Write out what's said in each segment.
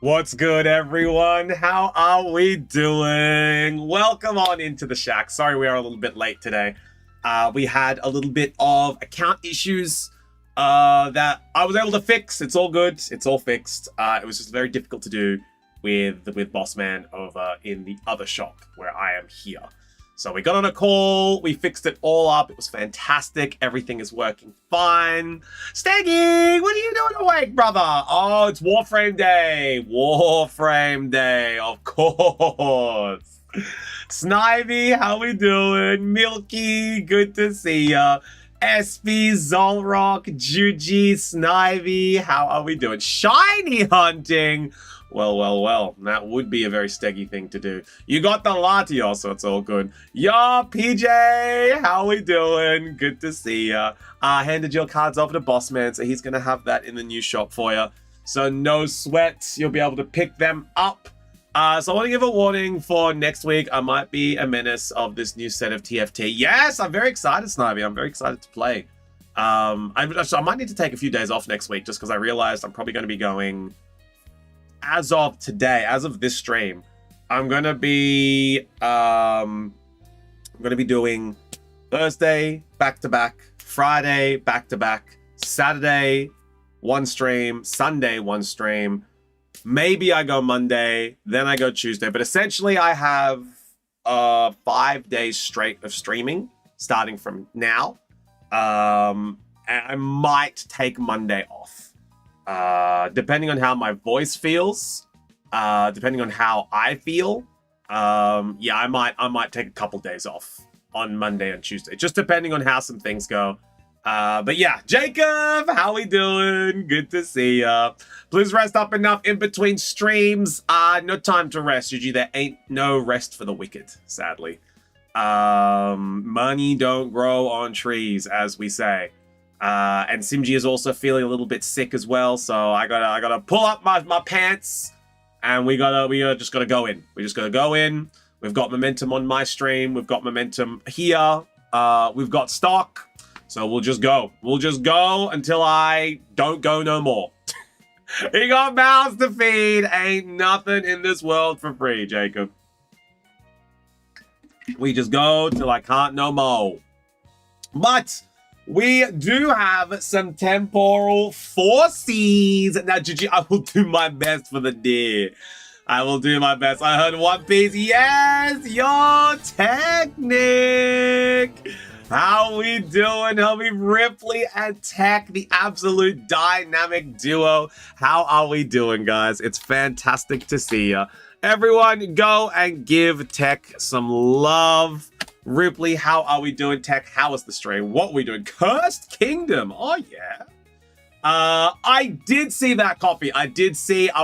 What's good, everyone? How are we doing? Welcome on into the shack. Sorry we are a little bit late today. We had a little bit of account issues that I was able to fix. It's all good. It's all fixed. It was just very difficult to do with Bossman over in the other shop where I am here. So we got on a call, we fixed it all up. It was fantastic. Everything is working fine. Staggy, what are you doing awake, brother? Oh, it's Warframe Day. Warframe Day, of course. Snivy, how we doing? Milky, good to see ya. SP, Zolrock, Juji, Snivy, how are we doing? Shiny hunting. Well, that would be a very steggy thing to do. You got the Latios, so it's all good. Yo, PJ, how we doing? Good to see ya. Handed your cards over to Bossman, so he's gonna have that in the new shop for you. So no sweat, you'll be able to pick them up. So I want to give a warning for next week. I might be a menace of this new set of TFT. Yes, I'm very excited, Snivy. I'm very excited to play. I might need to take a few days off next week just because I realized I'm probably going to be going... As of today, as of this stream, I'm gonna be doing Thursday back to back, Friday back to back, Saturday one stream, Sunday one stream. Maybe I go Monday, then I go Tuesday. But essentially, I have 5 days straight of streaming starting from now. And I might take Monday off. Depending on how my voice feels, depending on how I feel, yeah, I might take a couple days off on Monday and Tuesday, just depending on how some things go. But yeah, Jacob, how we doing? Good to see ya. Please rest up enough in between streams. No time to rest, Gigi. There ain't no rest for the wicked, sadly. Money don't grow on trees, as we say. And Simji is also feeling a little bit sick as well, so I gotta pull up my pants, and we just gotta go in. We just gotta go in. We've got momentum on my stream. We've got momentum here. We've got stock, so we'll just go. We'll just go until I don't go no more. He got mouths to feed. Ain't nothing in this world for free, Jacob. We just go till I can't no more. But we do have some temporal forces. Now, Gigi, I will do my best for the deer. I will do my best. I heard One Piece. Yes, your Technic. How we doing, homie? Ripley and Tech, the absolute dynamic duo. How are we doing, guys? It's fantastic to see ya. Everyone, go and give Tech some love. Ripley, how are we doing? Tech, how was the stream? What are we doing? Cursed Kingdom. Oh, yeah. I did see that copy. I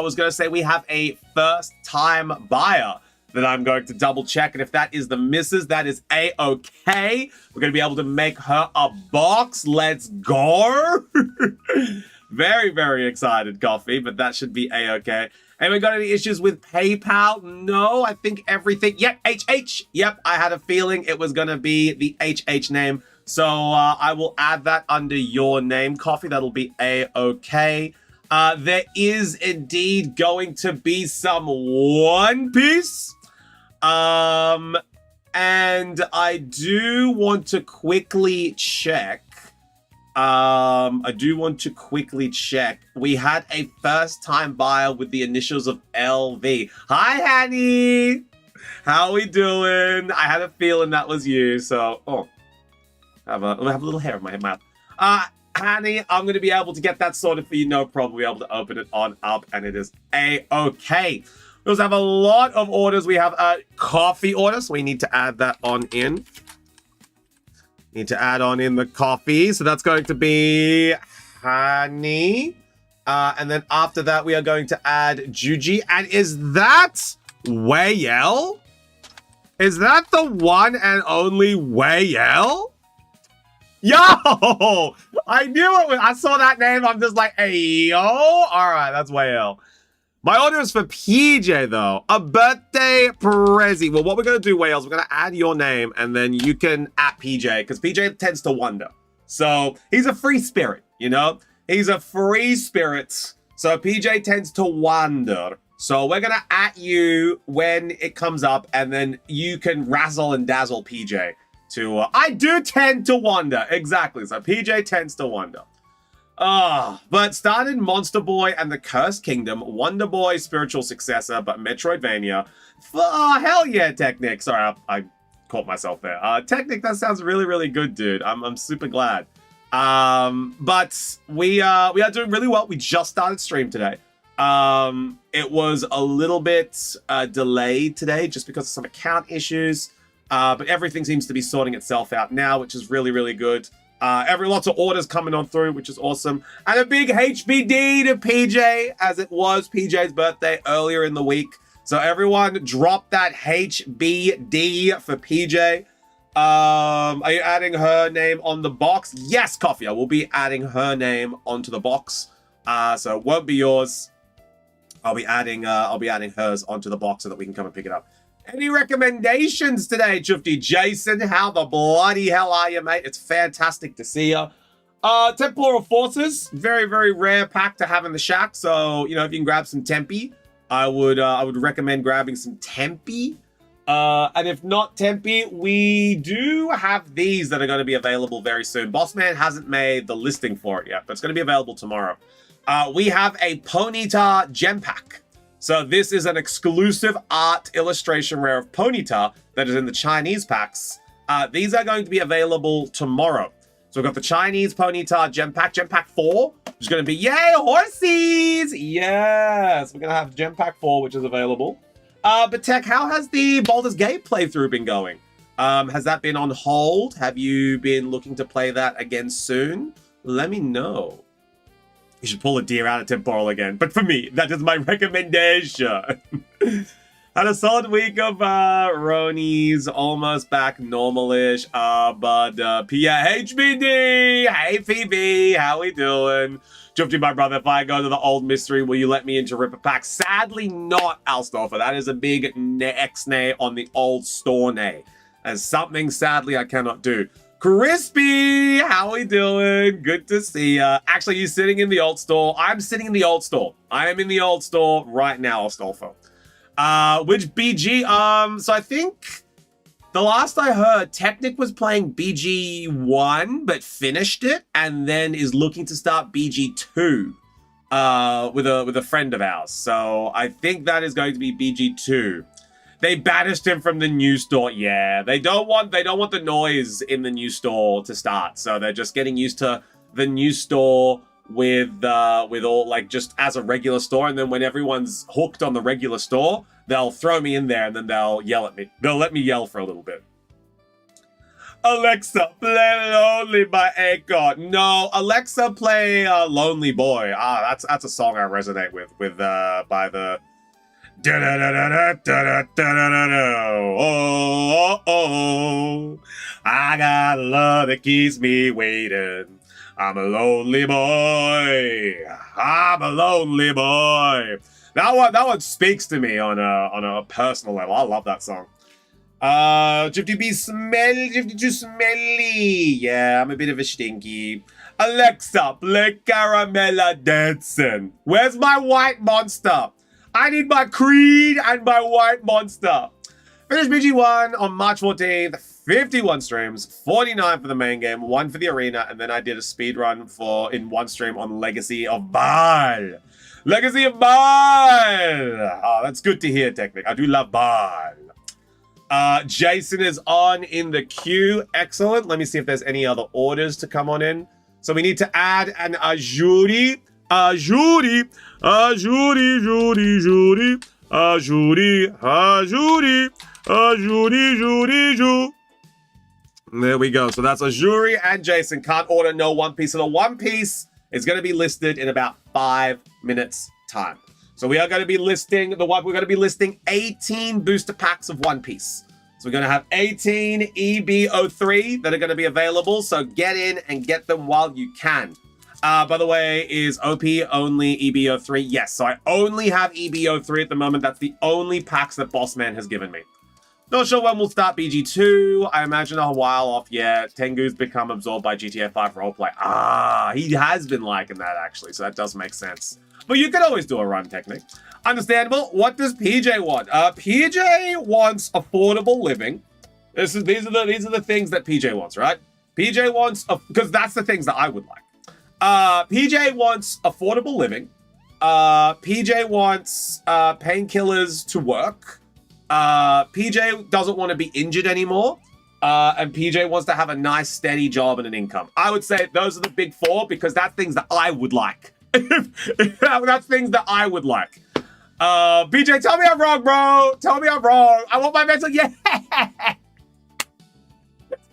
was going to say we have a first-time buyer that I'm going to double-check. And if that is the missus, that is A-okay. We're going to be able to make her a box. Let's go. Very, very excited, Coffee, but that should be A-okay. And we got any issues with PayPal? No, I think everything... Yep, HH. Yep, I had a feeling it was going to be the HH name. So I will add that under your name, Coffee. That'll be A-okay. There is indeed going to be some One Piece. And I do want to quickly check. We had a first-time buyer with the initials of LV. Hi, Hanny. How we doing? I had a feeling that was you. So, I have a little hair in my mouth. Hanny, I'm going to be able to get that sorted for you. No problem. We'll be able to open it on up, and it is A-okay. We also have a lot of orders. We have a coffee order, so we need to add that on in. Need to add on in the coffee. So that's going to be honey. And then after that, we are going to add Juji. And is that Wayel? Is that the one and only Wayel? Yo! I knew it was. I saw that name. I'm just like, hey, yo. All right, that's Wayel. My order is for PJ, though. A birthday prezi. Well, what we're going to do, Wales, we're going to add your name, and then you can at PJ, because PJ tends to wonder. So he's a free spirit, you know? He's a free spirit. So PJ tends to wander. So we're going to at you when it comes up, and then you can razzle and dazzle PJ to... I do tend to wander. Exactly. So PJ tends to wander. But started Monster Boy and the Cursed Kingdom, Wonder Boy, spiritual successor, but Metroidvania. Hell yeah, Technic. Sorry, I caught myself there. Technic, that sounds really, really good, dude. I'm super glad. But we are doing really well. We just started stream today. It was a little bit delayed today just because of some account issues. But everything seems to be sorting itself out now, which is really, really good. Lots of orders coming on through, which is awesome. And a big HBD to PJ, as it was PJ's birthday earlier in the week. So everyone drop that HBD for PJ. Are you adding her name on the box? Yes, Coffee. I will be adding her name onto the box. So it won't be yours. I'll be adding hers onto the box so that we can come and pick it up. Any recommendations today, Chufty? Jason, how the bloody hell are you, mate? It's fantastic to see you. Temporal Forces, very, very rare pack to have in the shack. So, you know, if you can grab some Tempe, I would recommend grabbing some Tempe. And if not Tempe, we do have these that are going to be available very soon. Bossman hasn't made the listing for it yet, but it's going to be available tomorrow. We have a Ponyta gem pack. So this is an exclusive art illustration rare of Ponyta that is in the Chinese packs. These are going to be available tomorrow. So we've got the Chinese Ponyta gem pack 4, which is going to be, yay, horsies! Yes, we're going to have gem pack 4, which is available. But Tech, how has the Baldur's Gate playthrough been going? Has that been on hold? Have you been looking to play that again soon? Let me know. You should pull a deer out of Temporal again. But for me, that is my recommendation. Had a solid week of Ronies, almost back normal-ish. But HBD, hey Phoebe, how we doing? Jufty, my brother, if I go to the old mystery, will you let me into Ripper Pack? Sadly not, Alstoffer. That is a big X-nay on the old store nay. As something, sadly, I cannot do. Crispy, how we doing? Good to see ya. Actually, you sitting in the old store. I'm sitting in the old store. I am in the old store right now, Astolfo. Which BG? So I think the last I heard, Technic was playing BG1, but finished it, and then is looking to start BG2 with a friend of ours. So I think that is going to be BG2. They banished him from the new store. Yeah, they don't want the noise in the new store to start. So they're just getting used to the new store with all, like, just as a regular store. And then when everyone's hooked on the regular store, they'll throw me in there and then they'll yell at me. They'll let me yell for a little bit. Alexa, play Lonely by Akon. No, Alexa, play Lonely Boy. That's a song I resonate with by the... Oh, I got a love that keeps me waiting. I'm a lonely boy. I'm a lonely boy. That one speaks to me on a personal level. I love that song. Jifty be smelly, Jifty too smelly. Yeah, I'm a bit of a stinky. Alexa, play Caramella Dancing. Where's my white monster? I need my Creed and my White Monster. Finished BG1 on March 14th, 51 streams, 49 for the main game, 1 for the arena, and then I did a speed run in one stream on Legacy of Baal. Legacy of Baal! Oh, that's good to hear, Technic. I do love Baal. Jason is on in the queue. Excellent. Let me see if there's any other orders to come on in. So we need to add an Ajuri. Ajuri, Ajuri, Juri, Juri, Ajuri, Ajuri, Ajuri, Juri, Ju. There we go. So that's Ajuri and Jason. Can't order no One Piece. So the One Piece is going to be listed in about 5 minutes time. So we are going to be listing we're going to be listing 18 booster packs of One Piece. So we're going to have 18 EB03 that are going to be available. So get in and get them while you can. By the way, is OP only EB03? Yes, so I only have EB03 at the moment. That's the only packs that Bossman has given me. Not sure when we'll start BG2. I imagine a while off yet. Tengu's become absorbed by GTA 5 roleplay. Ah, he has been liking that, actually, so that does make sense. But you can always do a run technique. Understandable. What does PJ want? PJ wants affordable living. These are the things that PJ wants, right? PJ wants, because that's the things that I would like. PJ wants affordable living. PJ wants painkillers to work. PJ doesn't want to be injured anymore. And PJ wants to have a nice, steady job and an income. I would say those are the big four because that's things that I would like. That's things that I would like. PJ, tell me I'm wrong, bro. Tell me I'm wrong. I want my mental. Yeah.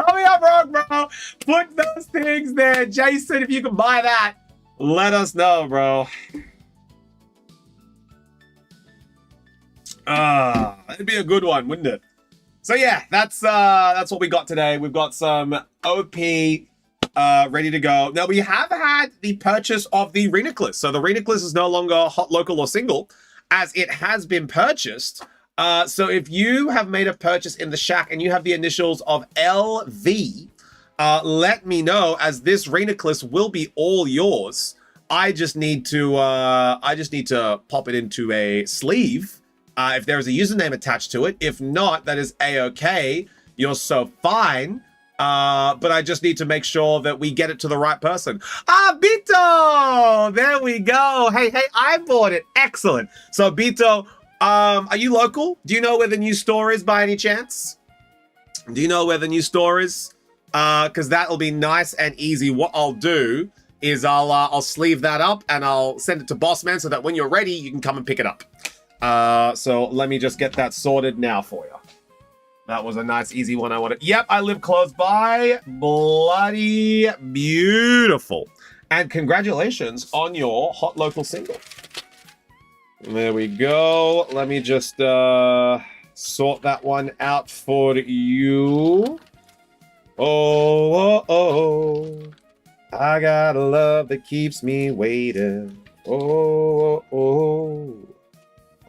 Tell me I'm wrong, bro. Put those things there. Jason, if you can buy that, let us know, bro. It'd be a good one, wouldn't it? So yeah, that's what we got today. We've got some OP ready to go. Now we have had the purchase of the Renaclus. So the Renaclus is no longer hot, local, or single, as it has been purchased. So if you have made a purchase in the shack and you have the initials of LV, let me know, as this Renaclus will be all yours. I just need to pop it into a sleeve. If there's a username attached to it. If not, that is A-okay. You're so fine. But I just need to make sure that we get it to the right person. Bito! There we go. Hey, I bought it. Excellent. So, Bito, are you local? Do you know where the new store is by any chance? Do you know where the new store is? Because that'll be nice and easy. What I'll do is I'll sleeve that up and I'll send it to Bossman so that when you're ready, you can come and pick it up. So let me just get that sorted now for you. That was a nice, easy one I wanted. Yep, I live close by. Bloody beautiful. And congratulations on your hot local single. There we go. Let me just sort that one out for you. Oh. I got a love that keeps me waiting. Oh.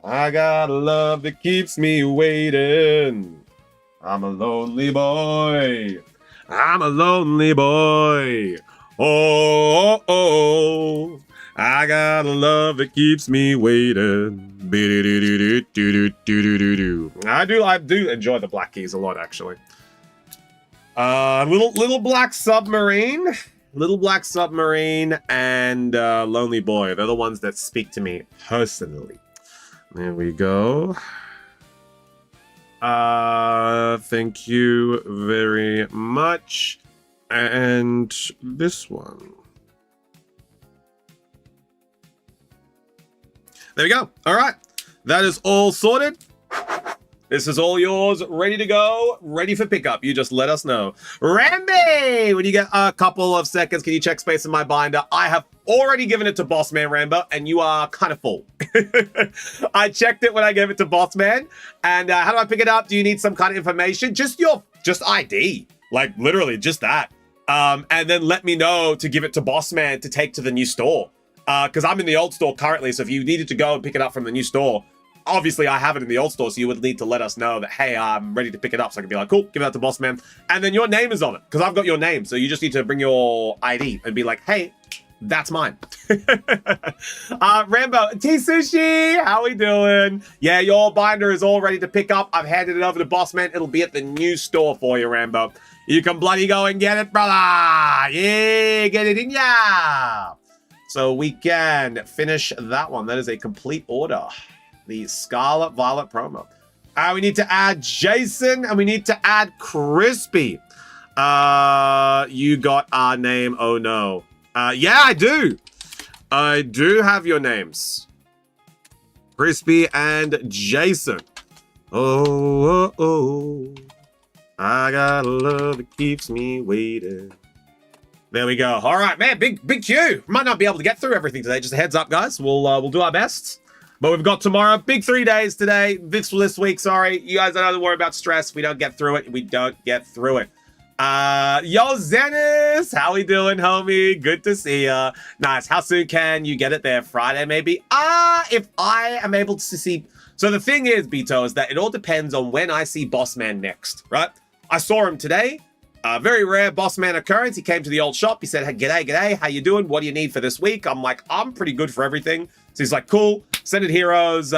I got a love that keeps me waiting. I'm a lonely boy. I'm a lonely boy. Oh. I got a love that keeps me waiting. I do enjoy the Black Keys a lot, actually. Little Black Submarine. Little Black Submarine and Lonely Boy. They're the ones that speak to me personally. There we go. Thank you very much. And this one. There we go. All right. That is all sorted. This is all yours, ready to go, ready for pickup. You just let us know. Rambo, when you get a couple of seconds, can you check space in my binder? I have already given it to Bossman, Rambo, and you are kind of full. I checked it when I gave it to Bossman. And how do I pick it up? Do you need some kind of information? Just ID. Like, literally, just that. And then let me know to give it to Bossman to take to the new store. Because I'm in the old store currently, so if you needed to go and pick it up from the new store, obviously I have it in the old store, so you would need to let us know that, hey, I'm ready to pick it up. So I can be like, cool, give it out to Bossman. And then your name is on it, because I've got your name. So you just need to bring your ID and be like, hey, that's mine. Rambo, T-Sushi, how we doing? Yeah, your binder is all ready to pick up. I've handed it over to Bossman. It'll be at the new store for you, Rambo. You can bloody go and get it, brother. Yeah, get it in ya. So we can finish that one. That is a complete order. The Scarlet Violet promo. We need to add Jason and we need to add Crispy. You got our name. Oh no. Yeah, I do. I do have your names. Crispy and Jason. Oh. I got a love that keeps me waiting. There we go. All right, man. Big queue. Might not be able to get through everything today. Just a heads up, guys. We'll do our best. But we've got tomorrow. Big 3 days today. This week, sorry. You guys don't have to worry about stress. We don't get through it. We don't get through it. Yo, Zenis. How we doing, homie? Good to see ya. Nice. How soon can you get it there? Friday, maybe? If I am able to see So the thing is, Beto, is that it all depends on when I see Bossman next, right? I saw him today. Very rare Bossman occurrence. He came to the old shop. He said, hey, g'day. How you doing? What do you need for this week? I'm like, I'm pretty good for everything. So he's like, cool. Ascended Heroes,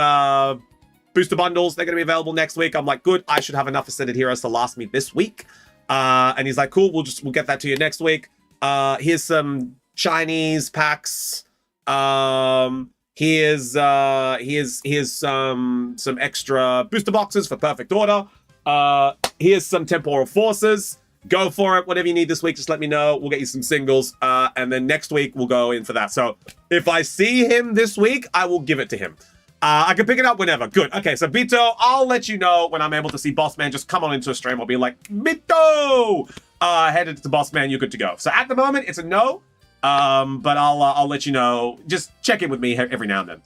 booster bundles. They're going to be available next week. I'm like, good. I should have enough Ascended Heroes to last me this week. And he's like, cool. We'll get that to you next week. Here's some Chinese packs. Here's some extra booster boxes for Perfect Order. Here's some Temporal Forces. Go for it. Whatever you need this week, just let me know. We'll get you some singles. And then next week, we'll go in for that. So if I see him this week, I will give it to him. I can pick it up whenever. Good. Okay, so Bito, I'll let you know when I'm able to see Bossman. Just come on into a stream. I'll be like, Bito! Headed to Bossman, you're good to go. So at the moment, it's a no. But I'll let you know. Just check in with me every now and then.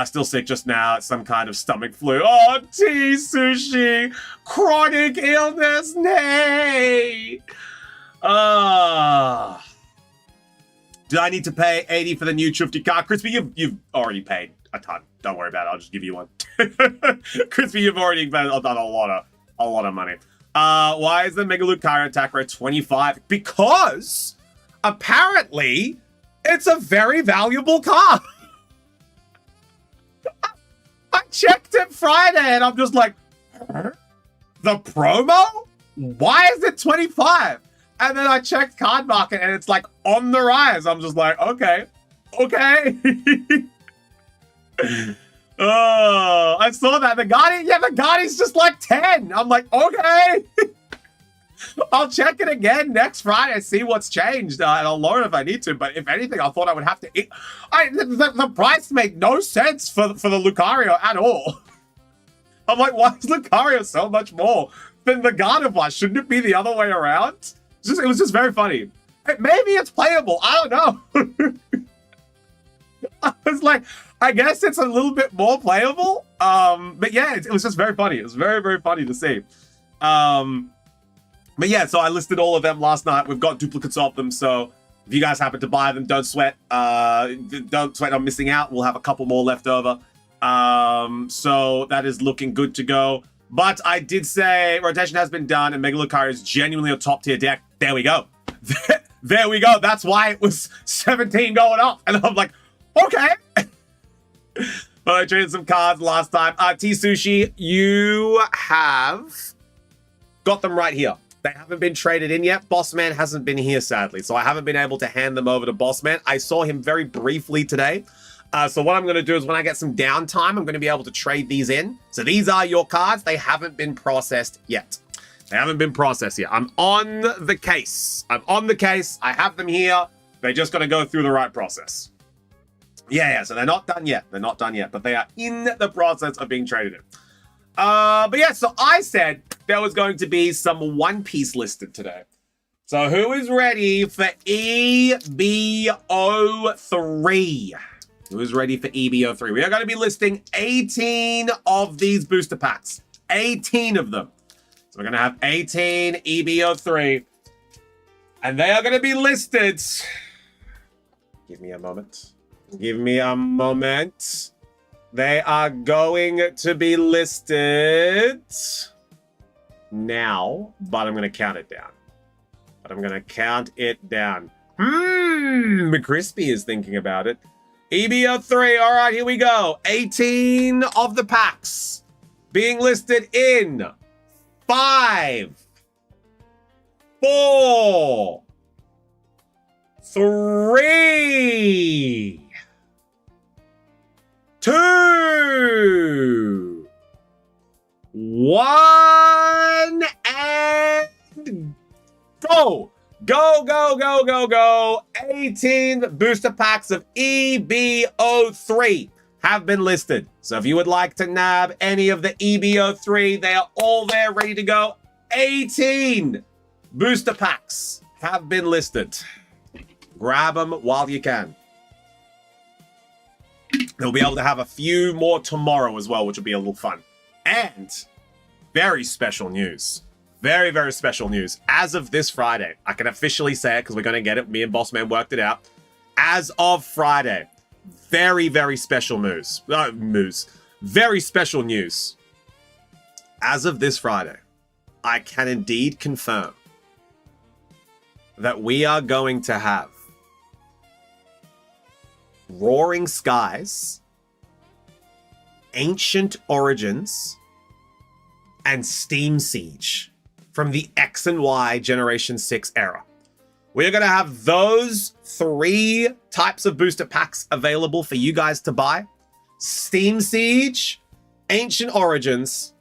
Still sick just now. It's some kind of stomach flu. Oh, tea, sushi, chronic illness, nay. Do I need to pay 80 for the new Chufty card? Crispy, you've already paid a ton. Don't worry about it. I'll just give you one. Crispy, you've already done a lot of money. Why is the Mega Lucario attack rate 25? Because apparently it's a very valuable card. I checked it Friday and I'm just like, huh? The promo? Why is it 25? And then I checked Card Market and it's like on the rise. I'm just like, okay. Oh, I saw that. The Guardian's just like 10. I'm like, okay. I'll check it again next Friday, see what's changed, and I'll lower it if I need to. But if anything, I thought I would have to eat. The price made no sense for the Lucario at all. I'm like, why is Lucario so much more than the Gardevoir? Shouldn't it be the other way around? It was just very funny. Maybe it's playable. I don't know. I was like, I guess it's a little bit more playable. But yeah, it was just very funny. It was very, very funny to see. But yeah, so I listed all of them last night. We've got duplicates of them, so if you guys happen to buy them, don't sweat. Don't sweat on missing out. We'll have a couple more left over. So that is looking good to go. But I did say rotation has been done, and Mega Lucario is genuinely a top-tier deck. There we go. There we go. That's why it was 17 going up. And I'm like, okay. But I traded some cards last time. T-Sushi, you have got them right here. They haven't been traded in yet. Bossman hasn't been here, sadly, so I haven't been able to hand them over to Bossman. I saw him very briefly today. So what I'm going to do is when I get some downtime, I'm going to be able to trade these in. So these are your cards. They haven't been processed yet. They haven't been processed yet. I'm on the case. I have them here. They just got to go through the right process. Yeah, so they're not done yet. But they are in the process of being traded in. But yeah, so I said there was going to be some One Piece listed today. So who is ready for EBO3? Who's ready for EBO3? We are going to be listing 18 of these booster packs. 18 of them. So we're going to have 18 EBO3. And they are going to be listed. Give me a moment. They are going to be listed now, but I'm going to count it down. Crispy is thinking about it. EBO3, all right, here we go. 18 of the packs being listed in 5, 4, 3, 2, 1, and go. Go. 18 booster packs of EBO3 have been listed. So if you would like to nab any of the EBO3, they are all there ready to go. 18 booster packs have been listed. Grab them while you can. They'll be able to have a few more tomorrow as well, which will be a little fun. And very special news. Very, very special news. As of this Friday, I can officially say it because we're going to get it. Me and Bossman worked it out. As of Friday, very, very special news. Very special news. As of this Friday, I can indeed confirm that we are going to have Roaring Skies, Ancient Origins, and Steam Siege from the X and Y Generation 6 era. We're going to have those 3 types of booster packs available for you guys to buy. Steam Siege, Ancient Origins,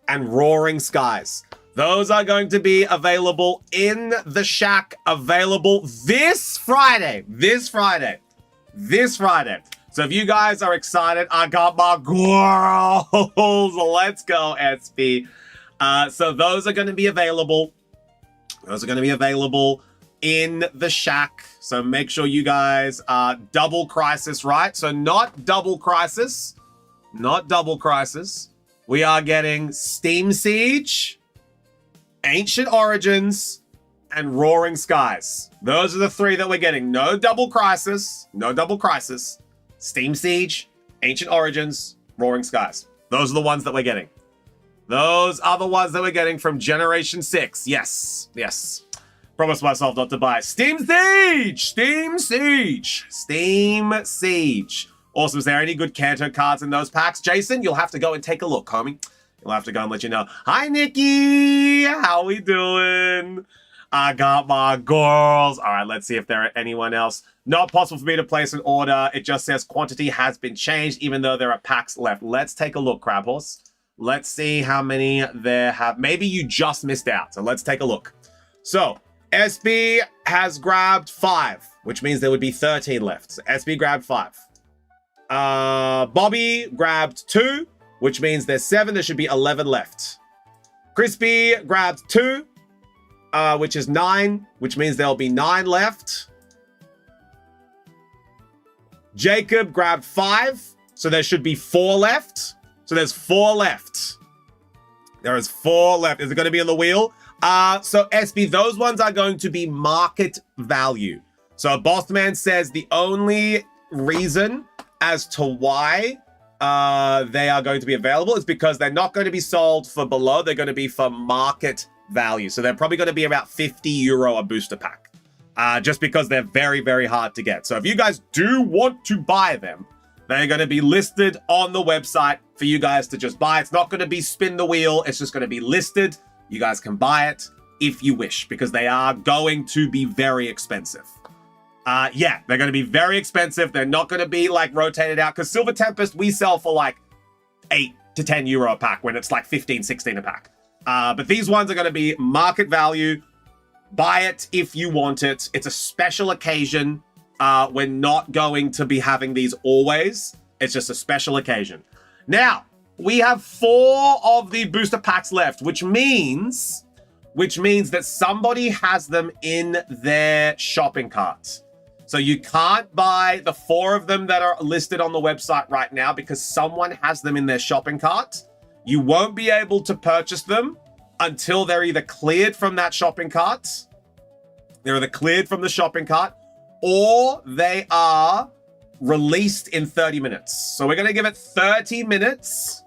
and Roaring Skies. Those are going to be available in the Shack, available this Friday. This Friday. So if you guys are excited, I got my girls. Let's go, SB. So those are going to be available. In the Shack. So make sure you guys double crisis, right? So not double crisis. We are getting Steam Siege, Ancient Origins, and Roaring Skies. Those are the 3 that we're getting. No double crisis. Steam Siege, Ancient Origins, Roaring Skies. Those are the ones that we're getting. Those are the ones that we're getting from Generation 6. Yes. Promised myself not to buy. Steam Siege. Awesome. Is there any good Kanto cards in those packs? Jason, you'll have to go and take a look, homie. You'll have to go and let you know. Hi, Nikki. How we doing? I got my girls. All right, let's see if there are anyone else. Not possible for me to place an order. It just says quantity has been changed, even though there are packs left. Let's take a look, Crab Horse. Let's see how many there have. Maybe you just missed out. So let's take a look. So SB has grabbed 5, which means there would be 13 left. So SB grabbed 5. Bobby grabbed 2, which means there's 7. There should be 11 left. Crispy grabbed 2, which is 9, which means there'll be 9 left. Jacob grabbed 5, so there should be 4 left. So there's 4 left. There is 4 left. Is it going to be on the wheel? So SB, those ones are going to be market value. So Bossman says the only reason as to why they are going to be available is because they're not going to be sold for below. They're going to be for market value. So they're probably going to be about €50 a booster pack. Just because they're very, very hard to get. So if you guys do want to buy them, they're going to be listed on the website for you guys to just buy. It's not going to be spin the wheel. It's just going to be listed. You guys can buy it if you wish, because they are going to be very expensive. Yeah, they're going to be very expensive. They're not going to be like rotated out, because Silver Tempest we sell for like €8 to €10 a pack when it's like 15, 16 a pack. But these ones are going to be market value. Buy it if you want it. It's a special occasion. We're not going to be having these always. It's just a special occasion. Now, we have 4 of the booster packs left, which means that somebody has them in their shopping carts. So you can't buy the 4 of them that are listed on the website right now because someone has them in their shopping cart. You won't be able to purchase them until they're either cleared from that shopping cart. They're either cleared from the shopping cart or they are released in 30 minutes. So we're going to give it 30 minutes.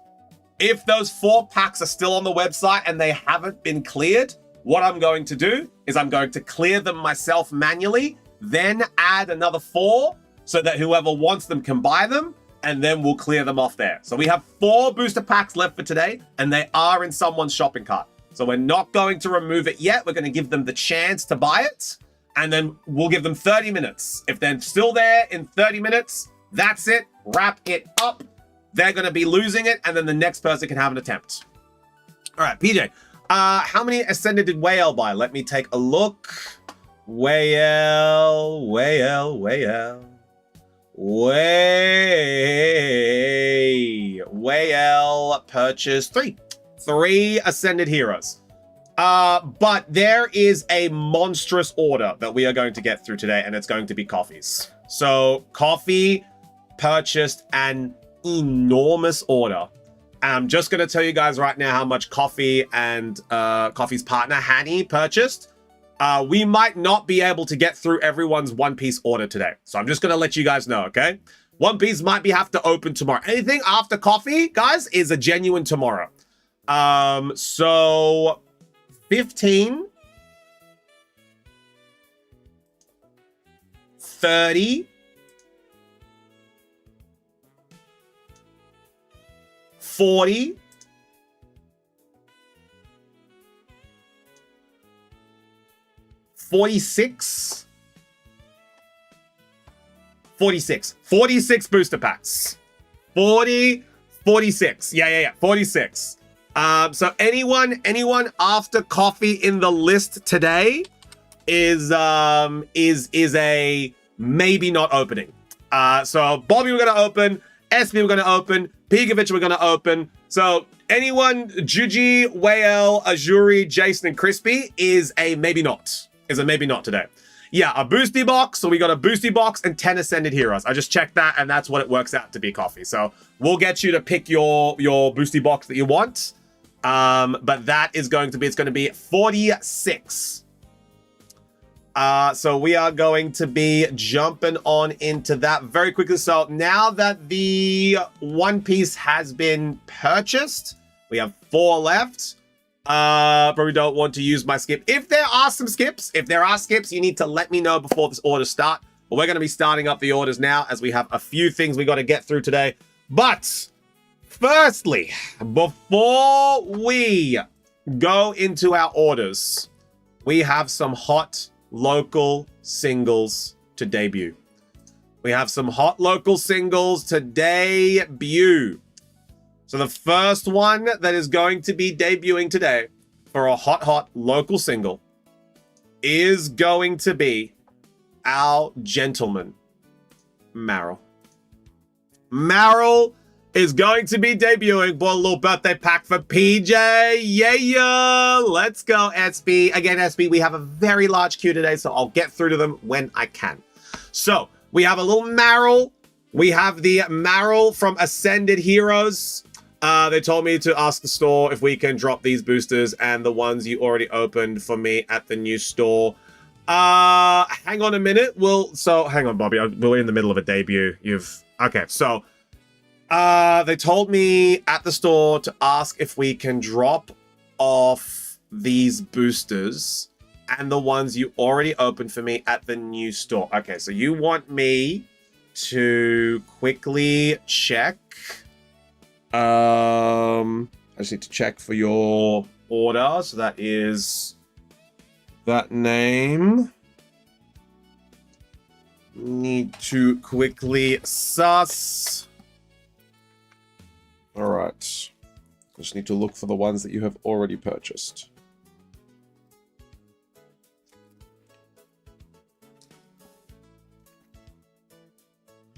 If those 4 packs are still on the website and they haven't been cleared, what I'm going to do is I'm going to clear them myself manually, then add another 4 so that whoever wants them can buy them, and then we'll clear them off there. So we have 4 booster packs left for today, and they are in someone's shopping cart. So we're not going to remove it yet. We're going to give them the chance to buy it, and then we'll give them 30 minutes. If they're still there in 30 minutes, that's it. Wrap it up. They're going to be losing it, and then the next person can have an attempt. All right, PJ. How many Ascended did Whale buy? Let me take a look. Whale purchased 3 Ascended Heroes. But there is a monstrous order that we are going to get through today, and it's going to be Coffee's. So Coffee purchased an enormous order. I'm just going to tell you guys right now how much Coffee and Coffee's partner, Hanny, purchased. We might not be able to get through everyone's One Piece order today. So I'm just going to let you guys know, okay? One Piece might have to open tomorrow. Anything after coffee, guys, is a genuine tomorrow. So 15, 30, 40, 46, 46 booster packs. 46. Yeah. 46. So anyone after coffee in the list today is a maybe not opening. So Bobby we're gonna open, SB we're gonna open, Pigovich we're gonna open. So anyone, Juji, Wael, Azuri, Jason, and Crispy is a maybe not. Is a maybe not today. Yeah, a boosty box. So we got a boosty box and 10 Ascended Heroes. I just checked that, and that's what it works out to be, Coffee. So we'll get you to pick your boosty box that you want. But that is going to be, it's going to be 46. So we are going to be jumping on into that very quickly. So now that the One Piece has been purchased, we have 4 left. Probably don't want to use my skip. If there are skips, you need to let me know before this order start. But we're going to be starting up the orders now as we have a few things we got to get through today. But firstly, before we go into our orders, we have some hot local singles to debut. We have some hot local singles to debut. So the first one that is going to be debuting today for a hot local single is going to be our gentleman, Maril. Maril is going to be debuting. Bought a little birthday pack for PJ. Yeah. Let's go, SB. Again, SB, we have a very large queue today, so I'll get through to them when I can. So we have a little Maril. We have the Maril from Ascended Heroes. They told me to ask the store if we can drop these boosters and the ones you already opened for me at the new store. Hang on a minute. Hang on, Bobby. We're in the middle of a debut. Okay, so they told me at the store to ask if we can drop off these boosters and the ones you already opened for me at the new store. Okay, so you want me to quickly check. I just need to check for your order. So that is that name. Need to quickly suss. All right. Just need to look for the ones that you have already purchased.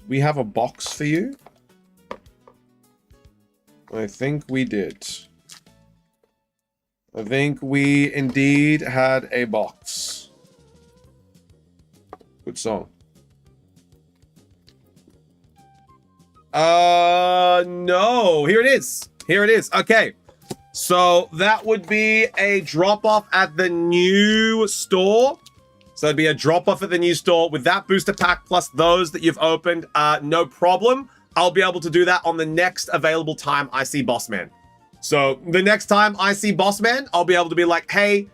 We have a box for you. I think we did. I think we indeed had a box. Good song. No. Here it is. Okay. So that would be a drop-off at the new store. So it'd be a drop-off at the new store with that booster pack plus those that you've opened. No problem. I'll be able to do that on the next available time I see Bossman. So the next time I see Bossman, I'll be able to be like, hey,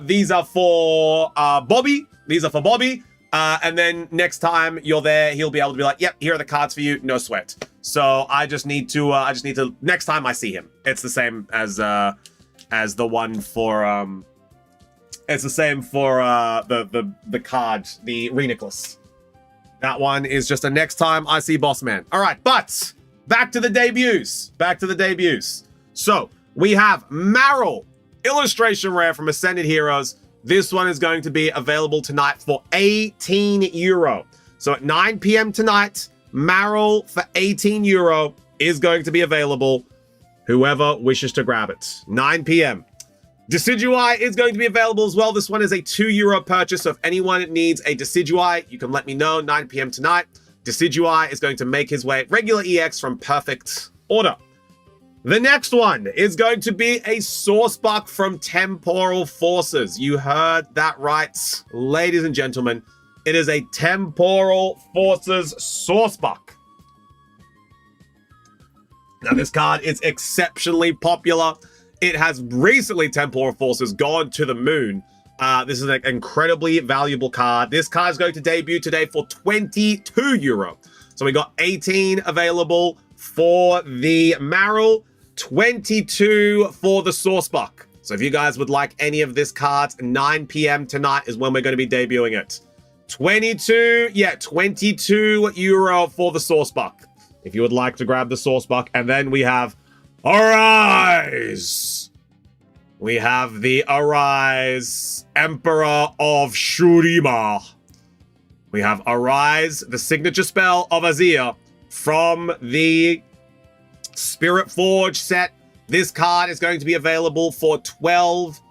these are for Bobby. These are for Bobby. And then next time you're there, he'll be able to be like, yep, here are the cards for you. No sweat. So I just need to, next time I see him, it's the same as the one for, it's the same for the card, the Renecklace. That one is just a next time I see Bossman. All right, but back to the debuts. So we have Maril, illustration rare from Ascended Heroes. This one is going to be available tonight for €18. So at 9 p.m. tonight, Maril for €18 is going to be available. Whoever wishes to grab it. 9 p.m. Decidueye is going to be available as well. This one is a €2 purchase. So if anyone needs a Decidueye, you can let me know. 9 p.m. tonight. Decidueye is going to make his way regular EX from Perfect Order. The next one is going to be a Sourcebuck from Temporal Forces. You heard that right, ladies and gentlemen. It is a Temporal Forces Sourcebuck. Now, this card is exceptionally popular. It has recently, Temporal Forces, gone to the moon. This is an incredibly valuable card. This card is going to debut today for €22. So we got 18 available for the Maril, 22 for the Sourcebuck. So if you guys would like any of this card, 9 p.m. tonight is when we're going to be debuting it. 22 euro for the Sourcebuck. If you would like to grab the Sourcebuck. And then we have Arise. We have the Arise, Emperor of Shurima. We have Arise, the signature spell of Azir from the Spirit Forge set. This card is going to be available for €12. So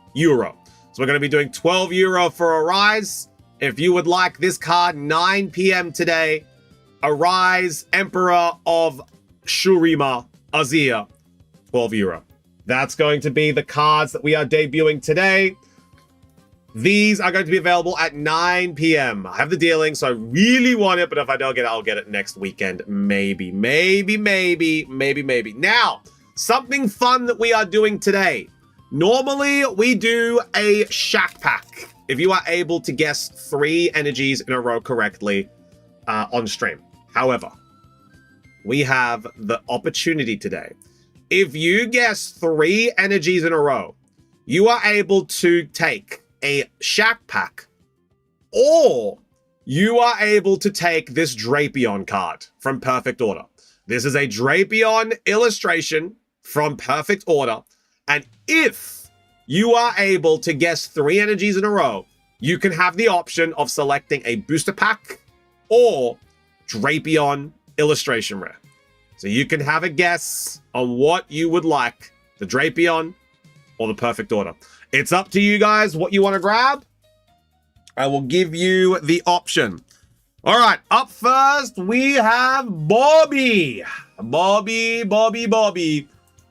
we're going to be doing €12 for Arise. If you would like this card, 9 p.m. today, Arise, Emperor of Shurima, Azir, €12. That's going to be the cards that we are debuting today. These are going to be available at 9 p.m. I have the dealing, so I really want it, but if I don't get it, I'll get it next weekend. Maybe. Now, something fun that we are doing today. Normally, we do a Shack Pack. If you are able to guess 3 energies in a row correctly on stream. However, we have the opportunity today. If you guess 3 energies in a row, you are able to take a Shack Pack, or you are able to take this Drapion card from Perfect Order. This is a Drapion illustration from Perfect Order, and if you are able to guess 3 energies in a row, you can have the option of selecting a booster pack or Drapion illustration rare. So you can have a guess on what you would like, the Drapion or the Perfect Order. It's up to you guys what you want to grab. I will give you the option. All right, up first, we have Bobby. Bobby.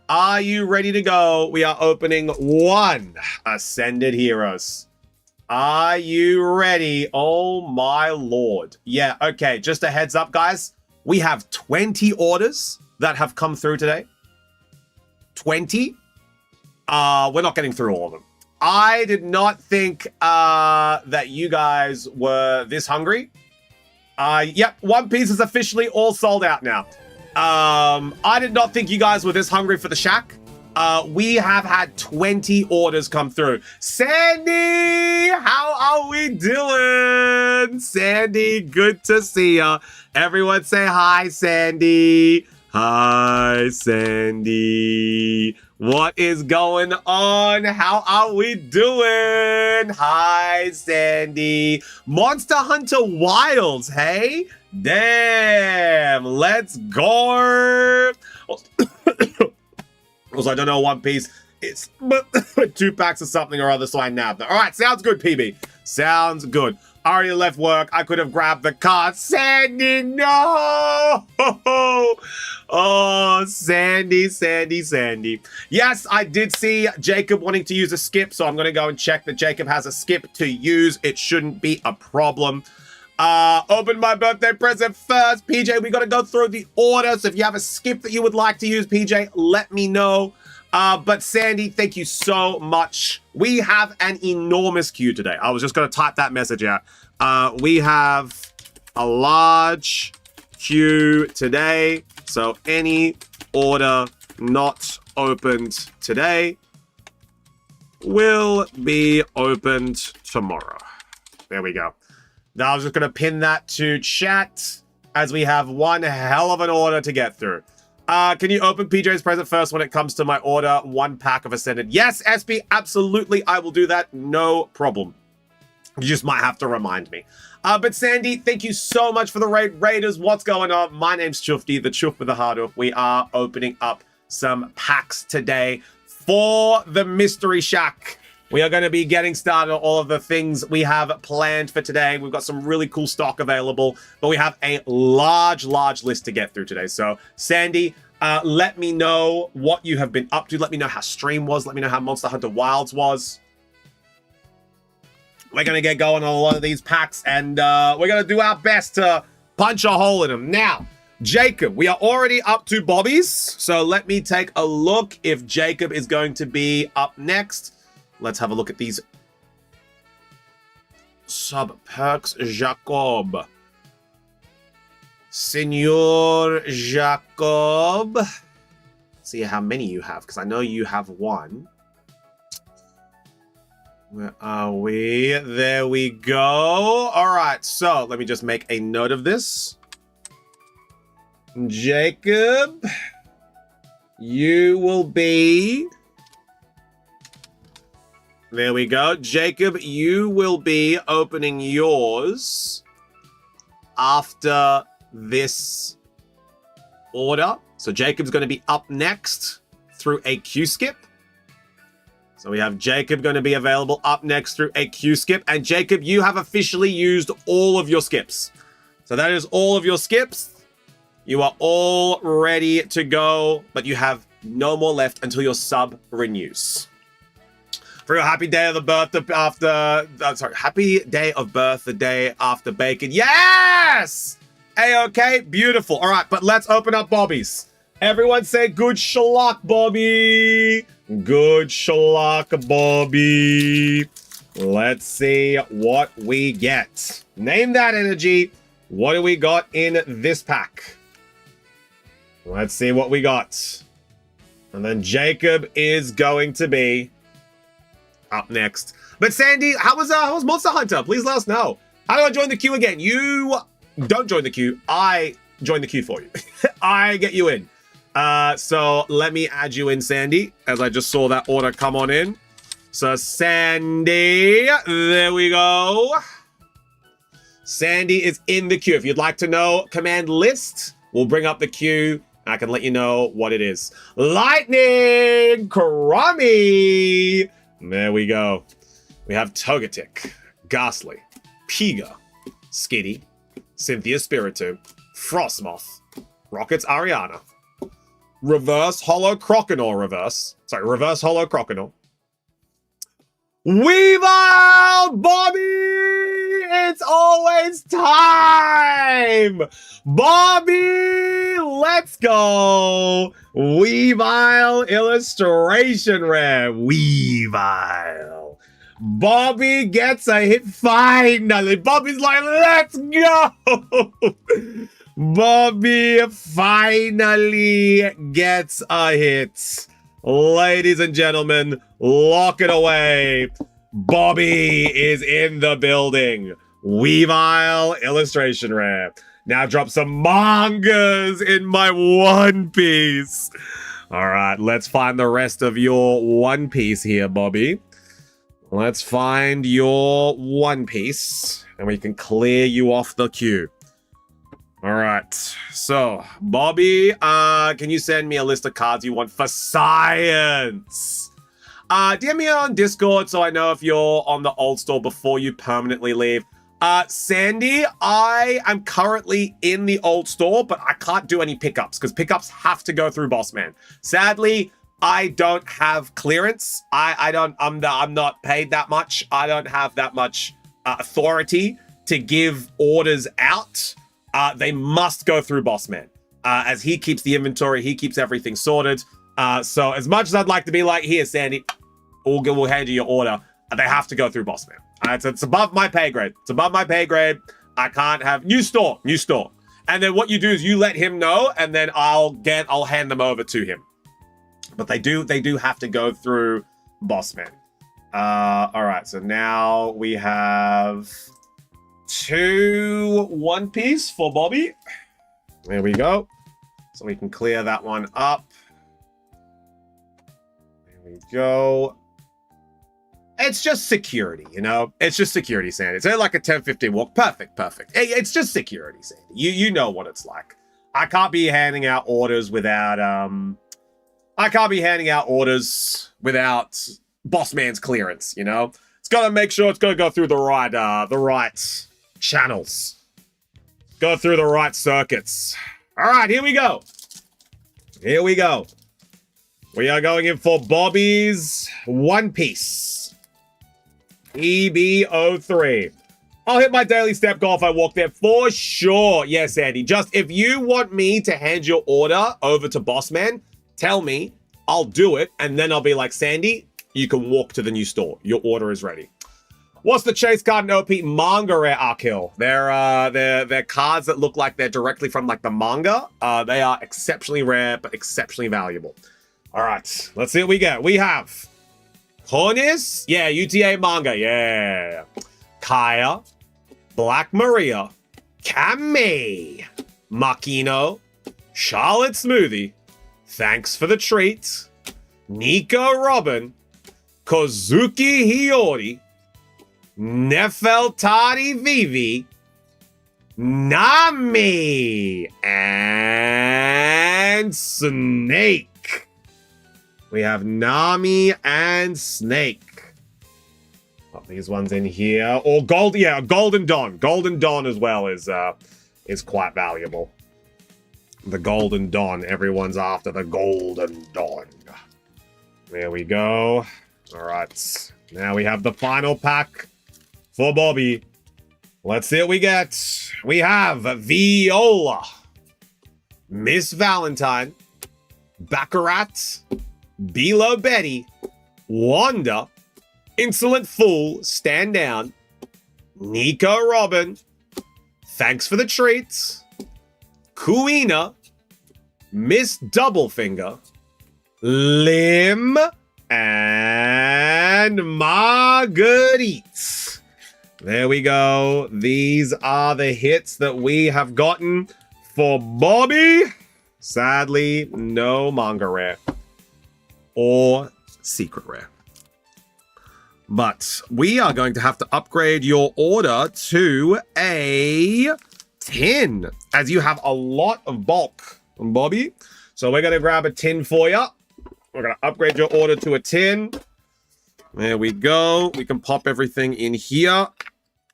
Are you ready to go? We are opening 1 Ascended Heroes. Are you ready? Oh my lord. Yeah, okay, just a heads up, guys. We have 20 orders that have come through today. 20. We're not getting through all of them. I did not think that you guys were this hungry. Yep, One Piece is officially all sold out now. I did not think you guys were this hungry for the Shack. We have had 20 orders come through. Sandy, how are we doing? Sandy, good to see ya. Everyone say hi, Sandy. Hi, Sandy. What is going on? How are we doing? Hi, Sandy. Monster Hunter Wilds, hey? Damn, let's go. Also, I don't know One Piece. It's 2 packs of something or other, so I nabbed it. All right, sounds good, PB. Sounds good. I already left work. I could have grabbed the card. Sandy, no! Oh, Sandy. Yes, I did see Jacob wanting to use a skip, so I'm going to go and check that Jacob has a skip to use. It shouldn't be a problem. Open my birthday present first. PJ, we got to go through the order, so if you have a skip that you would like to use, PJ, let me know. But Sandy, thank you so much. We have an enormous queue today. I was just going to type that message out. We have a large queue today. So any order not opened today will be opened tomorrow. There we go. Now I was just going to pin that to chat as we have one hell of an order to get through. Can you open PJ's present first when it comes to my order? 1 pack of Ascended. Yes, SB, absolutely. I will do that. No problem. You just might have to remind me. But Sandy, thank you so much for the raid. Raiders, what's going on? My name's Chufty, the Chuf with the Heart Off. We are opening up some packs today for the Mystery Shack. We are going to be getting started on all of the things we have planned for today. We've got some really cool stock available, but we have a large list to get through today. So, Sandy, let me know what you have been up to. Let me know how stream was. Let me know how Monster Hunter Wilds was. We're going to get going on a lot of these packs, and we're going to do our best to punch a hole in them. Now, Jacob, we are already up to Bobby's. So let me take a look if Jacob is going to be up next. Let's have a look at these sub perks. Jacob. Senor Jacob. See how many you have, because I know you have one. Where are we? There we go. All right, so let me just make a note of this. Jacob, you will be... There we go. Jacob, you will be opening yours after this order. So Jacob's going to be up next through a queue skip. So we have Jacob going to be available up next through a queue skip. And Jacob, you have officially used all of your skips. So that is all of your skips. You are all ready to go, but you have no more left until your sub renews. For your happy day of the birth after... happy day of birth the day after bacon. Yes! A-okay, beautiful. All right, but let's open up Bobby's. Everyone say good shellac, Bobby. Good shellac, Bobby. Let's see what we get. Name that energy. What do we got in this pack? Let's see what we got. And then Jacob is going to be up next. But Sandy, how was Monster Hunter? Please let us know. How do I join the queue again? You don't join the queue. I join the queue for you. I get you in. So let me add you in, Sandy, as I just saw that order come on in. So Sandy, there we go. Sandy is in the queue. If you'd like to know command list, we'll bring up the queue. I can let you know what it is. Lightning Karami. There we go. We have Togetic, Ghastly, Piga, Skitty, Cynthia Spiritomb, Frostmoth, Rockets Ariana, Reverse Hollow Croconaw Reverse. Sorry, Reverse Hollow Croconaw. Weavile Bobby! It's always time! Bobby, let's go! Weavile illustration rare. Weavile. Bobby gets a hit finally. Bobby's like, let's go! Bobby finally gets a hit. Ladies and gentlemen, lock it away. Bobby is in the building. Weavile illustration rare. Now drop some mangas in my One Piece. All right, let's find the rest of your One Piece here, Bobby. Let's find your One Piece, and we can clear you off the queue. All right, so Bobby, can you send me a list of cards you want for science? DM me on Discord so I know if you're on the old store before you permanently leave. Sandy, I am currently in the old store, but I can't do any pickups because pickups have to go through Bossman. Sadly, I don't have clearance. I'm not paid that much. I don't have that much authority to give orders out. They must go through Bossman. As he keeps the inventory, he keeps everything sorted. So as much as I'd like to be like, here, Sandy, we'll hand you your order, they have to go through Bossman. It's above my pay grade. It's above my pay grade. I can't have new store. And then what you do is you let him know, and then I'll hand them over to him. But they do have to go through Bossman. All right, so now we have 2 One Piece for Bobby. There we go. So we can clear that one up. There we go. It's just security, you know? It's just security, Sandy. It's like a 10-15 walk. Perfect. It's just security, Sandy. You know what it's like. I can't be handing out orders without Bossman's clearance, you know? It's got to make sure it's going to go through the right channels. Go through the right circuits. All right, here we go. We are going in for Bobby's One Piece. EB03. I'll hit my daily step goal if I walk there for sure. Yes, Andy. Just if you want me to hand your order over to Bossman, tell me. I'll do it. And then I'll be like, Sandy, you can walk to the new store. Your order is ready. What's the chase card and OP manga rare Arkhill? They're cards that look like they're directly from like the manga. They are exceptionally rare, but exceptionally valuable. All right, let's see what we get. We have Hornis. Yeah, UTA manga. Yeah. Kaya. Black Maria, Kame, Makino, Charlotte Smoothie, Thanks for the Treat, Nico Robin, Kozuki Hiyori, Nefeltari Vivi, Nami, and Snake. We have Nami and Snake. These ones in here, or gold, yeah, Golden Dawn. Golden Dawn as well is quite valuable. The Golden Dawn, everyone's after the Golden Dawn. There we go. All right, now we have the final pack for Bobby. Let's see what we get. We have Viola, Miss Valentine, Baccarat, Bilo Betty, Wanda, Insolent Fool, Stand Down, Nico Robin, Thanks for the Treats, Kuina, Miss Doublefinger, Lim, and Marguerite. There we go. These are the hits that we have gotten for Bobby. Sadly, no manga rare or secret rare. But we are going to have to upgrade your order to a 10, as you have a lot of bulk, Bobby. So we're going to grab a 10 for you. We're going to upgrade your order to a 10. There we go. We can pop everything in here.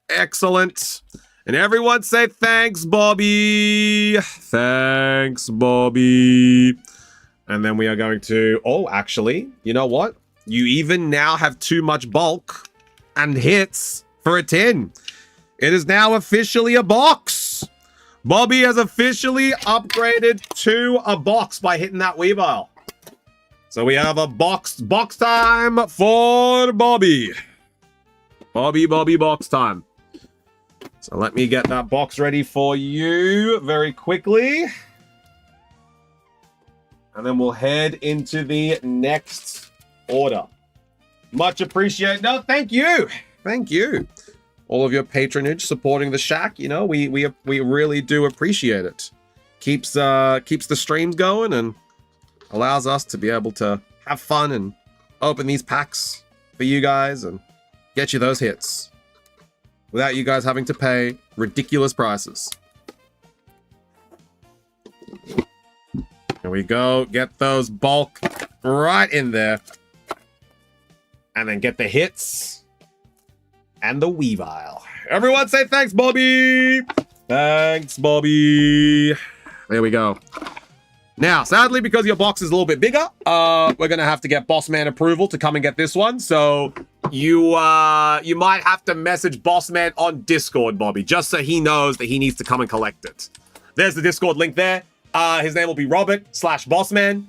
Excellent. And everyone say thanks, Bobby. Thanks, Bobby. And then we are going to... Oh, actually, you know what? You even now have too much bulk and hits for a 10. It is now officially a box. Bobby has officially upgraded to a box by hitting that Weavile. So we have a box time for Bobby. Bobby, box time. So let me get that box ready for you very quickly. And then we'll head into the next order. Much appreciated. No, thank you. Thank you. All of your patronage supporting the shack. You know, we really do appreciate it. Keeps the streams going and allows us to be able to have fun and open these packs for you guys and get you those hits without you guys having to pay ridiculous prices. Here we go. Get those bulk right in there. And then get the hits and the Weavile. Everyone say thanks, Bobby. Thanks, Bobby. There we go. Now, sadly, because your box is a little bit bigger, we're going to have to get Bossman approval to come and get this one. So you might have to message Bossman on Discord, Bobby, just so he knows that he needs to come and collect it. There's the Discord link there. His name will be Robert/Bossman.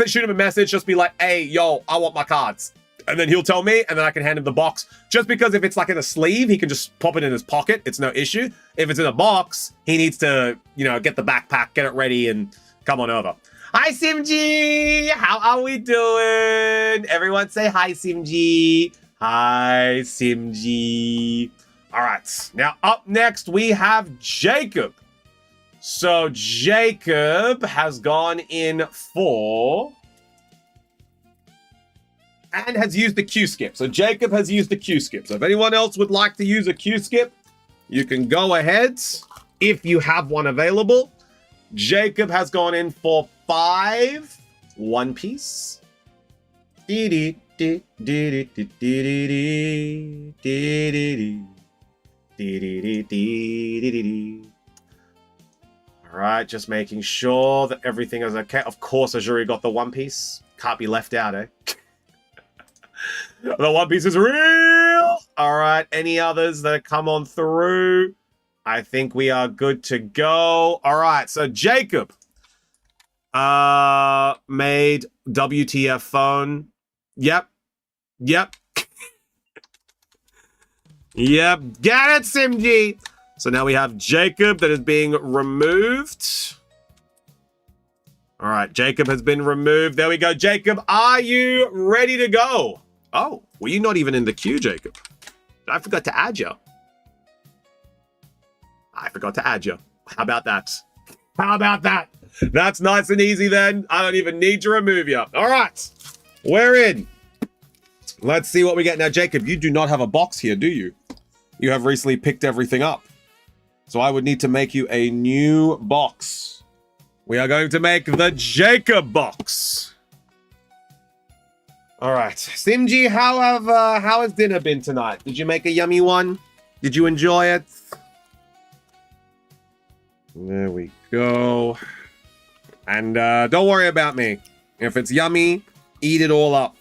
Shoot him a message. Just be like, hey, yo, I want my cards. And then he'll tell me, and then I can hand him the box. Just because if it's like in a sleeve, he can just pop it in his pocket. It's no issue. If it's in a box, he needs to, you know, get the backpack, get it ready, and come on over. Hi, Simji! How are we doing? Everyone say hi, Simji. Hi, Simji. All right. Now, up next, we have Jacob. So, Jacob has gone in for... and has used the Q-skip. So Jacob has used the Q-skip. So if anyone else would like to use a Q-skip, you can go ahead if you have one available. Jacob has gone in for 5 One Piece. All right, just making sure that everything is okay. Of course, Azuri got the One Piece. Can't be left out, eh? The One Piece is real! All right. Any others that come on through? I think we are good to go. All right. So Jacob made WTF phone. Yep. Yep. Yep. Get it, Simg. So now we have Jacob that is being removed. All right. Jacob has been removed. There we go. Jacob, are you ready to go? Oh, were you not even in the queue, Jacob? I forgot to add you. I forgot to add you. How about that? How about that? That's nice and easy then. I don't even need to remove you. All right. We're in. Let's see what we get. Now, Jacob, you do not have a box here, do you? You have recently picked everything up. So I would need to make you a new box. We are going to make the Jacob box. All right. Simg, how has dinner been tonight? Did you make a yummy one? Did you enjoy it? There we go. And don't worry about me. If it's yummy, eat it all up.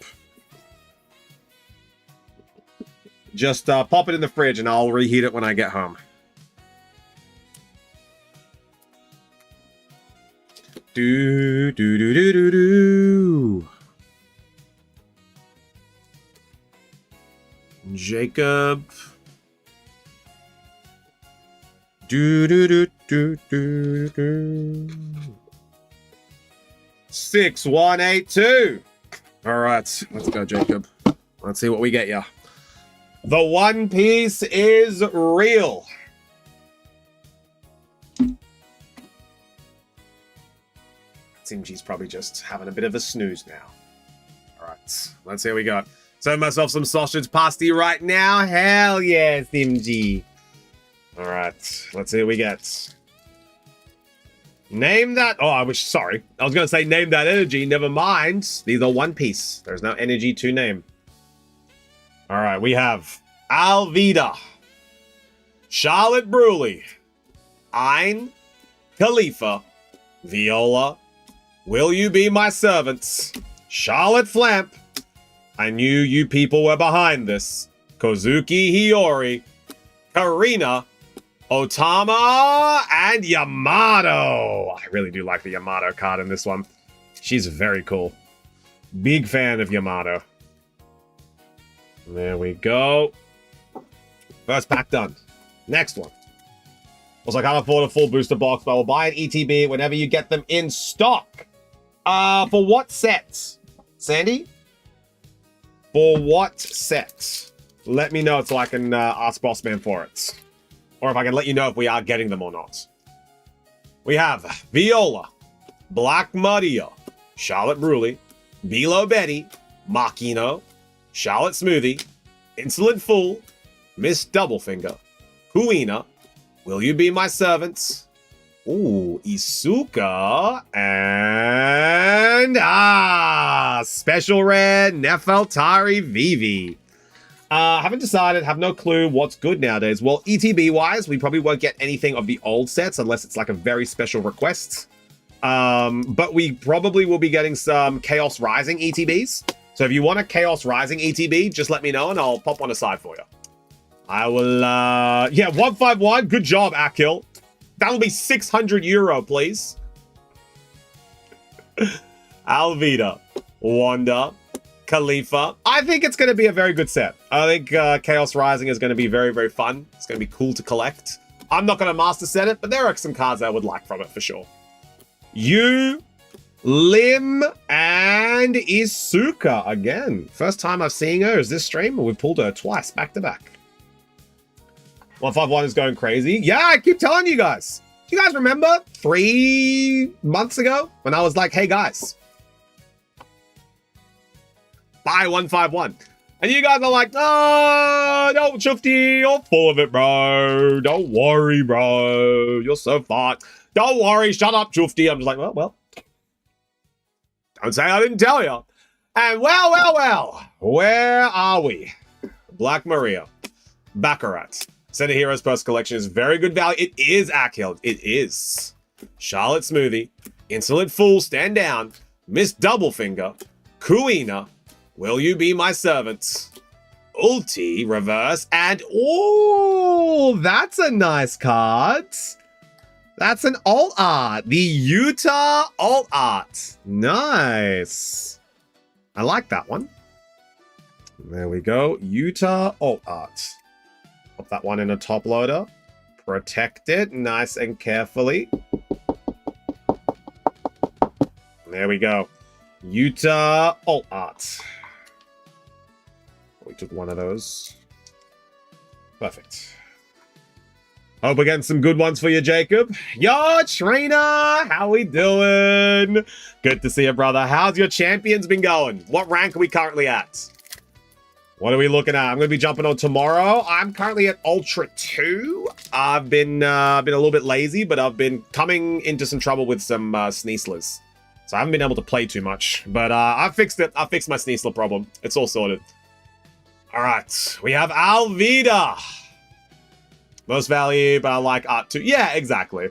Just pop it in the fridge and I'll reheat it when I get home. Do, do, do, do, do, do. Jacob. Do, do, do, do, do, do. 6182. All right, let's go, Jacob. Let's see what we get ya. The One Piece is real. Simg's probably just having a bit of a snooze now. All right, let's see what we got. Serve myself some sausage pasty right now. Hell yeah, Simg. All right, let's see what we get. Name that. Oh, I was sorry. I was going to say name that energy. Never mind. These are One Piece. There's no energy to name. All right, we have Alvida, Charlotte Bruley, Ein, Khalifa, Viola, Will You Be My Servants, Charlotte Flamp, I Knew You People Were Behind This, Kozuki Hiyori, Karina, Otama, and Yamato. I really do like the Yamato card in this one. She's very cool. Big fan of Yamato. There we go. First pack done. Next one. Also, I can't afford a full booster box, but I will buy an ETB whenever you get them in stock. For what sets? Sandy? For what sets? Let me know so I can ask Bossman for it. Or if I can let you know if we are getting them or not. We have Viola, Black Maria, Charlotte Bruley, Bilo Betty, Makino, Charlotte Smoothie, Insolent Fool, Miss Doublefinger, Kuina, Will You Be My Servants, ooh, Isuka, and special rare Nefeltari Vivi. Haven't decided, have no clue what's good nowadays. Well, ETB-wise, we probably won't get anything of the old sets unless it's like a very special request. But we probably will be getting some Chaos Rising ETBs. So if you want a Chaos Rising ETB, just let me know and I'll pop one aside for you. I will, yeah, 151. Good job, Akil. That'll be 600 euro, please. Alvida, Wanda, Khalifa. I think it's going to be a very good set. I think Chaos Rising is going to be very, very fun. It's going to be cool to collect. I'm not going to master set it, but there are some cards I would like from it for sure. You, Lim, and Isuka again. First time I've seen her is this stream, and we've pulled her twice back to back. 151 is going crazy. Yeah, I keep telling you guys. Do you guys remember 3 months ago when I was like, hey guys, buy 151. And you guys are like, oh, don't, Shufty, you're full of it, bro. Don't worry, bro. You're so fat. Don't worry, shut up, Shufty. I'm just like, well. Don't say I didn't tell you. And well, where are we? Black Maria, Baccarat. Set of Heroes Post Collection is very good value. It is Akil. It is. Charlotte Smoothie, Insolent Fool, Stand Down, Miss Doublefinger, Kuina, Will You Be My Servants, Ulti, reverse, and oh, that's a nice card. That's an alt art. The Utah alt art. Nice. I like that one. There we go. Utah alt art. Pop that one in a top loader. Protect it nice and carefully. There we go. Utah alt art. We took one of those. Perfect. Hope we're getting some good ones for you, Jacob. Yo, trainer, how we doing? Good to see you, brother. How's your champions been going? What rank are we currently at? What are we looking at? I'm going to be jumping on tomorrow. I'm currently at Ultra 2. I've been a little bit lazy, but I've been coming into some trouble with some Sneaslers. So I haven't been able to play too much. But I fixed it. I fixed my Sneasler problem. It's all sorted. All right. We have Alvida. Most value, but I like art too. Yeah, exactly.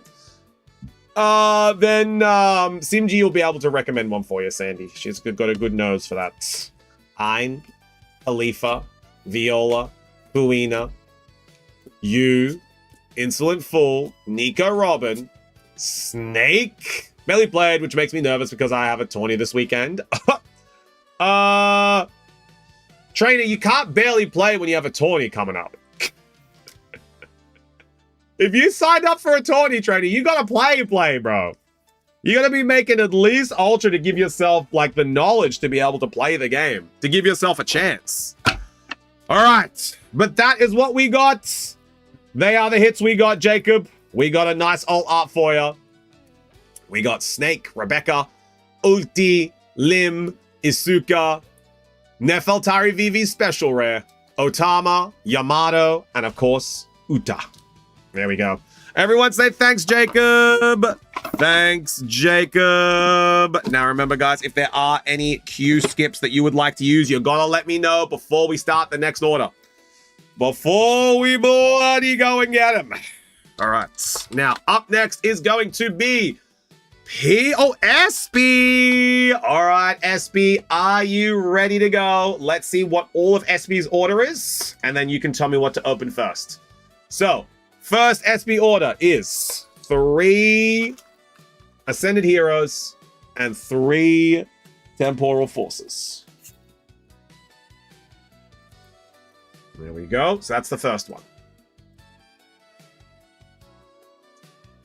Then Simji will be able to recommend one for you, Sandy. She's got a good nose for that. Ein, Alifa, Viola, Buina, you, Insolent Fool, Nico Robin, Snake, Belly Blade, which makes me nervous because I have a tourney this weekend. Trainer, you can't barely play when you have a tourney coming up. If you signed up for a tourney, Trainer, you gotta play, bro. You gotta be making at least Ultra to give yourself, like, the knowledge to be able to play the game. To give yourself a chance. Alright. But that is what we got. They are the hits we got, Jacob. We got a nice alt art for you. We got Snake, Rebecca, Ulti, Lim, Isuka, Nefeltari VV Special Rare, Otama, Yamato, and of course, Uta. There we go. Everyone say thanks, Jacob. Thanks, Jacob. Now remember, guys, if there are any queue skips that you would like to use, you gotta let me know before we start the next order. Before we bloody go and get them. All right. Now, up next is going to be SB. All right, SB, are you ready to go? Let's see what all of SB's order is, and then you can tell me what to open first. So, first SB order is 3 Ascended Heroes and 3 Temporal Forces. There we go. So that's the first one.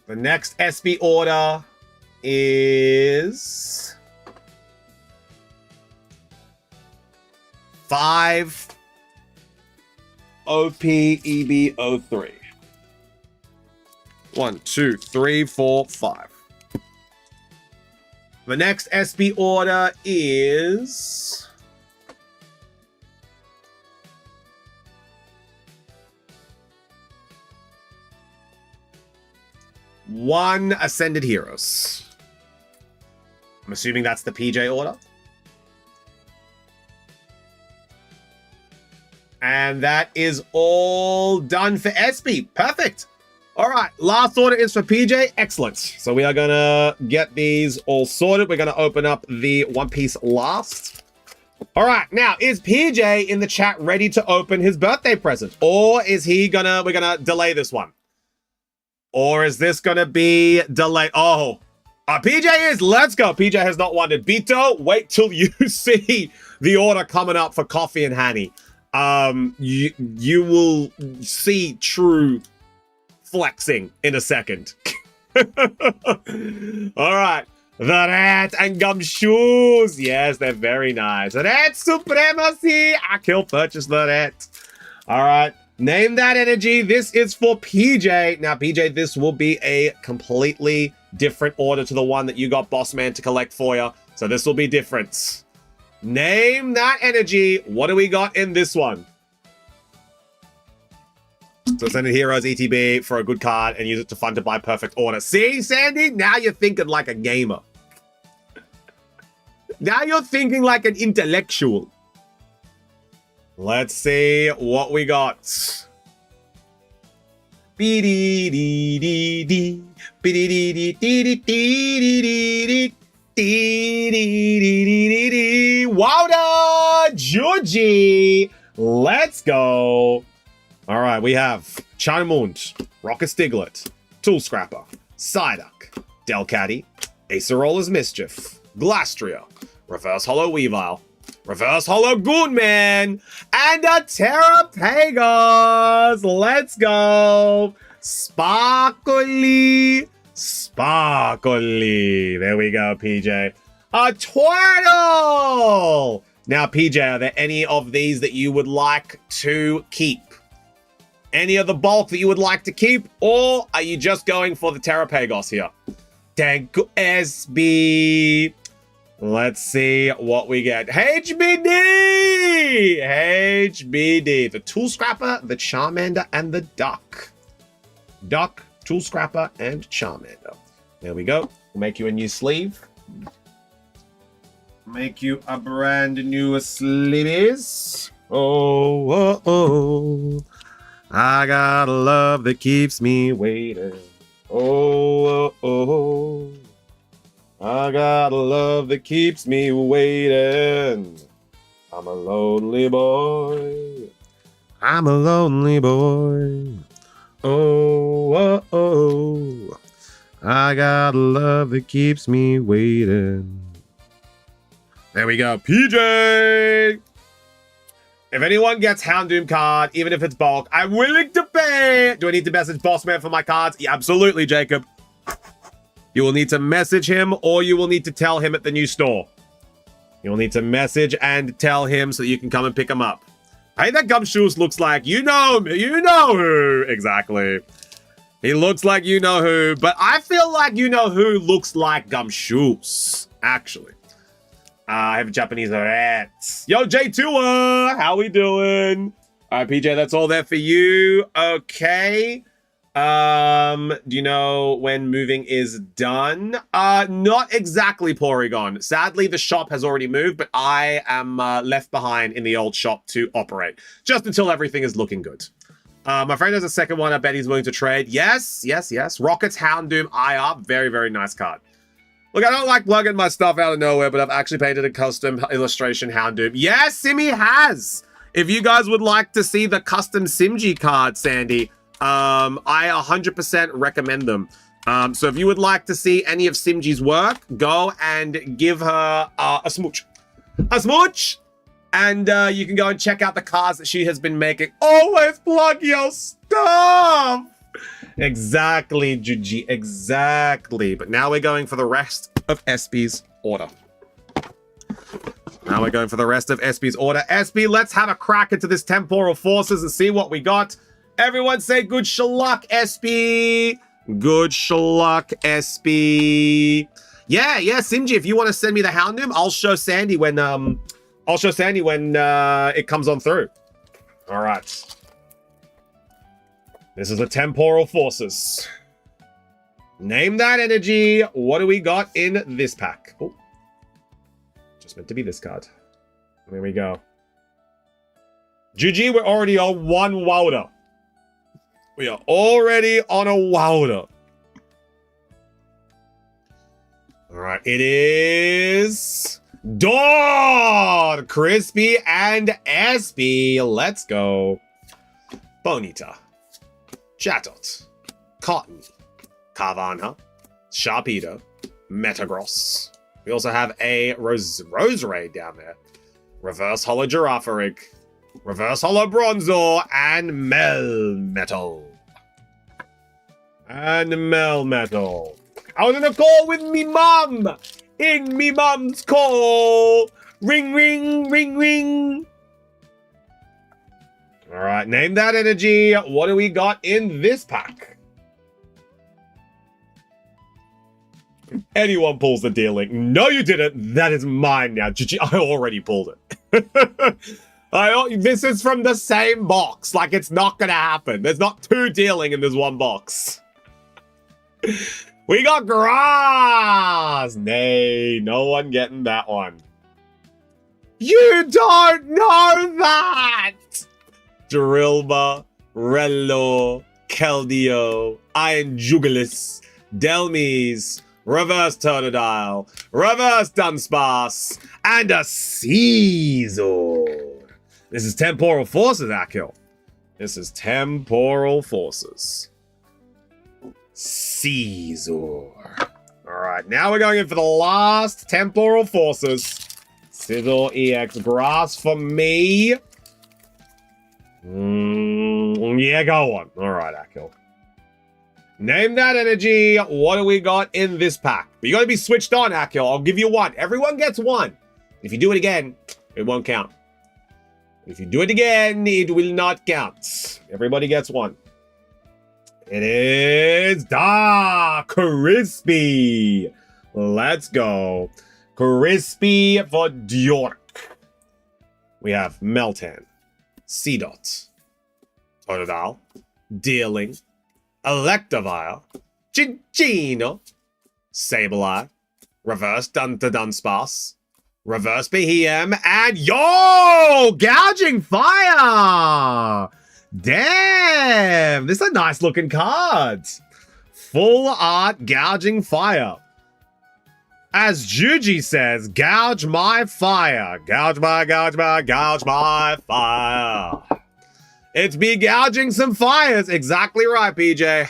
The next SB order is 5 OPEB03. 1, 2, 3, 4, 5. The next SB order is 1 Ascended Heroes. I'm assuming that's the PJ order. And that is all done for SB. Perfect. All right, last order is for PJ. Excellent. So we are going to get these all sorted. We're going to open up the One Piece last. All right, now, is PJ in the chat ready to open his birthday present? Or is he we're going to delay this one? Or is this going to be delayed? Oh, PJ is. Let's go. PJ has not wanted. Bito, wait till you see the order coming up for Coffee and Honey. You will see true flexing in a second. All right. The Rat and Gumshoes. Yes, they're very nice. Rat Supremacy. I kill purchase the Rat. All right. Name that energy. This is for PJ. Now, PJ, this will be a completely different order to the one that you got Boss Man to collect for you. So this will be different. Name that energy. What do we got in this one? So send a Heroes ETB for a good card and use it to fund to buy perfect order. See, Sandy? Now you're thinking like a gamer. Now you're thinking like an intellectual. Let's see what we got. Wowda Georgie. Let's go. All right, we have Charmant, Rocket Stiglet, Tool Scrapper, Psyduck, Delcatty, Acerola's Mischief, Glastria, Reverse Hollow Weavile, Reverse Hollow Goonman, and a Terrapagos. Let's go. Sparkly. There we go, PJ. A Twirtle. Now, PJ, are there any of these that you would like to keep? Any of the bulk that you would like to keep? Or are you just going for the Terrapagos here? Thank you, SB. Let's see what we get. HBD. The Tool Scrapper, the Charmander, and the Duck. Duck, Tool Scrapper, and Charmander. There we go. We'll make you a new sleeve. Make you a brand new sleeves. Oh. I got a love that keeps me waiting. Oh. I got a love that keeps me waiting. I'm a lonely boy. Oh. I got a love that keeps me waiting. There we go. PJ! If anyone gets Houndoom card, even if it's bulk, I'm willing to pay. Do I need to message Bossman for my cards? Yeah, absolutely, Jacob. You will need to message him, or you will need to tell him at the new store. You'll need to message and tell him so that you can come and pick him up. Hey, that Gumshoes looks like you know who. Exactly. He looks like you know who, but I feel like you know who looks like Gumshoes, actually. I have a Japanese rats. Yo, J2, how we doing? All right, PJ, that's all there for you. Okay. Do you know when moving is done? Not exactly, Porygon. Sadly, the shop has already moved, but I am left behind in the old shop to operate. Just until everything is looking good. My friend has a second one. I bet he's willing to trade. Yes. Rocket's Houndoom IR. Very, very nice card. Look, I don't like plugging my stuff out of nowhere, but I've actually painted a custom illustration Houndoom. Yes, Simi has. If you guys would like to see the custom Simji card, Sandy, I 100% recommend them. So if you would like to see any of Simji's work, go and give her a smooch. And you can go and check out the cards that she has been making. Always plug your stuff. Exactly, Juji, exactly. But now we're going for the rest of SB's order. SB, let's have a crack into this Temporal Forces and see what we got. Everyone say good shaluck, SB. Good shaluck, SB. Yeah, Simji, if you want to send me the Houndoom, I'll show Sandy when it comes on through. All right. This is the Temporal Forces. Name that energy. What do we got in this pack? Oh, just meant to be this card. There we go. GG, we're already on one Wilder. We are already on a Wilder. All right, it is Dawn, Crispy, and SB. Let's go. Bonita, Chatot, Cotton, Carvana, Sharpedo, Metagross. We also have a Roserade down there. Reverse Hollow Girafarig, Reverse Hollow Bronzor, and Melmetal. I was in a call with me mum. In me mum's call. Ring, ring, ring, ring. All right, name that energy. What do we got in this pack? Anyone pulls the dealing. No, you didn't. That is mine now. GG, I already pulled it. This is from the same box. Like, it's not going to happen. There's not two dealing in this one box. We got grass. Nay, no one getting that one. You don't know that. Drilba, Rello, Keldeo, Iron Jugulis, Delmies, Reverse Totodile, Reverse Dunsparce, and a Caesar. This is Temporal Forces, Akil. This is Temporal Forces. Caesar. Alright, now we're going in for the last Temporal Forces. Sizzle EX Grass for me. Yeah, go on. Alright, Akil. Name that energy. What do we got in this pack? But you gotta be switched on, Akil. I'll give you one. Everyone gets one. If you do it again, it won't count. If you do it again, it will not count. Everybody gets one. It is Crispy. Let's go. Crispy for Diork. We have Meltan, Seedot, Totodile, Dealing, Electivire, Chinchino, Sableye, Reverse Dunsparce, Reverse Behem, and yo! Gouging Fire! Damn! This is a nice looking card. Full art Gouging Fire. As Juji says, gouge my fire. Gouge my fire. It's be gouging some fires. Exactly right, PJ.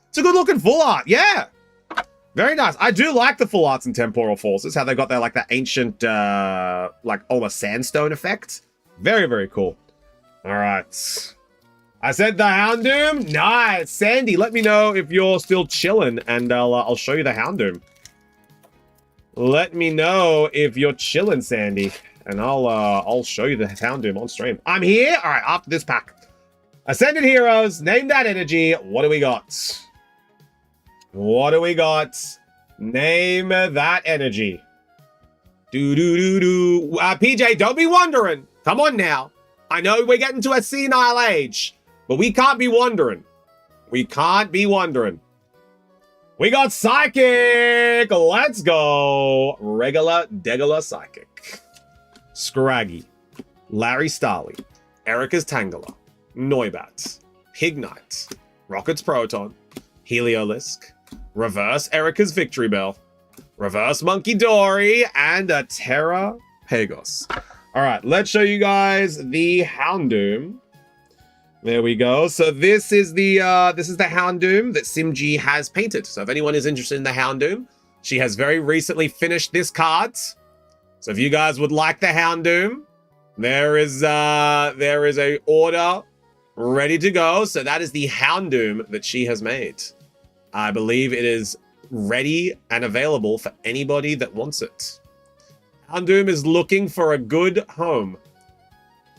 It's a good looking full art. Yeah. Very nice. I do like the full arts in Temporal Forces. How they got that, like, that ancient, like, almost sandstone effect. Very, very cool. All right. I said the Houndoom. Nice. Sandy, let me know if you're still chilling, and I'll show you the Houndoom. Let me know if you're chilling, Sandy, and I'll show you the Houndoom on stream. I'm here. All right, after this pack. Ascended Heroes. Name that energy. What do we got? What do we got? Name that energy. PJ, don't be wondering. Come on now. I know we're getting to a senile age, but we can't be wondering. We can't be wondering. We got Psychic. Let's go. Regular, degular Psychic. Scraggy. Larry Starly. Erica's Tangela. Noibat. Pignite. Rocket's Proton. Heliolisk. Reverse Erica's Victory Bell. Reverse Monkey Dory. And a Terra Pagos. All right, let's show you guys the Houndoom. There we go. So this is the Houndoom that Simji has painted. So if anyone is interested in the Houndoom, she has very recently finished this card. So if you guys would like the Houndoom, there is a order ready to go. So that is the Houndoom that she has made. I believe it is ready and available for anybody that wants it. Houndoom is looking for a good home.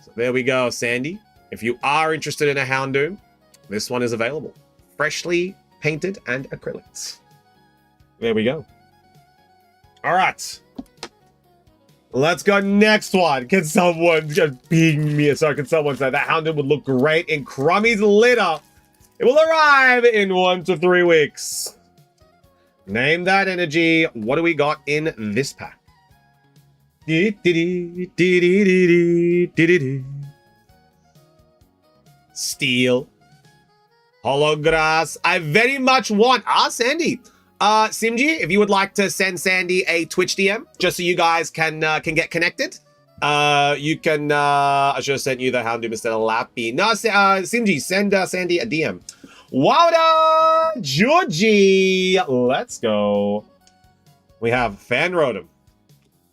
So there we go, Sandy. If you are interested in a Houndoom, this one is available. Freshly painted and acrylics. There we go. All right. Let's go next one. Can someone just ping me? Sorry, can someone say that Houndoom would look great in Crummy's litter? It will arrive in 1 to 3 weeks. Name that energy. What do we got in this pack? Steel. Holograss. I very much want... Sandy. Simji, if you would like to send Sandy a Twitch DM, just so you guys can get connected, you can... I should have sent you the Houndoom instead of Lappy. No, Simji, send Sandy a DM. Wowda! Georgie! Let's go. We have Fanrodom,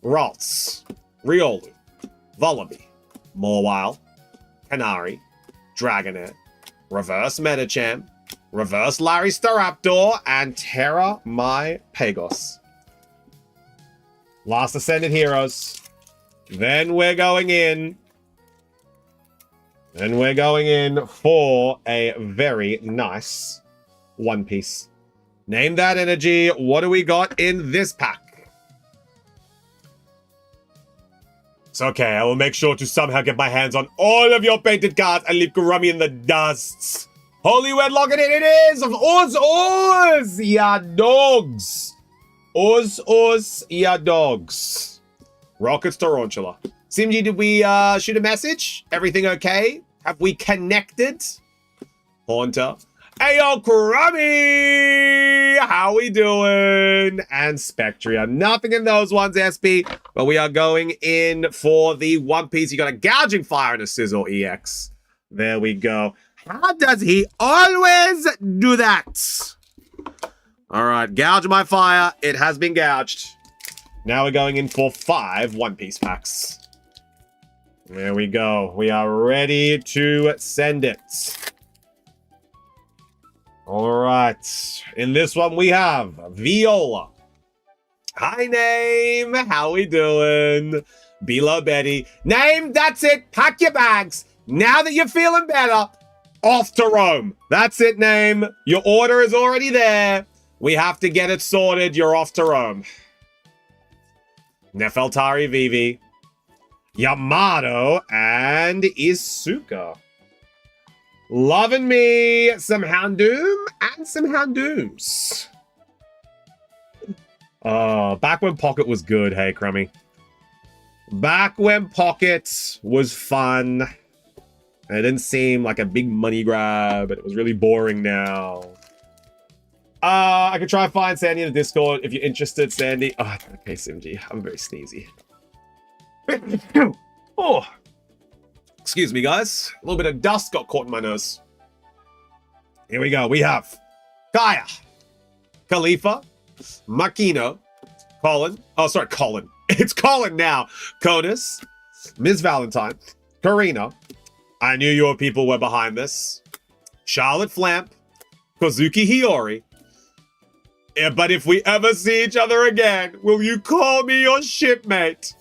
Ralts, Riolu, Vullaby, Mawile, Canary, Dragonair, Reverse Metacham, Reverse Larry Staraptor, and Terra My Pagos. Last Ascended Heroes. Then we're going in. And we're going in for a very nice One Piece. Name that energy. What do we got in this pack? It's okay. I will make sure to somehow get my hands on all of your painted cards and leave Kurami in the dust. Holy Wedlock, and it is! Oz, ya dogs! Oz, ya dogs. Rockets Tarantula. Simji, did we shoot a message? Everything okay? Have we connected? Haunter. Ayo, Kurami! how we doing? And Spectria. Nothing in those ones, SP. But we are going in for the One Piece. You got a Gouging Fire and a Sizzle EX. There we go. How does he always do that? All right, gouge my fire. It has been gouged. Now we're going in for 5 One Piece packs. There we go. We are ready to send it. All right. In this one, we have Viola. Hi, Name. How we doing? Below Betty. Name, that's it. Pack your bags. Now that you're feeling better, off to Rome. That's it, Name. Your order is already there. We have to get it sorted. You're off to Rome. Nefeltari Vivi. Yamato and Isuka. Loving me some Houndoom and some Houndooms. Oh, back when Pocket was good, hey, Crummy. Back when Pocket was fun. And it didn't seem like a big money grab, but it was really boring now. I could try and find Sandy in the Discord if you're interested, Sandy. Oh, okay, Simji. I'm very sneezy. Oh. Excuse me, guys. A little bit of dust got caught in my nose. Here we go. We have Kaya, Khalifa, Makino, Colin. Oh, sorry, Colin. It's Colin now. Codus, Ms. Valentine, Karina. I knew your people were behind this. Charlotte Flamp, Kozuki Hiyori. Yeah, but if we ever see each other again, will you call me your shipmate?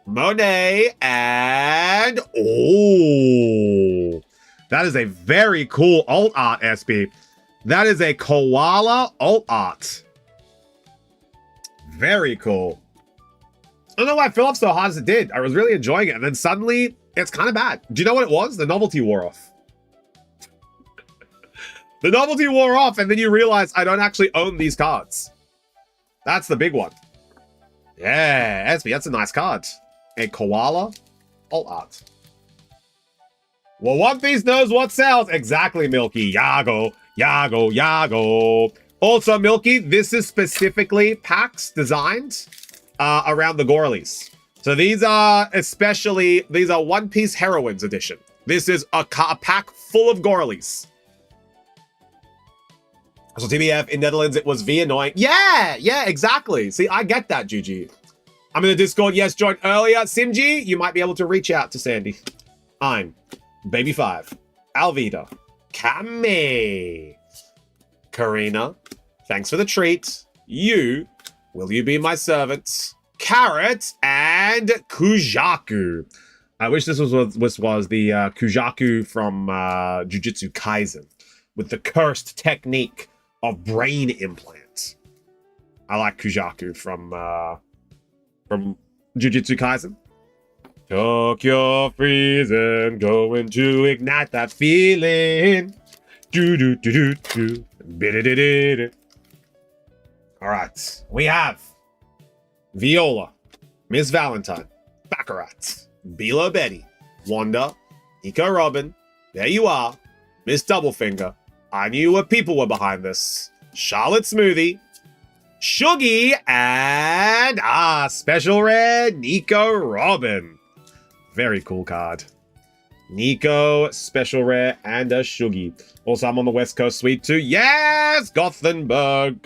Monet and... Oh! That is a very cool alt art, SB. That is a koala alt art. Very cool. I don't know why it fell off so hard as it did. I was really enjoying it, and then suddenly, it's kind of bad. Do you know what it was? The novelty wore off. The novelty wore off, and then you realize I don't actually own these cards. That's the big one. Yeah, SB, that's a nice card. A koala alt art. Well, One Piece knows what sells. Exactly, Milky. Yago, Yago, Yago. Also, Milky, this is specifically packs designed around the Gorlies. So these are One Piece Heroines edition. This is a pack full of Gorlies. So TBF, in Netherlands, it was V annoying. Yeah, exactly. See, I get that, GG. I'm in the Discord. Yes, joined earlier. Simji, you might be able to reach out to Sandy. I'm Baby5, Alvida, Kame, Karina, thanks for the treat. Will you be my servant? Carrot and Kujaku. I wish this was the Kujaku from Jujutsu Kaisen with the cursed technique of brain implants. I like Kujaku from Jujutsu Kaisen. Tokyo freezing, going to ignite that feeling. All right, we have Viola, Ms. Valentine, Baccarat, Below Betty, Wanda, Nico Robin, there you are, Miss Doublefinger. I knew what people were behind this. Charlotte Smoothie, Shuggy, and special rare Nico Robin. Very cool card. Nico, special rare, and a Shuggy. Also, I'm on the West Coast Suite too. Yes! Gothenburg.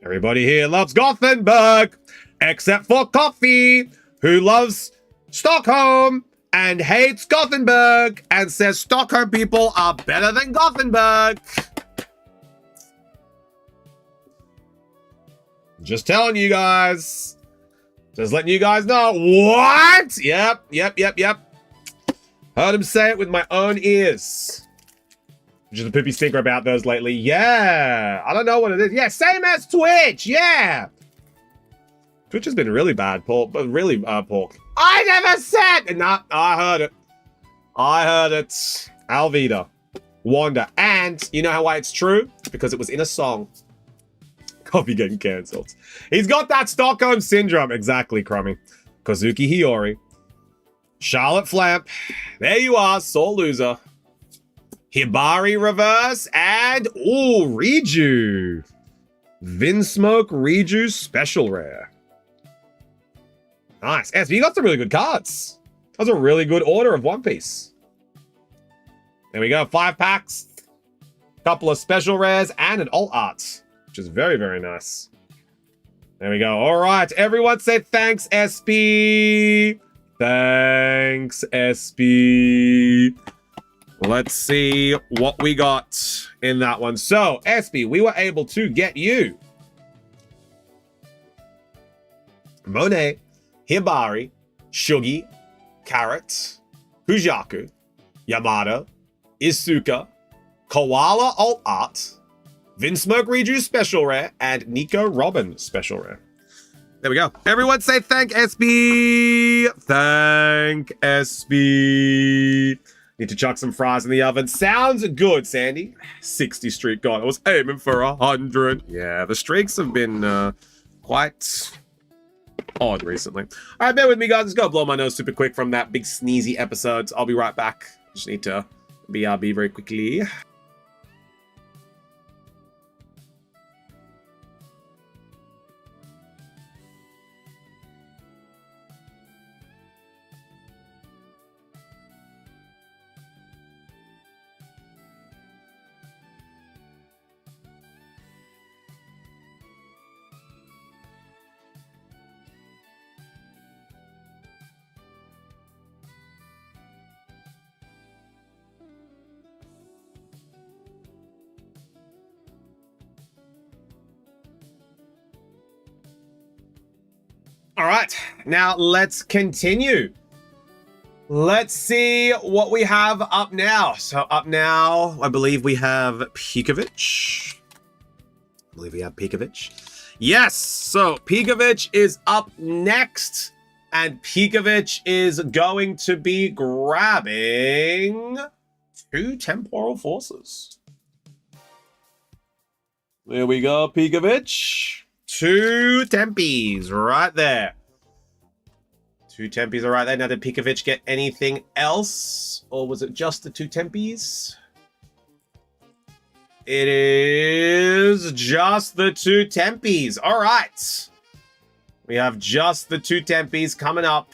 Everybody here loves Gothenburg, except for Coffee, who loves Stockholm and hates Gothenburg and says Stockholm people are better than Gothenburg. Just telling you guys. Just letting you guys know. What? Yep. Heard him say it with my own ears. Just a poopy stinker about those lately. Yeah. I don't know what it is. Yeah, same as Twitch. Yeah. Twitch has been really bad, Paul. But really, Pork. I never said. Nah, I heard it. Alvida. Wanda. And you know why it's true? Because it was in a song. Coffee getting cancelled. He's got that Stockholm syndrome. Exactly, Crummy. Kozuki Hiyori. Charlotte Flamp. There you are, sore loser. Hibari reverse, and Riju. Vinsmoke Riju special rare. Nice. SB, you got some really good cards. That was a really good order of One Piece. There we go. 5 packs. Couple of special rares and an alt art, which is very, very nice. There we go. All right. Everyone say thanks, SB. Thanks, SB. Let's see what we got in that one. So, SB, we were able to get you Monet, Hibari, Shugi, Carrot, Hujaku, Yamato, Isuka, Koala Alt Art, Vinsmoke Riju Special Rare, and Nico Robin Special Rare. There we go. Everyone say thank SB. Thank SB. Need to chuck some fries in the oven. Sounds good, Sandy. 60 streak gone. I was aiming for 100. Yeah, the streaks have been quite odd recently. All right, bear with me, guys. Let's go blow my nose super quick from that big sneezy episode. I'll be right back. Just need to BRB very quickly. All right, now let's continue. Let's see what we have up now. So up now, I believe we have Pikovic. Yes, so Pikovic is up next. And Pikovic is going to be grabbing 2 Temporal Forces. There we go, Pikovic. 2 Tempies right there. 2 Tempies are right there. Now, did Pikovic get anything else? Or was it just the 2 Tempies? It is just the 2 Tempies. All right. We have just the 2 Tempies coming up.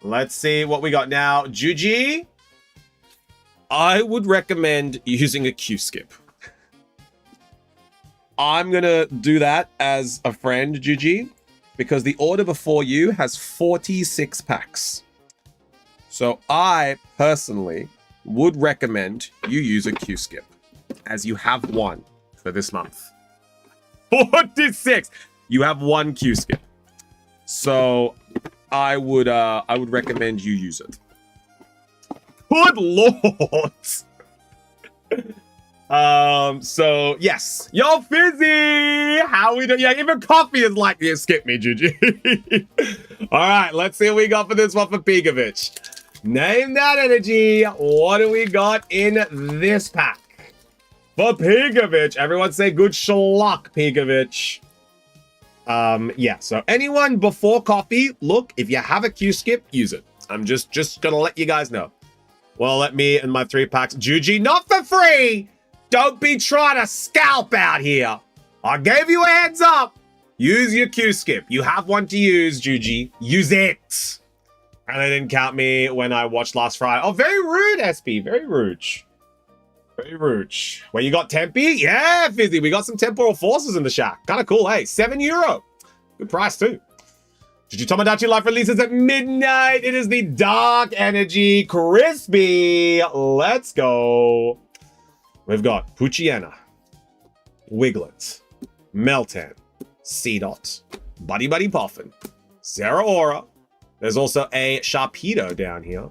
Let's see what we got now. Juji, I would recommend using a Q-skip. I'm going to do that as a friend, Juji, because the order before you has 46 packs. So I personally would recommend you use a Q-skip, as you have one for this month. 46! You have one Q-skip. So I would recommend you use it. Good lord! So yes. Yo, Fizzy! How we doing? Yeah, even coffee is like, yeah, skip me, Juju. Alright, let's see what we got for this one for Pikovic. Name that energy. What do we got in this pack? For Pikovic. Everyone say good schluck, Pikovic. Yeah, so anyone before coffee, look, if you have a Q-skip, use it. I'm just gonna let you guys know. Well, let me and my 3 packs. Juji, not for free! Don't be trying to scalp out here. I gave you a heads up. Use your Q-skip. You have one to use, Juji. Use it. And they didn't count me when I watched last Friday. Oh, very rude, SB. Very rude. Very rude. Where you got Tempe? Yeah, Fizzy. We got some Temporal Forces in the shack. Kind of cool, hey? €7. Good price, too. Juju Tomodachi Life releases at midnight. It is the Dark Energy Crispy. Let's go. We've got Puchiana, Wiglet, Meltan, Seedot, Buddy Buddy Puffin, Zeraora. There's also a Sharpedo down here.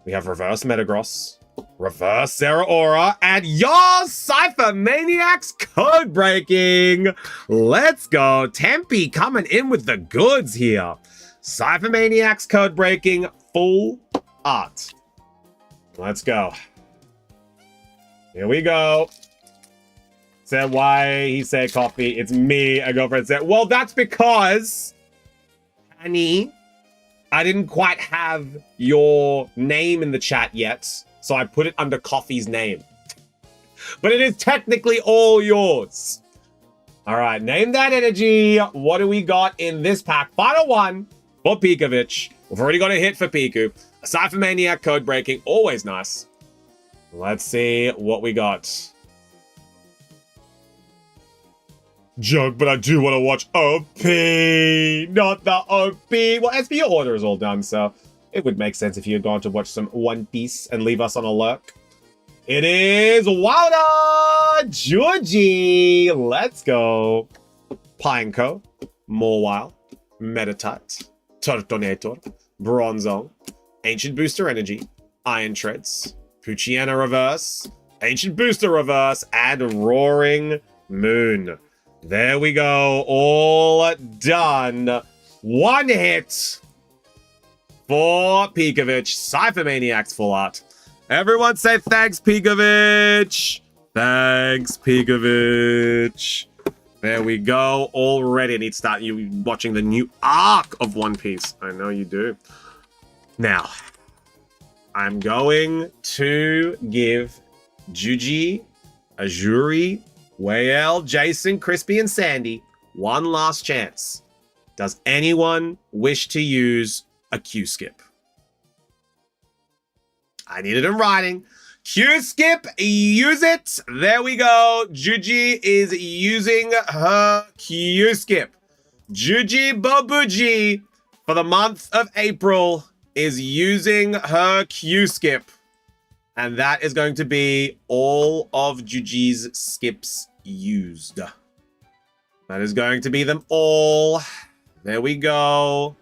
We have Reverse Metagross, Reverse Zeraora, and your Cypher Maniacs Code Breaking. Let's go. Tempe coming in with the goods here. Cypher Maniacs Code Breaking, full art. Let's go. Here we go. Said why he said coffee. It's me, a girlfriend said. Well, that's because, Annie, I didn't quite have your name in the chat yet. so I put it under Coffee's name. But it is technically all yours. All right, name that energy. What do we got in this pack? Final one for Pikovic. We've already got a hit for Piku. Aside from Maniac, Code Breaking, always nice. Let's see what we got. Joke, but I do want to watch OP, not the OP. Well, SP, your order is all done, so it would make sense if you had gone to watch some One Piece and leave us on a lurk. It is Wilder Georgie. Let's go. Pineco, Morwile, Meditite, Turtonator, Bronzong, Ancient Booster Energy, Iron Treads, Poochyena Reverse, Ancient Booster Reverse, and Roaring Moon. There we go. All done. One hit for Pikovic. Cypher Maniacs full art. Everyone say thanks, Pikovic. Thanks, Pikovic. There we go. Already need to start you watching the new arc of One Piece. I know you do. Now, I'm going to give Juji, Azuri, Wael, Jason, Crispy, and Sandy one last chance. Does anyone wish to use a Q-skip? I need it in writing. Q-skip, use it. There we go. Juji is using her Q-skip. Juji Bobuji, for the month of April, is using her Q-skip. And that is going to be all of Juji's skips used. That is going to be them all. There we go.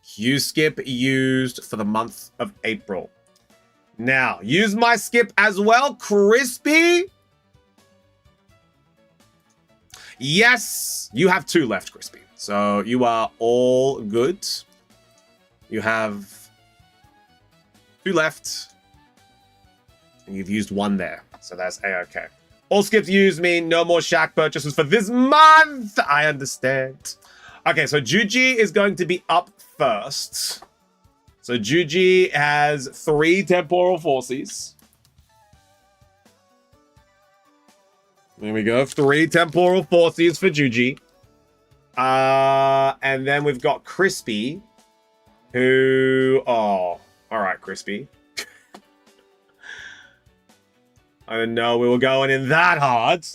Q-skip used for the month of April. Now, use my skip as well, Crispy. Yes, you have 2 left, Crispy. So you are all good. You have 2 left. And you've used 1 there. So that's A-okay. All skips used mean no more Shack purchases for this month. I understand. Okay, so Juji is going to be up first. So Juji has 3 Temporal Forces. There we go. 3 Temporal Forces for Juji. And then we've got Crispy, who... Oh, all right, Crispy. I didn't know we were going in that hard.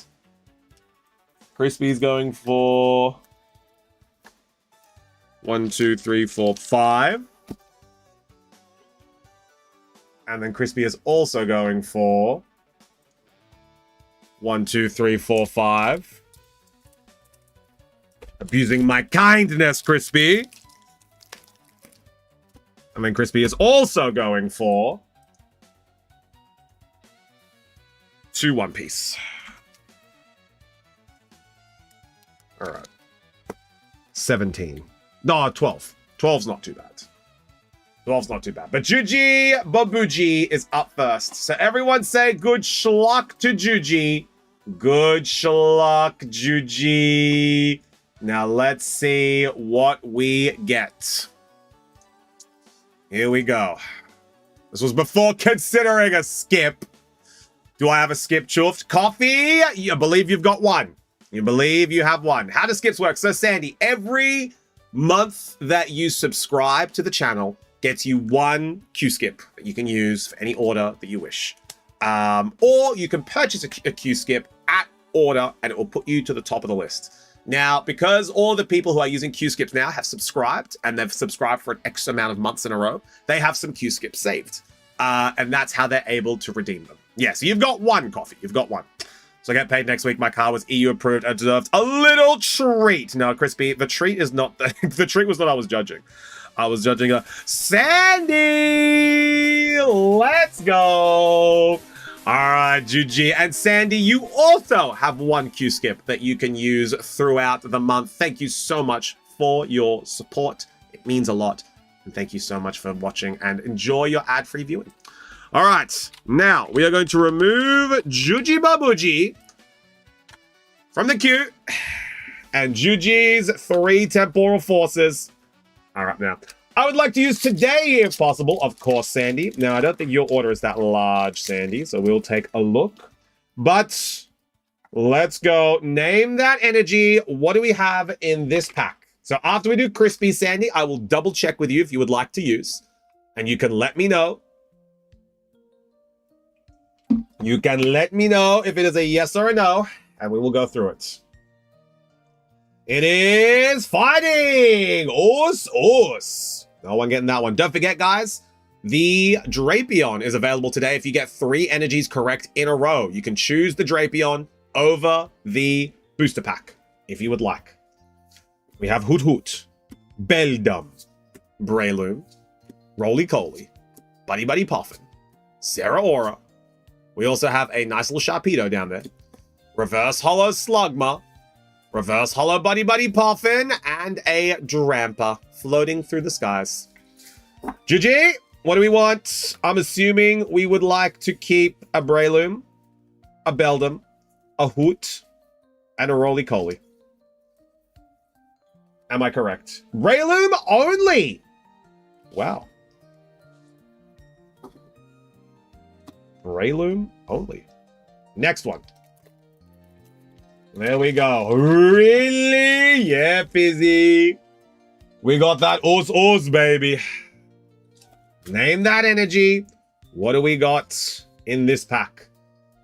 Crispy's going for 1, 2, 3, 4, 5. And then Crispy is also going for 1, 2, 3, 4, 5. Abusing my kindness, Crispy. And then Crispy is also going for 2 One Piece. All right. 17. No, 12. 12's not too bad. 12's not too bad. But Juji Bobuji is up first. So everyone say good schluck to Juji. Good schluck, Juji. Now let's see what we get. Here we go. This was before considering a skip. Do I have a skip, Chuffed? Coffee? You believe you've got 1. You believe you have 1. How do skips work? So Sandy, every month that you subscribe to the channel gets you 1 Q-skip that you can use for any order that you wish. Or you can purchase a Q-skip at order and it will put you to the top of the list. Now, because all the people who are using Q-skips now have subscribed and they've subscribed for an X amount of months in a row, they have some Q-skips saved. And that's how they're able to redeem them. Yeah, so you've got 1, Coffee. You've got 1. So I get paid next week. My car was EU approved. I deserved a little treat. No, Crispy, the treat is not... the treat was what I was judging. I was judging a Sandy! Let's go! All right, Juji. And Sandy, you also have 1 Q-skip that you can use throughout the month. Thank you so much for your support. It means a lot. And thank you so much for watching and enjoy your ad-free viewing. All right, now we are going to remove Juji Babuji from the queue. And Juji's 3 Temporal Forces are up now. I would like to use today, if possible. Of course, Sandy. Now, I don't think your order is that large, Sandy, so we'll take a look. But let's go. Name that energy. What do we have in this pack? So after we do Crispy, Sandy, I will double check with you if you would like to use. And you can let me know. You can let me know if it is a yes or a no, and we will go through it. It is fighting! Us, us. No one getting that one. Don't forget, guys, the Drapion is available today if you get 3 energies correct in a row. You can choose the Drapion over the booster pack, if you would like. We have Hoot Hoot, Beldum, Breloom, Roly Coly, Buddy Buddy Poffin, Sarah Aura. We also have a nice little Sharpedo down there. Reverse Hollow Slugma, Reverse Hollow Buddy Buddy Poffin, and a Drampa floating through the skies. GG, what do we want? I'm assuming we would like to keep a Breloom, a Beldum, a Hoot, and a Roly Coly. Am I correct? Breloom only! Wow. Breloom only. Next one. There we go. Really? Yeah, Fizzy. We got that us, baby. Name that energy. What do we got in this pack?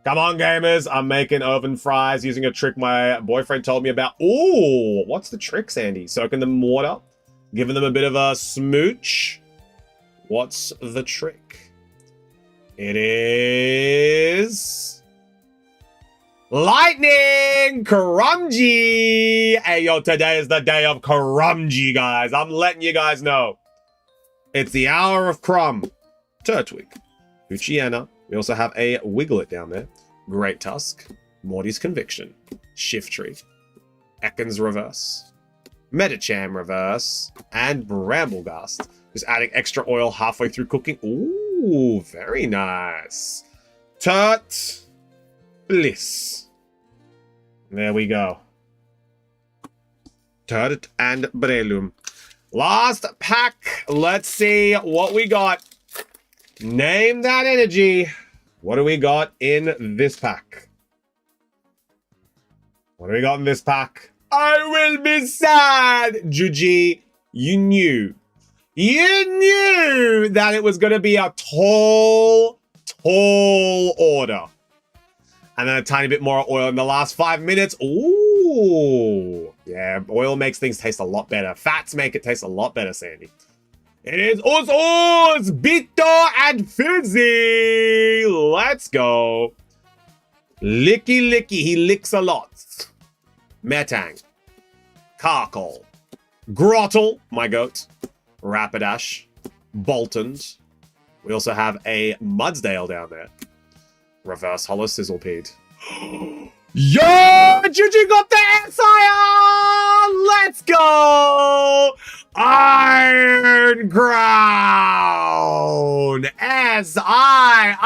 Come on, gamers. I'm making oven fries using a trick my boyfriend told me about. Ooh, what's the trick, Sandy? Soaking them in water, giving them a bit of a smooch. What's the trick? It is Lightning Karumji. Hey, yo, today is the day of Karumji, guys. I'm letting you guys know. It's the hour of Crumb. Turtwig, Uchiana. We also have a Wiglet down there. Great Tusk, Morty's Conviction, Shiftry, Ekans Reverse, Metacham Reverse, and Bramblegast. Just adding extra oil halfway through cooking. Ooh, very nice. Turt Bliss. There we go. Turt and Breloom. Last pack. Let's see what we got. Name that energy. What do we got in this pack? What do we got in this pack? I will be sad. Juji, you knew that it was going to be a tall order. And then a tiny bit more oil in the last 5 minutes. Ooh. Yeah, oil makes things taste a lot better. Fats make it taste a lot better, Sandy. It is us, Bito and Fizzy. Let's go. Licky Licky, he licks a lot. Metang. Carkle. Grottle, my goat. Rapidash. Boltons. We also have a Mudsdale down there. Reverse Hollow Sizzlepede. Yo! Juji got the SIR! Let's go! Iron Crown! SIR!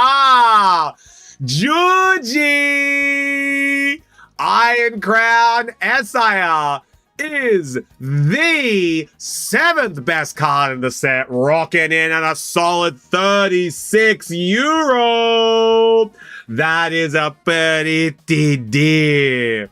Juji! Iron Crown SIR is the 7th best card in the set, rocking in at a solid €36. That is a pretty deal.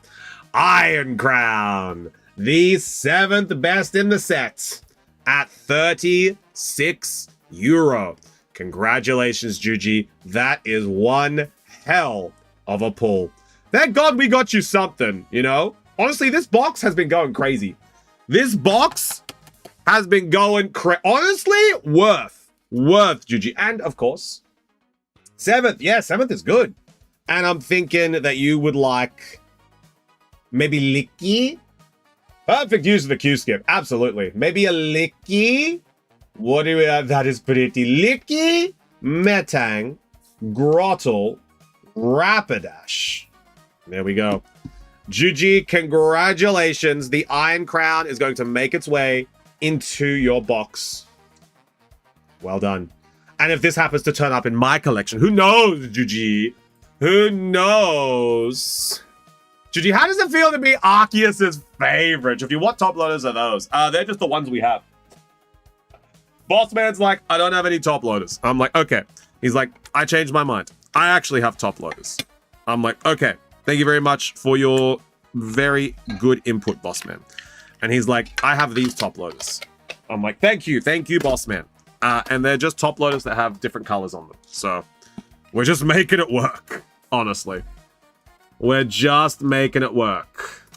Iron Crown, the 7th best in the set at €36. Congratulations, Juji. That is one hell of a pull. Thank God we got you something, you know? Honestly, this box has been going crazy. This box has been going honestly, worth, Juji. And, of course, 7th. Yeah, 7th is good. And I'm thinking that you would like maybe Licky. Perfect use of the Q-skip. Absolutely. Maybe a Licky. What do we have? That is pretty. Licky, Metang, Grottle, Rapidash. There we go. Juji, congratulations. The Iron Crown is going to make its way into your box. Well done. And if this happens to turn up in my collection, who knows, Juji? Who knows? Juji, how does it feel to be Arceus's favorite? Juji, what top loaders are those? They're just the ones we have. Boss man's like, I don't have any top loaders. I'm like, okay. He's like, I changed my mind. I actually have top loaders. I'm like, okay. Thank you very much for your very good input, boss man. And he's like, I have these top loaders. I'm like, thank you, boss man. And they're just top loaders that have different colors on them. So we're just making it work, honestly. We're just making it work.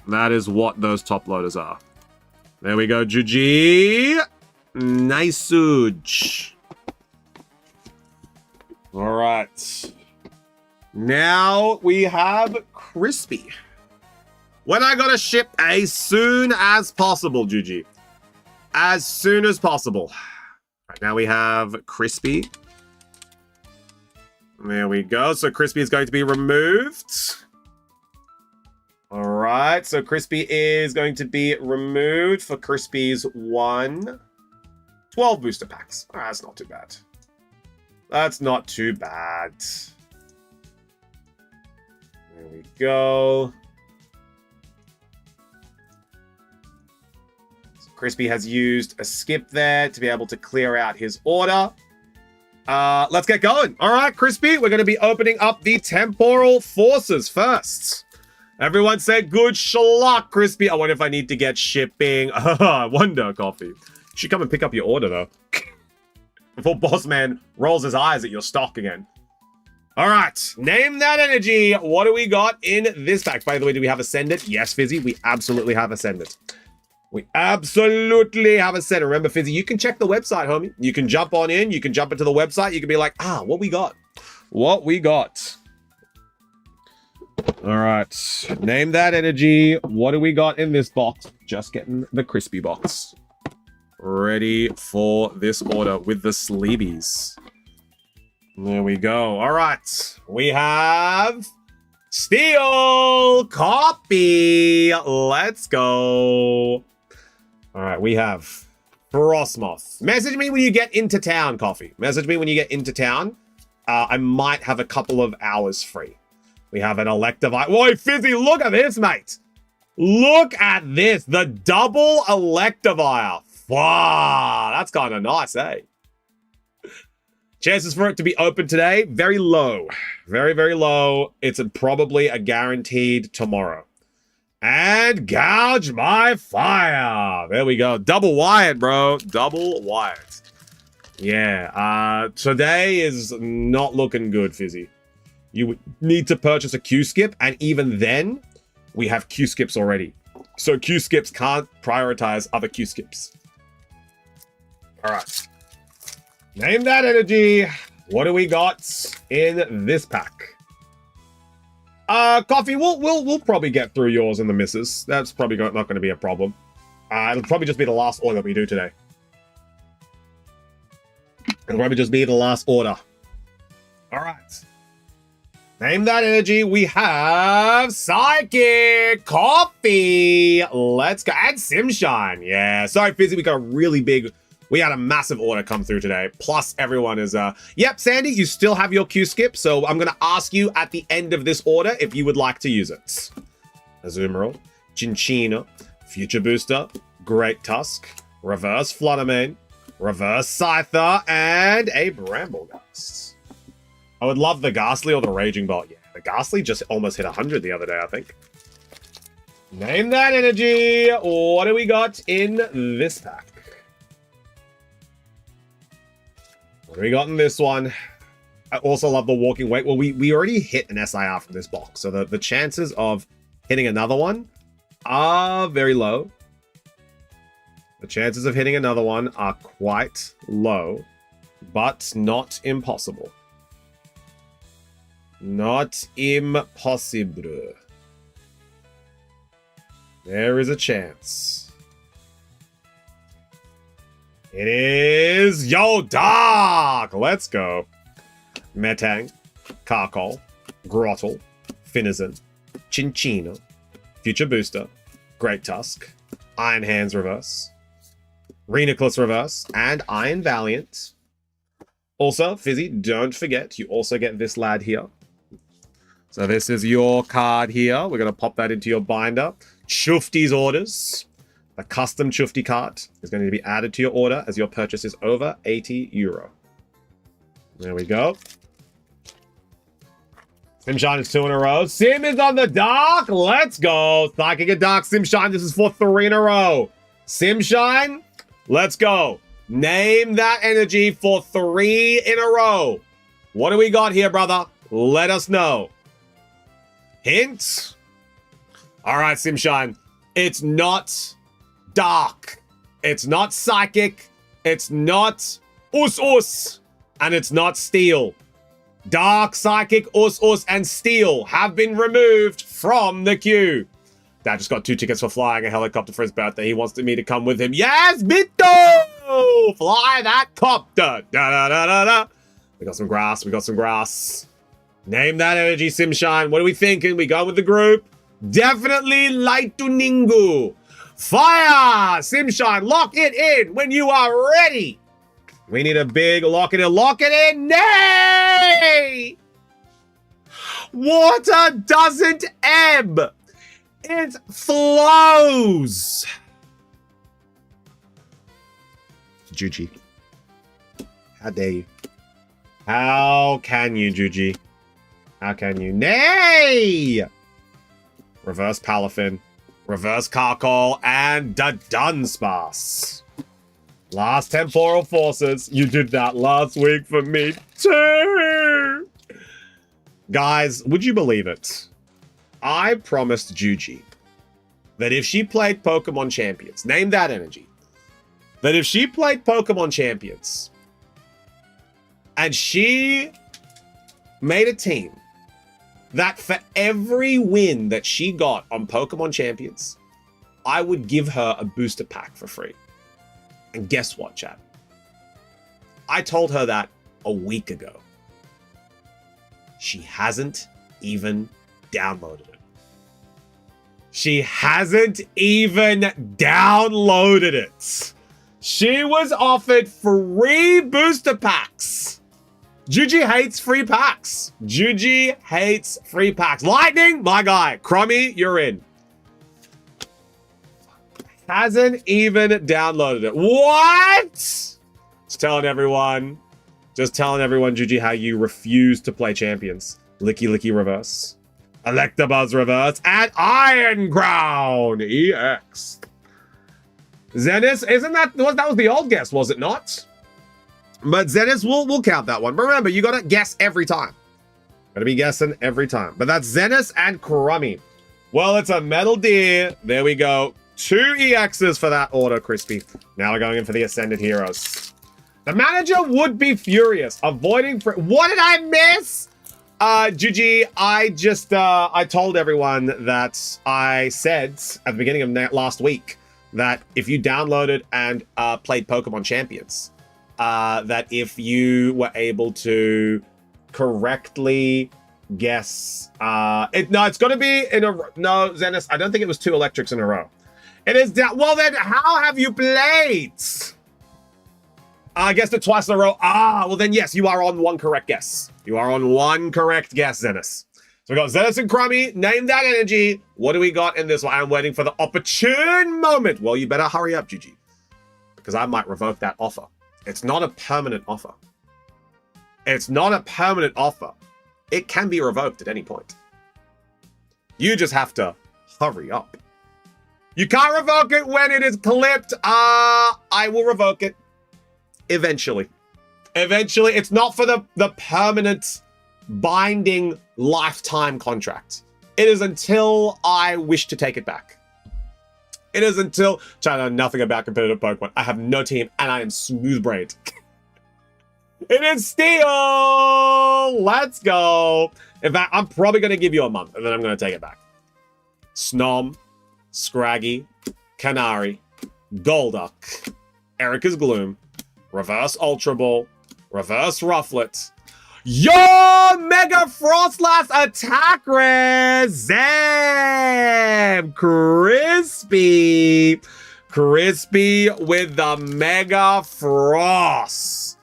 That is what those top loaders are. There we go, Juji. Nice. All right. Now we have Crispy. When I gotta ship as soon as possible, Juji. As soon as possible. Right now we have Crispy. There we go. So Crispy is going to be removed. All right. So Crispy is going to be removed for Crispy's 12 booster packs. All right, that's not too bad. That's not too bad. There we go. So Crispy has used a skip there to be able to clear out his order. Let's get going. All right, Crispy, we're going to be opening up the Temporal Forces first. Everyone said good schluck, Crispy. I wonder if I need to get shipping. I wonder, Coffee. You should come and pick up your order, though. Before Boss Man rolls his eyes at your stock again. All right, name that energy. What do we got in this pack? By the way, do we have Ascendant? Yes, Fizzy, we absolutely have Ascendant. We absolutely have Ascendant. Remember, Fizzy, you can check the website, homie. You can jump on in. You can jump into the website. You can be like, what we got? What we got? All right, name that energy. What do we got in this box? Just getting the Crispy box. Ready for this order with the sleebies. There we go. All right. We have Steel Copy. Let's go. All right. We have Frostmoth. Message me when you get into town, Coffee. Message me when you get into town. I might have a couple of hours free. We have an Electivire. Whoa, Fizzy, look at this, mate. Look at this. The double Electivire. Wow, that's kind of nice, eh? Chances for it to be open today, very low. Very, very low. It's probably a guaranteed tomorrow. And Gouge My Fire. There we go. Double wired, bro. Double wired. Yeah, today is not looking good, Fizzy. You need to purchase a Q-skip, and even then, we have Q-skips already. So Q-skips can't prioritize other Q-skips. All right. Name that energy. What do we got in this pack? Coffee, we'll probably get through yours and the misses. That's probably not going to be a problem. It'll probably just be the last order we do today. It'll probably just be the last order. All right. Name that energy. We have Psychic Coffee. Let's go. And Simshine. Yeah. Sorry, Fizzy. We had a massive order come through today. Plus, everyone is, Yep, Sandy, you still have your Q-skip. So I'm going to ask you at the end of this order if you would like to use it. Azumarill, Chinchino, Future Booster, Great Tusk, Reverse Fluttermane, Reverse Scyther, and a Bramblegast. I would love the Ghastly or the Raging Bolt. Yeah, the Ghastly just almost hit 100 the other day, I think. Name that energy. What do we got in this pack? What do we got in this one? I also love the Walking Weight. Well, we already hit an SIR from this box, so the chances of hitting another one are very low. The chances of hitting another one are quite low, but not impossible. Not impossible. There is a chance. It is Yo Dark! Let's go. Metang, Carkol, Grottle, Finizen, Chinchino, Future Booster, Great Tusk, Iron Hands Reverse, Renaclus Reverse, and Iron Valiant. Also, Fizzy, don't forget, you also get this lad here. So this is your card here. We're going to pop that into your binder. Shufty's orders. A custom Chufti card is going to be added to your order as your purchase is over €80. There we go. Simshine is 2 in a row. Sim is on the dark. Let's go. Psychic and Dark Simshine. This is for 3 in a row. Simshine, let's go. Name that energy for 3 in a row. What do we got here, brother? Let us know. Hint. All right, Simshine. It's not dark. It's not psychic. It's not us. And it's not steel. Dark, psychic, us, and steel have been removed from the queue. Dad just got 2 tickets for flying a helicopter for his birthday. He wants me to come with him. Yes, Bito! Fly that copter. Da-da-da-da-da. We got some grass. We got some grass. Name that energy, Simshine. What are we thinking? We go with the group. Definitely Lightningu. Fire! Simshine, lock it in when you are ready. We need a big lock it in. Lock it in. Nay! Water doesn't ebb. It flows. Juji. How dare you? How can you, Juji? How can you? Nay! Reverse Palafin. Reverse Carcol. And the Dunsparce. Last temporal forces. You did that last week for me too. Guys, would you believe it? I promised Juji that if she played Pokemon Champions, name that energy, that if she played Pokemon Champions and she made a team that for every win that she got on Pokemon Champions, I would give her a booster pack for free. And guess what, chat? I told her that a week ago. She hasn't even downloaded it. She hasn't even downloaded it. She was offered free booster packs. Juji hates free packs. Juji hates free packs. Lightning, my guy. Crummy, you're in. Hasn't even downloaded it. What? Just telling everyone, Juji, how you refuse to play champions. Licky reverse. Electabuzz reverse. And Iron Crown EX. Zenith, isn't that was the old guess, was it not? But Zenith, we'll count that one. But remember, you gotta guess every time. Gotta be guessing every time. But that's Zenith and Crummy. Well, it's a Metal Deer. There we go. 2 EXs for that order, Crispy. Now we're going in for the Ascended Heroes. The manager would be furious. Avoiding... What did I miss? Juji, I told everyone that I said at the beginning of last week that if you downloaded and played Pokemon Champions, that if you were able to correctly guess... it's going to be in a... No, Zenith, I don't think it was 2 electrics in a row. It is down. Well, then, how have you played? I guessed it twice in a row. Well, then, yes, you are on 1 correct guess. You are on 1 correct guess, Zenith. So we got Zenith and Crummy. Name that energy. What do we got in this one? I'm waiting for the opportune moment. Well, you better hurry up, Gigi, because I might revoke that offer. It's not a permanent offer. It's not a permanent offer. It can be revoked at any point. You just have to hurry up. You can't revoke it when it is clipped. I will revoke it. Eventually. Eventually. It's not for the permanent binding lifetime contract. It is until I wish to take it back. It is until... I know nothing about competitive Pokemon. I have no team and I am smooth-brained. It is Steel! Let's go. In fact, I'm probably going to give you a month and then I'm going to take it back. Snom. Scraggy, Canary, Golduck, Erica's Gloom, Reverse Ultra Ball, Reverse Rufflet, your Mega Frostlass attack res, Zam, Crispy with the Mega Frost.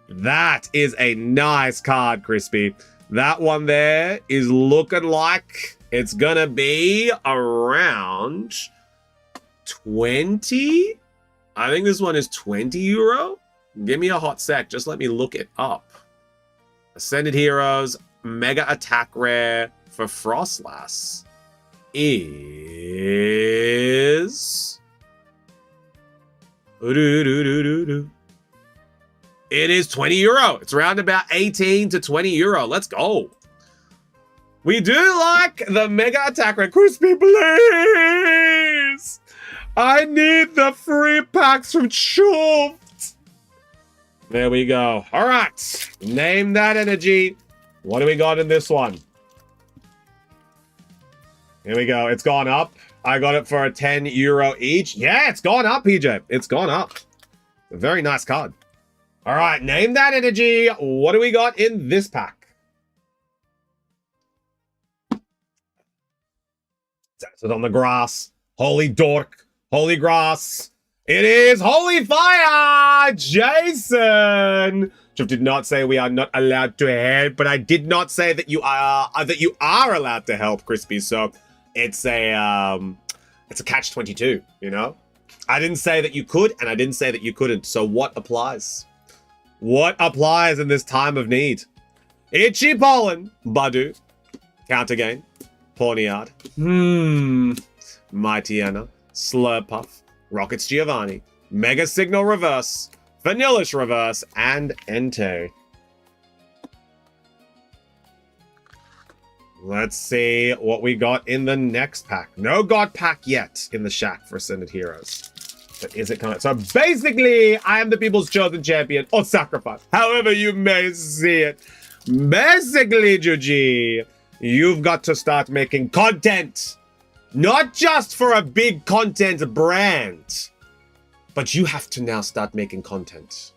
That is a nice card, Crispy. That one there is looking like... It's gonna be around 20? I think this one is 20 euro. Give me a hot sec. Just let me look it up. Ascended Heroes Mega Attack Rare for Frostlass is... It is 20 euro. It's around about 18 to 20 euro. Let's go. We do like the Mega Attack Rare. Crispy, please. I need the free packs from Chuft. There we go. All right. Name that energy. What do we got in this one? Here we go. It's gone up. I got it for a 10 euro each. Yeah, it's gone up, PJ. It's gone up. A very nice card. All right, name that energy. What do we got in this pack? That's it on the grass. Holy dork. Holy grass. It is Holy Fire, Jason. Jeff did not say we are not allowed to help, but I did not say that you are allowed to help, Crispy. So it's a catch-22, you know? I didn't say that you could, and I didn't say that you couldn't. So what applies? What applies in this time of need? Itchy Pollen, Badu, Countergain, Pawniard, Mighty Anna, Slurpuff, Rockets Giovanni, Mega Signal Reverse, Vanillish Reverse, and Entei. Let's see what we got in the next pack. No God pack yet in the shack for Ascended Heroes. But is it coming? So basically, I am the people's chosen champion, or sacrifice, however you may see it. Basically, Juji, you've got to start making content. Not just for a big content brand, but you have to now start making content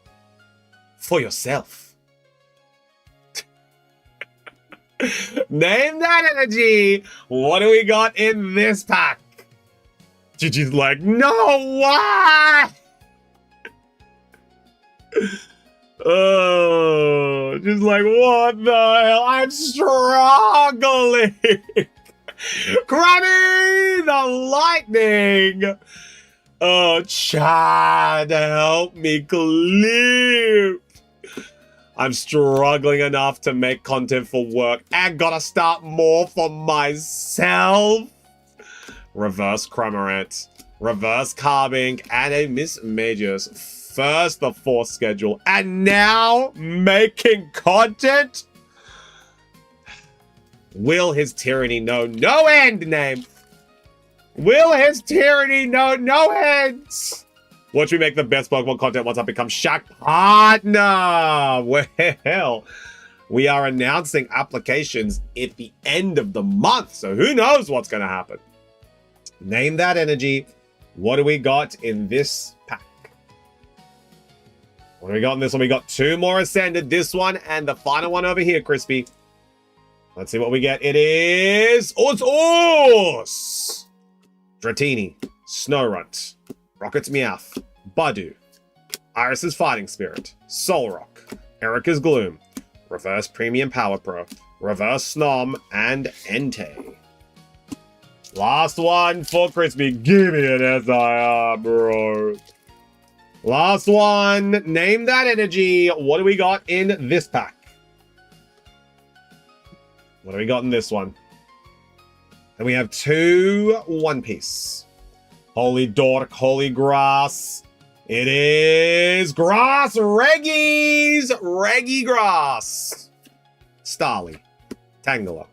for yourself. Name that energy. What do we got in this pack? Gigi's like, no, why? Oh, just like, what the hell? I'm struggling. Krabby, the lightning. Oh, Chad, help me clip. I'm struggling enough to make content for work and gotta start more for myself. Reverse Cramorant, Reverse Carbink, and a Miss Majors. First the Force schedule, and now making content? Will his tyranny know no end, name? Will his tyranny know no ends? Watch me make the best Pokemon content once I become Shack Partner. Well, we are announcing applications at the end of the month, so who knows what's going to happen. Name that energy. What do we got in this pack? What do we got in this one? We got two more Ascended. This one and the final one over here, Crispy. Let's see what we get. It is... Oh, it's Oos! Dratini, Snorunt, Rocket's Meowth, Badu, Iris's Fighting Spirit, Solrock, Erica's Gloom, Reverse Premium Power Pro, Reverse Snom, and Entei. Last one for Crispy. Give me an SIR, bro. Last one. Name that energy. What do we got in this pack? What do we got in this one? And we have two One Piece. Holy Dork, Holy Grass. It is Grass Reggies. Reggie Grass. Starly. Tangela.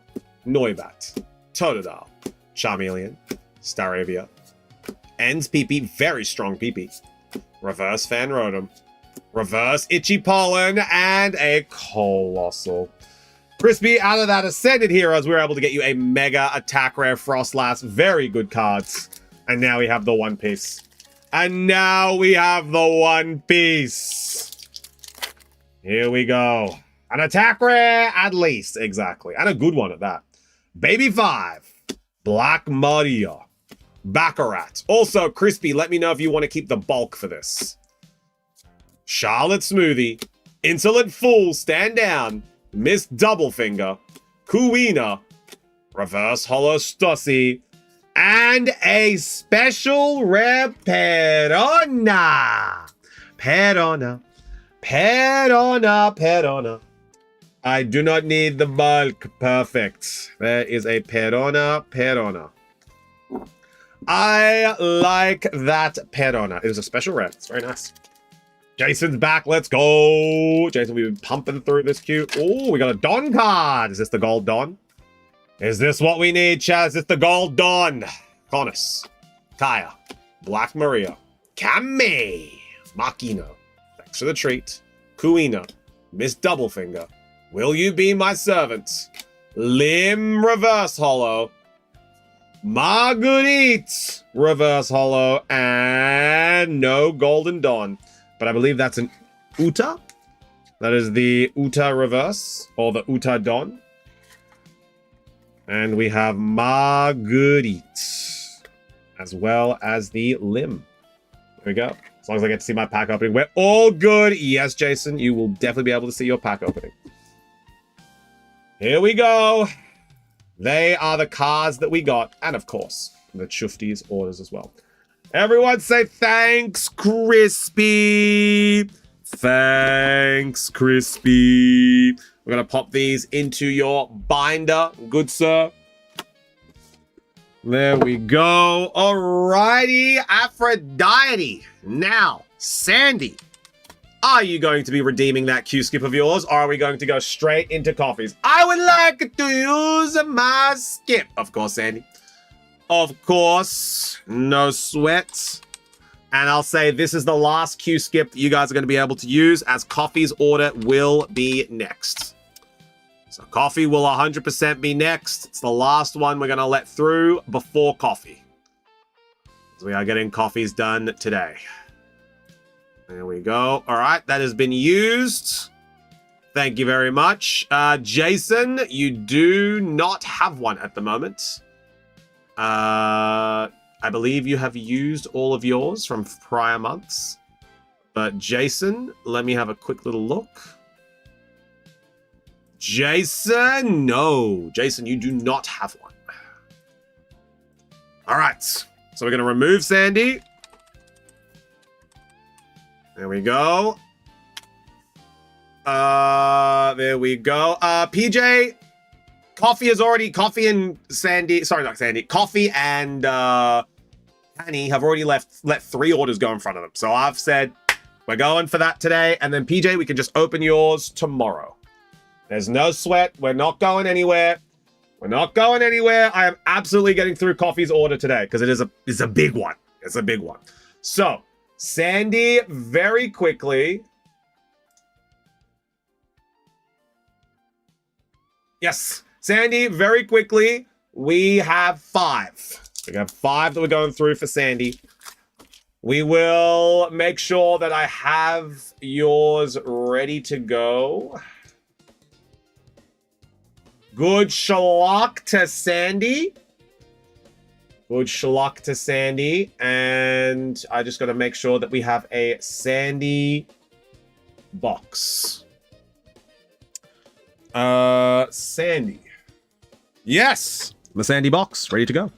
Noibat. Totodile. Charmeleon, Staravia, Ends PP, very strong PP, Reverse Fanrotom, Reverse Itchy Pollen, and a Colossal. Crispy, out of that Ascended Heroes, we were able to get you a Mega Attack Rare Frostlass. Very good cards. And now we have the One Piece. And now we have the One Piece. Here we go. An Attack Rare, at least. Exactly. And a good one at that. Baby 5. Black Maria. Baccarat. Also, Crispy, let me know if you want to keep the bulk for this. Charlotte Smoothie. Insolent Fool, stand down. Miss Doublefinger. Kuina. Reverse Hollow Stussy. And a special rare Perona. Perona. Perona. Perona. I do not need the bulk. Perfect. There is a Perona. Perona. I like that Perona. It was a special rare. It's very nice. Jason's back. Let's go. Jason, we've been pumping through this queue. Oh, we got a Don card. Is this the gold Don? Is this what we need, Chaz? Is this the gold Don? Connus. Kaya. Black Maria. Kame. Makino. Thanks for the treat. Kuina. Miss Doublefinger. Will you be my servant? Lim Reverse Hollow. Marguerite Reverse Hollow. And no Golden Dawn. But I believe that's an Uta. That is the Uta Reverse. Or the Uta Dawn. And we have Marguerite. As well as the Lim. There we go. As long as I get to see my pack opening, we're all good. Yes, Jason, you will definitely be able to see your pack opening. Here we go. They are the cards that we got. And of course, the Chufti's orders as well. Everyone say thanks, Crispy. Thanks, Crispy. We're going to pop these into your binder. Good, sir. There we go. Alrighty, Aphrodite. Now, Sandy. Are you going to be redeeming that Q-skip of yours, or are we going to go straight into coffees? I would like to use my skip. Of course, Sandy. Of course. No sweat. And I'll say this is the last Q-skip that you guys are going to be able to use, as coffee's order will be next. So coffee will 100% be next. It's the last one we're going to let through before coffee. So we are getting coffees done today. There we go. All right, that has been used. Thank you very much. Jason, you do not have one at the moment. I believe you have used all of yours from prior months. But Jason, let me have a quick little look. Jason, no. Jason, you do not have one. All right. So we're going to remove Sandy. There we go. There we go. PJ, Coffee and Sandy, sorry, not Sandy, Coffee and Annie have already let 3 orders go in front of them. So I've said we're going for that today. And then PJ, we can just open yours tomorrow. There's no sweat. We're not going anywhere. We're not going anywhere. I am absolutely getting through Coffee's order today because it's a big one. It's a big one. So Sandy, very quickly. Yes, Sandy, very quickly. We have 5. We have 5 that we're going through for Sandy. We will make sure that I have yours ready to go. Good schlock to Sandy. Good schlock to Sandy. And I just got to make sure that we have a Sandy box. Sandy. Yes! The Sandy box, ready to go.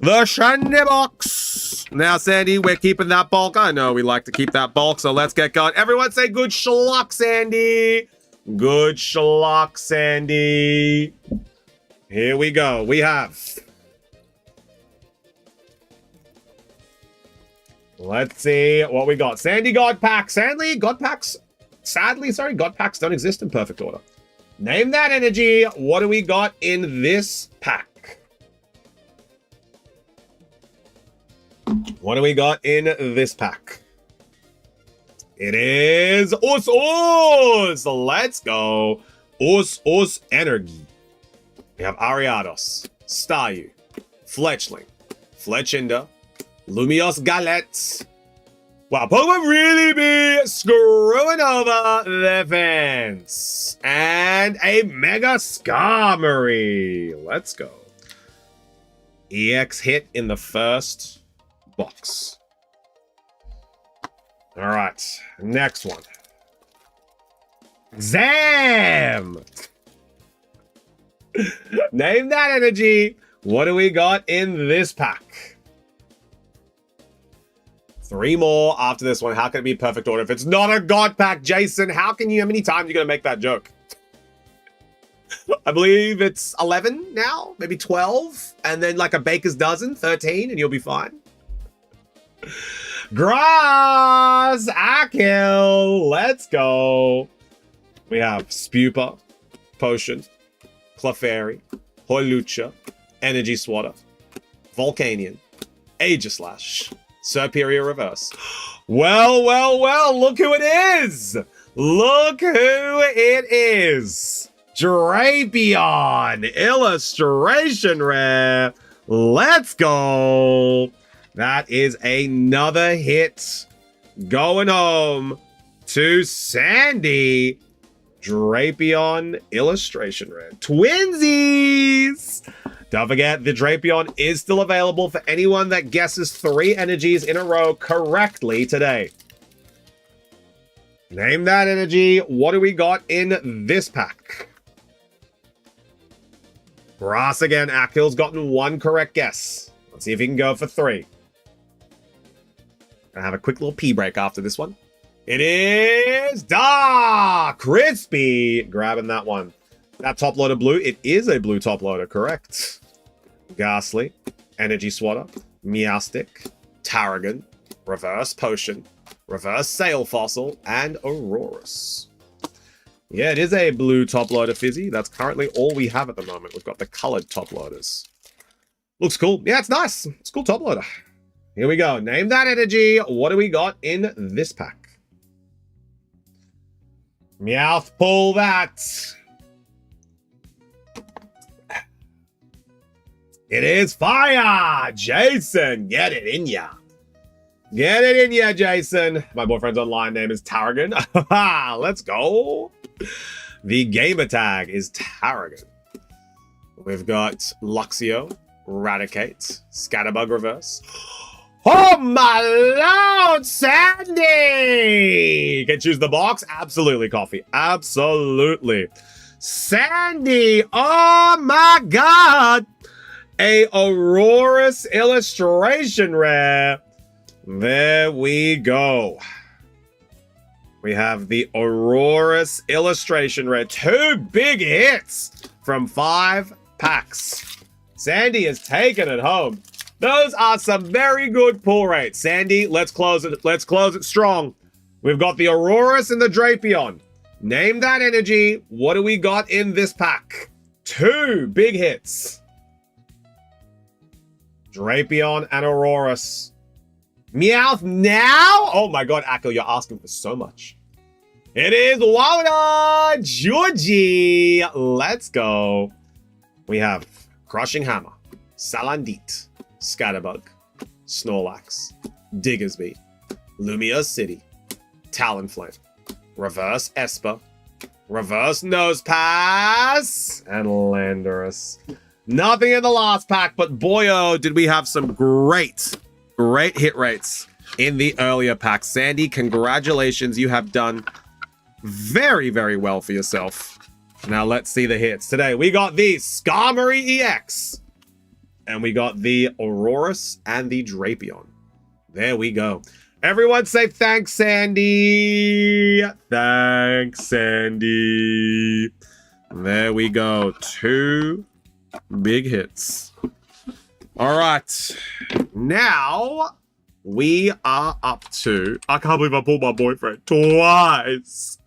The Sandy box! Now, Sandy, we're keeping that bulk. I know we like to keep that bulk, so let's get going. Everyone say good schlock, Sandy! Good schlock, Sandy. Here we go. We have... Let's see what we got. Sandy God Pack. Sadly, God Packs don't exist in perfect order. Name that energy. What do we got in this pack? What do we got in this pack? It is Us Us. Let's go. Us Energy. We have Ariados, Stayu, Fletchling, Fletchinder, Lumios Galets. Wow, Pokemon really be screwing over the fence. And a Mega Skarmory. Let's go. EX hit in the first box. All right, next one. Zam! Name that energy. What do we got in this pack? 3 more after this one. How can it be perfect order if it's not a God pack, Jason? How many times are you going to make that joke? I believe it's 11 now, maybe 12, and then like a baker's dozen, 13, and you'll be fine. Grass, Akil, let's go. We have Spupa, Potion, Clefairy, Holucha, Energy Swatter, Volcanion, Aegislash, Superior Reverse. Well, well, well, look who it is! Look who it is! Drapion, illustration rare. Let's go. That is another hit going home to Sandy. Drapion, illustration rare. Twinsies. Don't forget, the Drapion is still available for anyone that guesses 3 energies in a row correctly today. Name that energy. What do we got in this pack? Grass again. Akil's gotten 1 correct guess. Let's see if he can go for 3. Gonna have a quick little pee break after this one. It is Crispy. Grabbing that one. That top loader blue. It is a blue top loader. Correct. Ghastly. Energy Swatter. Meowstic. Tarragon. Reverse Potion. Reverse Sail Fossil. And Aurorus. Yeah, it is a blue top loader fizzy. That's currently all we have at the moment. We've got the colored top loaders. Looks cool. Yeah, it's nice. It's a cool top loader. Here we go. Name that energy. What do we got in this pack? Meowth, pull that. It is fire. Jason, get it in ya. Get it in ya, Jason. My boyfriend's online name is Tarragon. Let's go. The gamer tag is Tarragon. We've got Luxio, Raticate, Scatterbug Reverse. Oh my lord, Sandy! Can choose the box? Absolutely, Coffee. Absolutely. Sandy, oh my god! A Aurorus illustration rare. There we go. We have the Aurorus illustration rare. 2 big hits from 5 packs. Sandy has taken it home. Those are some very good pull rates. Sandy, let's close it. Let's close it strong. We've got the Aurorus and the Drapion. Name that energy. What do we got in this pack? 2 big hits. Drapion and Aurorus. Meowth now? Oh my god, Akil, you're asking for so much. It is Wawada Georgie. Let's go. We have Crushing Hammer, Salandit, Scatterbug, Snorlax, Diggersby, Lumia City, Talonflame, Reverse Esper, Reverse Nosepass, and Landorus. Nothing in the last pack, but boyo, did we have some great hit rates in the earlier pack. Sandy, congratulations. You have done very, very well for yourself. Now let's see the hits. Today, we got the Skarmory EX. And we got the Aurorus and the Drapion. There we go. Everyone say thanks, Sandy. Thanks, Sandy. There we go. 2 big hits. All right. Now, we are up to... I can't believe I pulled my boyfriend twice.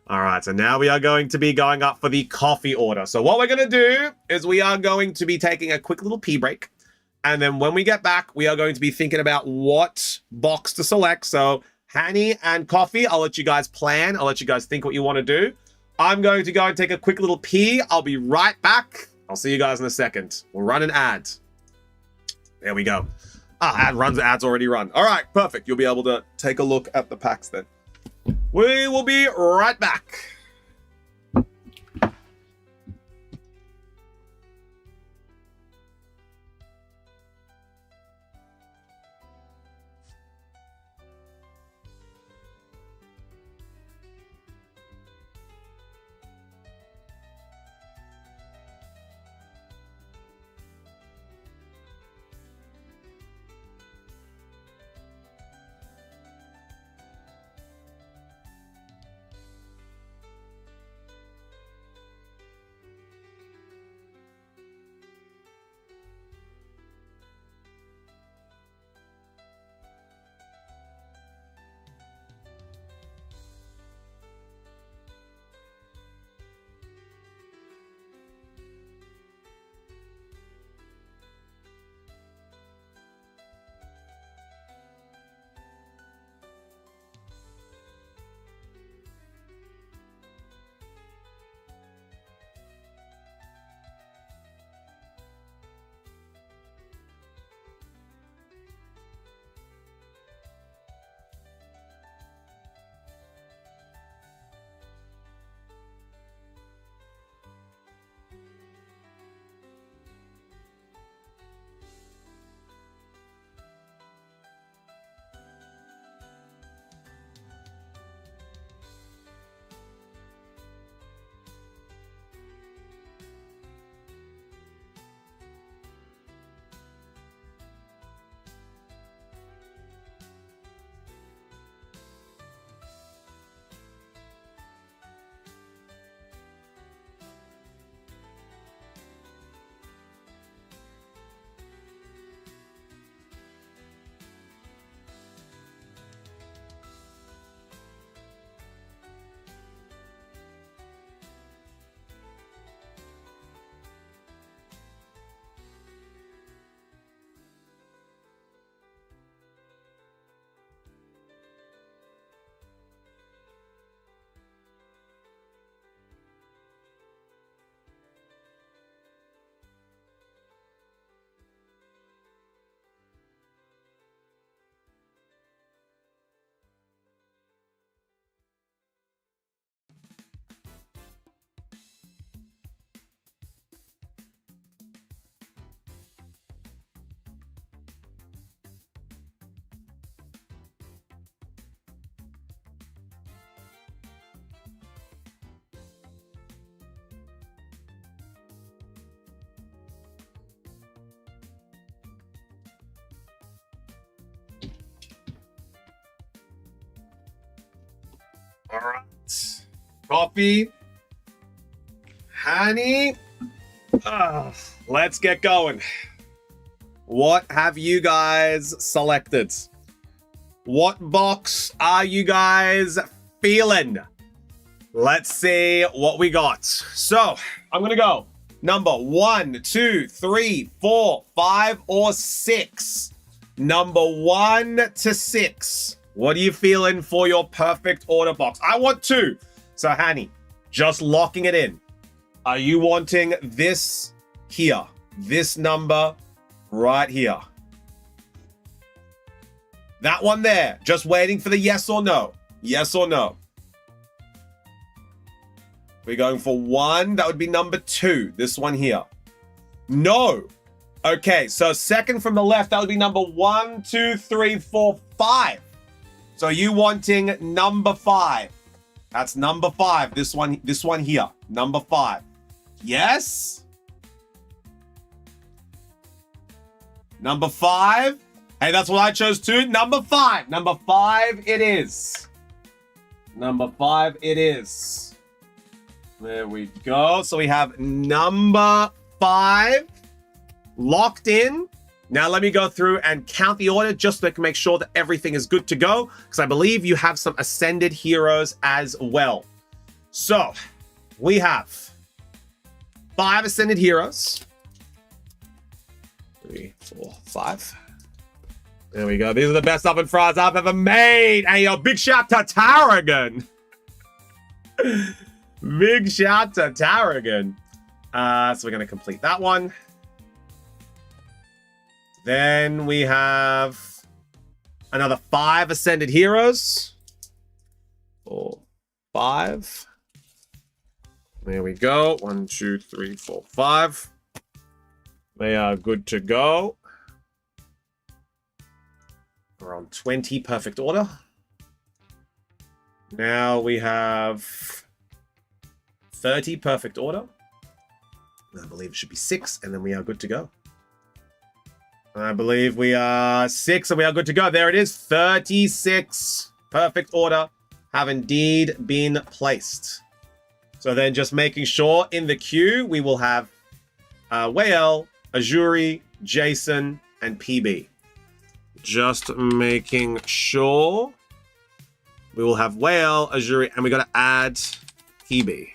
All right, so now we are going to be going up for the coffee order. So what we're going to do is we are going to be taking a quick little pee break. And then when we get back, we are going to be thinking about what box to select. So Hanny and Coffee, I'll let you guys plan. I'll let you guys think what you want to do. I'm going to go and take a quick little pee. I'll be right back. I'll see you guys in a second. We'll run an ad. There we go. Ad's already run. All right, perfect. You'll be able to take a look at the packs then. We will be right back. All right. Coffee. Honey. Let's get going. What have you guys selected? What box are you guys feeling? Let's see what we got. So, I'm going to go number 1, 2, 3, 4, 5, or 6. Number 1 to 6. What are you feeling for your perfect order box? I want 2. So, Hanny, just locking it in. Are you wanting this here? This number right here? That one there. Just waiting for the yes or no. Yes or no. We're going for 1. That would be number 2. This one here. No. Okay, so second from the left, that would be number 1, 2, 3, 4, 5. So you wanting number 5. That's number 5. This one here. Number 5. Yes? Number 5. Hey, that's what I chose too. Number 5. Number 5 it is. Number 5 it is. There we go. So we have number 5 locked in. Now let me go through and count the order just so I can make sure that everything is good to go, because I believe you have some Ascended Heroes as well. So we have 5 Ascended Heroes. 3, 4, 5. There we go. These are the best oven fries I've ever made. Hey, yo, big shout to Tarragon. Big shout to Tarragon. So we're going to complete that one. Then we have another 5 Ascended Heroes. 4, 5. There we go. 1, 2, 3, 4, 5. They are good to go. We're on 20 perfect order. Now we have 30 perfect order. I believe it should be 6, and then we are good to go. I believe we are 6, and we are good to go. There it is. 36 perfect order have indeed been placed. So then just making sure in the queue, we will have Wael, Azuri, Jason, and PB. Just making sure we will have Wael, Azuri, and we got to add PB.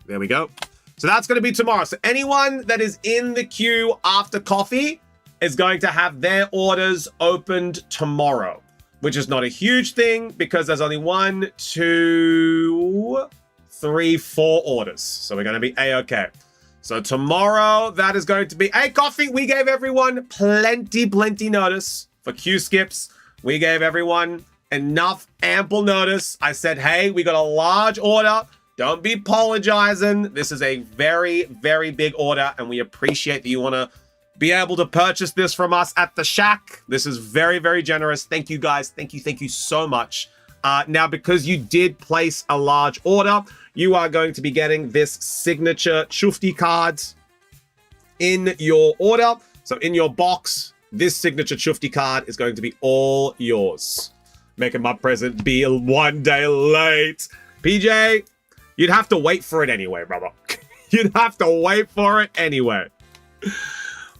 There we go. So that's going to be tomorrow. So anyone that is in the queue after coffee is going to have their orders opened tomorrow, which is not a huge thing because there's only 1, 2, 3, 4 orders. So we're going to be A-okay. So tomorrow, that is going to be... Hey, coffee, we gave everyone plenty notice for queue skips. We gave everyone enough ample notice. I said, hey, we got a large order. Don't be apologizing. This is a very, very big order, and we appreciate that you want to be able to purchase this from us at the Shack. This is very, very generous. Thank you, guys. Thank you so much. Now, because you did place a large order, you are going to be getting this signature Chufti card in your order. So in your box, this signature Chufti card is going to be all yours. Making my present be 1 day late. PJ, you'd have to wait for it anyway, brother. You'd have to wait for it anyway.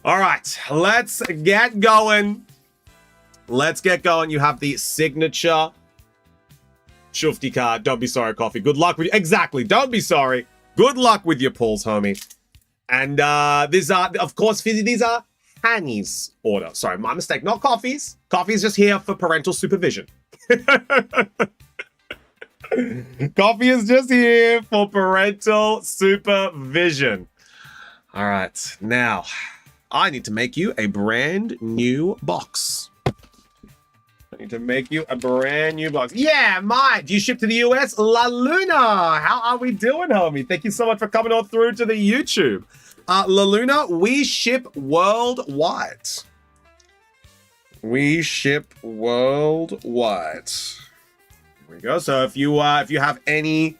All right, let's get going. Let's get going. You have the signature Chufti card. Don't be sorry, coffee. Good luck with you. Exactly. Don't be sorry. Good luck with your pulls, homie. And these are, of course, Fizzy, these are Hanny's order. Sorry, my mistake. Not Coffee's. Coffee's just here for parental supervision. Coffee is just here for parental supervision. All right. Now, I need to make you a brand new box. I need to make you a brand new box. Yeah, Mike. Do you ship to the US? La Luna. How are we doing, homie? Thank you so much for coming on through to the YouTube. La Luna, we ship worldwide. We ship worldwide. There we go. So if you have any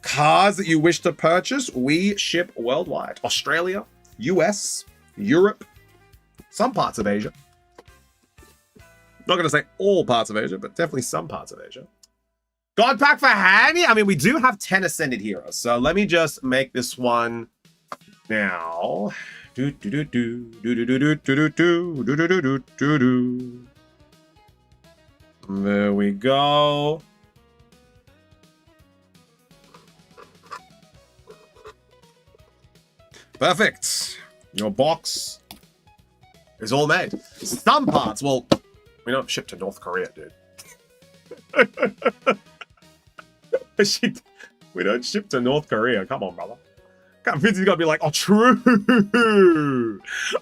cards that you wish to purchase, we ship worldwide. Australia, US, Europe, some parts of Asia. Not going to say all parts of Asia, but definitely some parts of Asia. God pack for Hanny? I mean, we do have 10 Ascended Heroes. So let me just make this one now. Do, do, do, do, do, do, do, do, do, do, do, do, do, do, do. There we go. Perfect. Your box is all made. Some parts, well, we don't ship to North Korea, dude. We don't ship to North Korea. Come on, brother. Vince's got to be like, oh, true.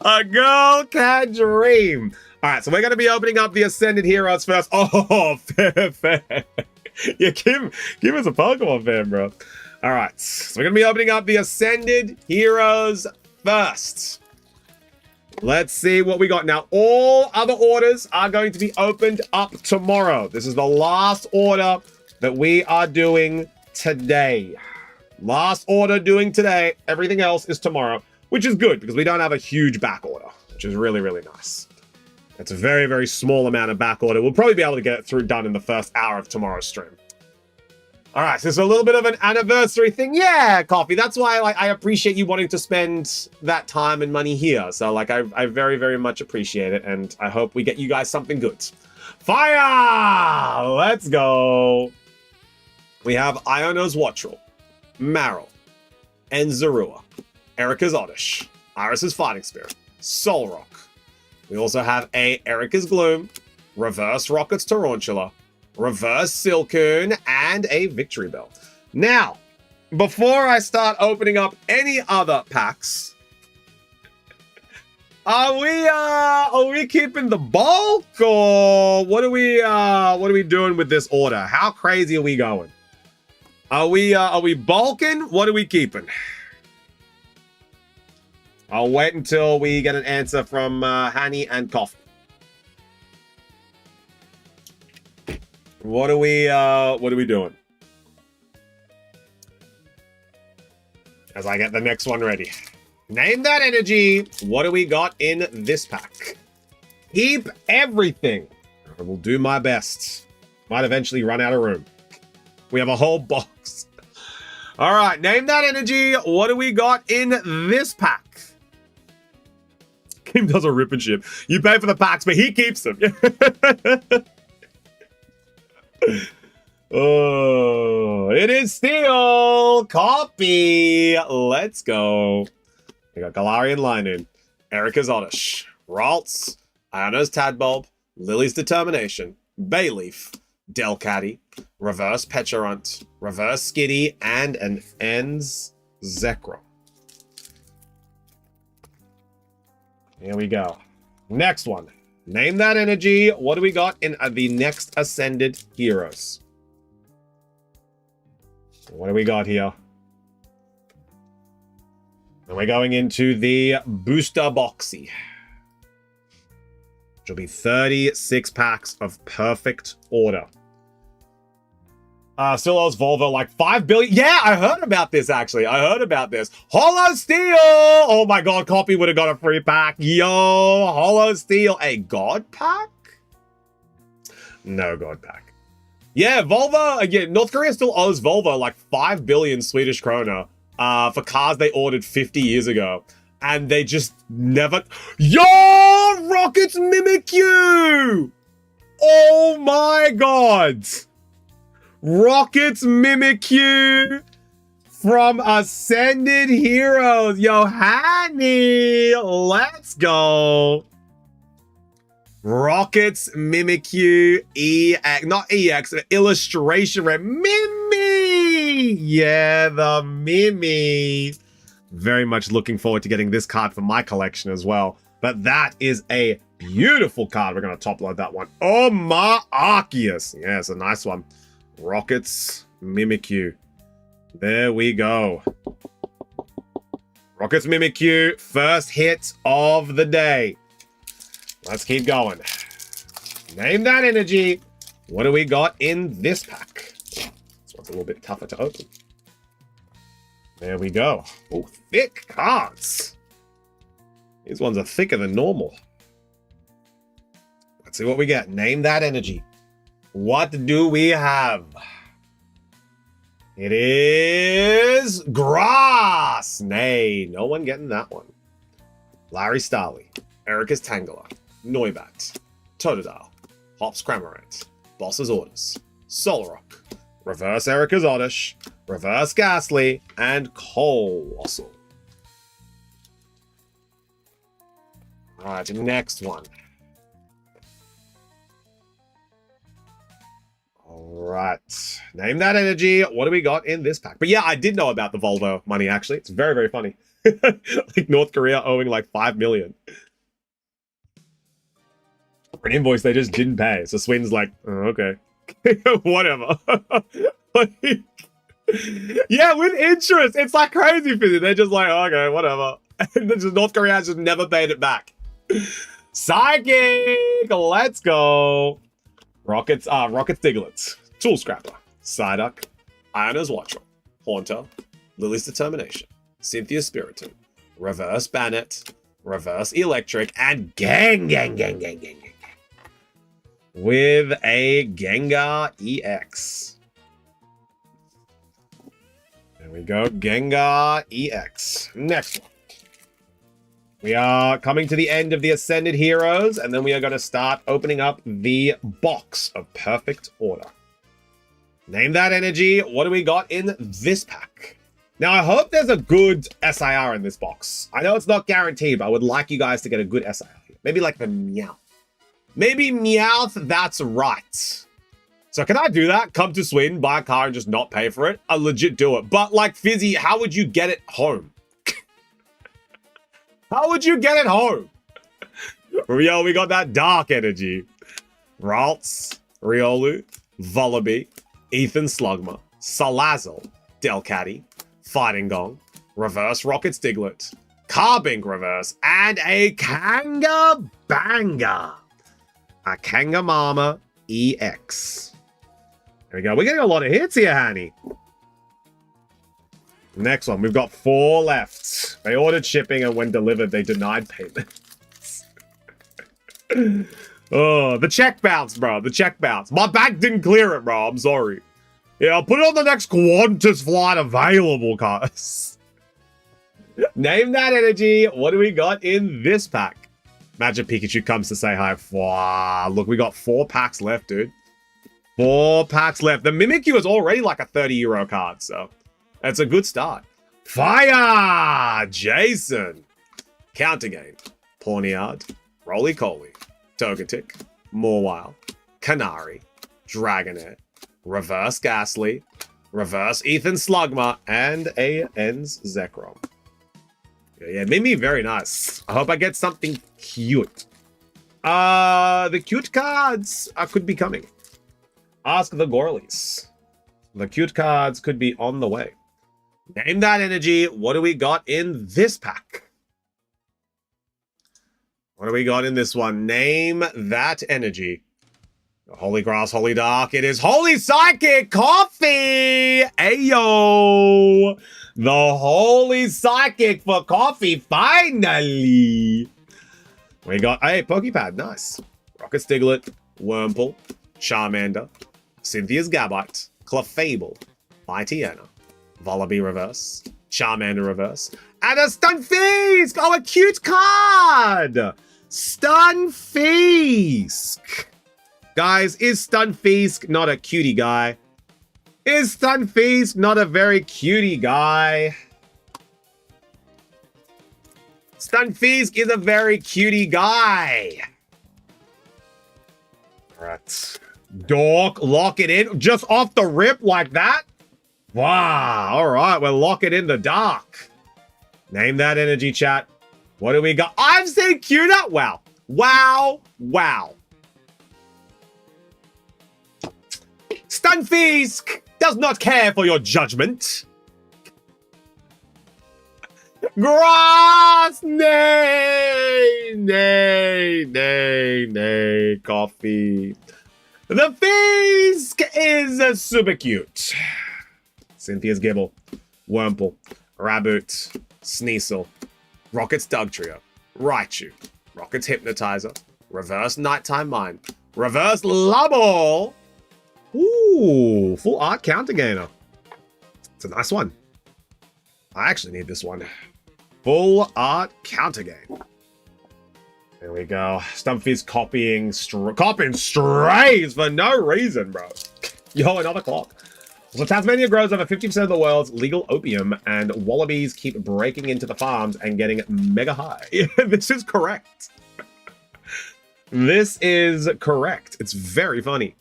A girl can dream. All right, so we're going to be opening up the Ascended Heroes first. Oh, fair. Yeah, Kim is a Pokemon fan, bro. All right, so we're going to be opening up the Ascended Heroes first. Let's see what we got. Now, all other orders are going to be opened up tomorrow. This is the last order that we are doing today. Last order doing today. Everything else is tomorrow, which is good because we don't have a huge back order, which is really, really nice. It's a very, very small amount of back order. We'll probably be able to get it through done in the first hour of tomorrow's stream. All right, so it's a little bit of an anniversary thing. Yeah, Coffee. That's why I appreciate you wanting to spend that time and money here. So I very, very much appreciate it, and I hope we get you guys something good. Fire! Let's go. We have Iono's Wattrel, Marill, Enzarua, Erica's Oddish, Iris's Fighting Spirit, Solrock. We also have a Erica's Gloom, Reverse Rocket's Tarantula, Reverse Silcoon, and a Victory Bell. Now, before I start opening up any other packs, are we keeping the bulk, or what are we doing with this order? How crazy are we going? Are we bulking? What are we keeping? I'll wait until we get an answer from Hanny and Coffee. What are we doing? As I get the next one ready. Name that energy. What do we got in this pack? Keep everything. I will do my best. Might eventually run out of room. We have a whole box. All right, name that energy. What do we got in this pack? Kim does a rip and ship. You pay for the packs, but he keeps them. Oh, it is Steel. Copy. Let's go. We got Galarian Linoon, Erica's Oddish, Ralts, Iono's Tadbulb, Lily's Determination, Bayleaf, Delcatty, Reverse Pecharunt, Reverse Skitty, and an Ends Zekrom. Here we go. Next one. Name that energy. What do we got in the next Ascended Heroes? What do we got here? And we're going into the Booster Boxy. Which will be 36 packs of perfect order. Still owes Volvo like 5 billion. Yeah, I heard about this, actually. I heard about this. Hollow Steel! Oh my god, Copy would have got a free pack. Yo, Hollow Steel. A God pack? No God pack. Yeah, Volvo, again, North Korea still owes Volvo like 5 billion Swedish krona for cars they ordered 50 years ago. And they just never... Yo! Rockets Mimikyu! Oh my god! Rockets Mimikyu from Ascended Heroes. Yo, Hanny, let's go. Rockets Mimikyu EX, not EX, illustration rare. Mimi! Yeah, the Mimi. Very much looking forward to getting this card for my collection as well. But that is a beautiful card. We're going to top load that one. Oh, my Arceus. Yeah, it's a nice one. Rockets Mimikyu. There we go. Rockets Mimikyu, first hit of the day. Let's keep going. Name that energy. What do we got in this pack? This one's a little bit tougher to open. There we go. Oh, thick cards. These ones are thicker than normal. Let's see what we get. Name that energy. What do we have? It is Grass. Nay, no one getting that one. Larry Starley, Erika's Tangela, Noibat, Totodile, Hops Cramorant, Boss's Orders, Solrock, Reverse Erika's Oddish, Reverse Ghastly, and Colossal. Alright, next one. Alright. Name that energy. What do we got in this pack? But yeah, I did know about the Volvo money, actually. It's very, very funny. Like North Korea owing like 5 million. For an invoice they just didn't pay. So Sweden's like, oh, okay. Whatever. Like, yeah, with interest. It's like crazy for them. They're just like, okay, whatever. And then North Korea has just never paid it back. Psychic! Let's go. Rocket Diglett, Tool Scrapper, Psyduck, Iona's Watcher, Haunter, Lily's Determination, Cynthia's Spiritomb, Reverse Bannet, Reverse Electric, and Gang. With a Gengar EX. There we go, Gengar EX. Next one. We are coming to the end of the Ascended Heroes, and then we are going to start opening up the box of Perfect Order. Name that energy. What do we got in this pack? Now, I hope there's a good SIR in this box. I know it's not guaranteed, but I would like you guys to get a good SIR here. Maybe like the Meowth. Maybe Meowth, that's right. So can I do that? Come to Sweden, buy a car, and just not pay for it? I legit do it. But like Fizzy, how would you get it home? How would you get it home? Yo, we got that dark energy. Ralts, Riolu, Vullaby, Ethan Slugma, Salazzle, Delcatty, Fighting Gong, Reverse Rockets Diglett, Carbink Reverse, and a Kanga Banga. A Kangamama EX. There we go. We're getting a lot of hits here, Hanny. Next one, we've got 4 left. They ordered shipping, and when delivered, they denied payment. Oh, the check bounce, bro. The check bounce. My bank didn't clear it, bro. I'm sorry. Yeah, I'll put it on the next Qantas flight available, cuz. Name that energy. What do we got in this pack? Magic Pikachu comes to say hi. Wow, look, we got 4 packs left, dude. 4 packs left. The Mimikyu is already like a 30-euro card, so... that's a good start. Fire! Jason. Counter game. Pawniard. Roly-Coly. Togetic. Mawile. Canary. Dragonair. Reverse Ghastly. Reverse Ethan Slugma. And a Ends Zekrom. Yeah, Mimi, very nice. I hope I get something cute. The cute cards could be coming. Ask the Gorleys. The cute cards could be on the way. Name that energy. What do we got in this pack? What do we got in this one? Name that energy. Holy Grass, Holy Dark. It is Holy Psychic Coffee. Ayo. The Holy Psychic for Coffee. Finally. We got a Pokepad. Nice. Rocket Diglett. Wurmple. Charmander. Cynthia's Gabite. Clefable. Mightyena. Vullaby Reverse, Charmander Reverse, and a Stunfisk! Oh, a cute card! Stunfisk! Guys, is Stunfisk not a cutie guy? Is Stunfisk not a very cutie guy? Stunfisk is a very cutie guy. Alright. Dork, lock it in. Just off the rip like that? Wow, all right, we'll lock it in the dark. Name that energy, chat. What do we got? I've seen cuter. Wow. Wow. Wow. Stunfisk does not care for your judgment. Grass, nay, nay, nay, nay, coffee. The Fisk is super cute. Cynthia's Gibble, Wurmple, Raboot, Sneasel, Rocket's Dugtrio, Raichu, Rocket's Hypnotizer, Reverse Nighttime Mind, Reverse Lubble. Ooh, full art counter gainer. It's a nice one. I actually need this one. Full art counter game. There we go. Stumpy's copying strays for no reason, bro. Yo, another clock. So Tasmania grows over 50% of the world's legal opium, and wallabies keep breaking into the farms and getting mega high. This is correct. This is correct. It's very funny.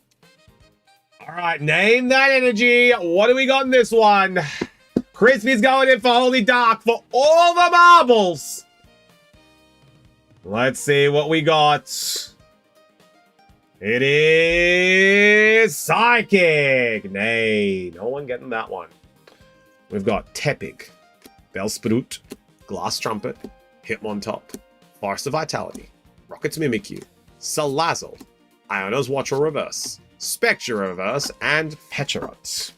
All right, name that energy. What do we got in this one? Crispy's going in for Holy Dark for all the marbles. Let's see what we got. It is Psychic. Nay, no one getting that one. We've got Tepig, Bellsprout, Glass Trumpet, Hitmontop, Forest of Vitality, Rocket's Mimikyu, Salazzle, Iono's Watcher Reverse, Spectre Reverse, and Pecherot.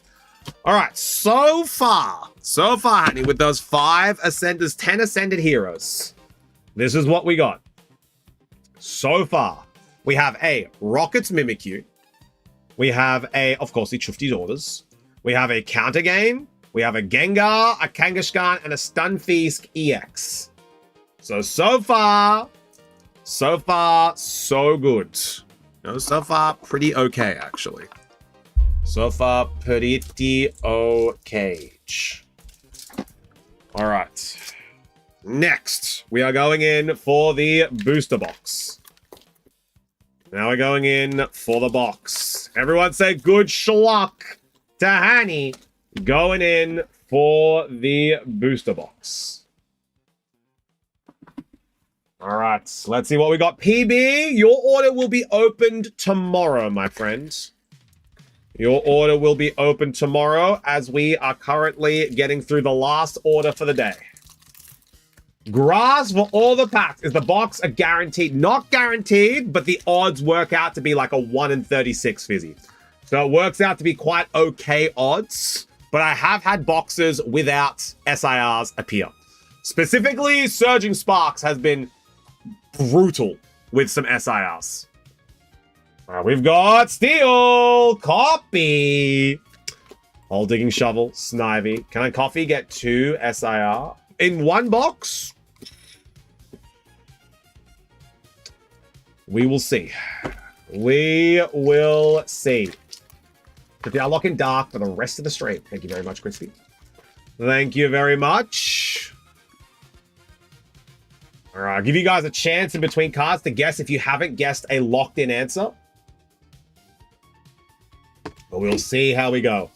All right, so far, honey, with those 5 Ascenders, 10 Ascended Heroes, this is what we got. So far, we have a Rocket's Mimikyu. We have a, of course, the Chufti's Orders. We have a Counter Game. We have a Gengar, a Kangaskhan, and a Stunfisk EX. So far, so good. No, so far, pretty okay, actually. So far, pretty okay. All right. Next, we are going in for the booster box. Now we're going in for the box. Everyone say good schluck to Hani. Going in for the booster box. All right, let's see what we got. PB, your order will be opened tomorrow, my friends. Your order will be open tomorrow as we are currently getting through the last order for the day. Grass for all the packs. Is the box a guaranteed? Not guaranteed, but the odds work out to be like a 1 in 36 fizzy. So it works out to be quite okay odds, but I have had boxes without SIRs appear. Specifically, Surging Sparks has been brutal with some SIRs. We've got Steel, Copy, Hole Digging Shovel, Snivy. Can a Coffee get 2 SIR in one box? We will see. We will see. If you are locking dark for the rest of the stream. Thank you very much, Crispy. Thank you very much. All right, I'll give you guys a chance in between cards to guess if you haven't guessed a locked-in answer. But we'll see how we go.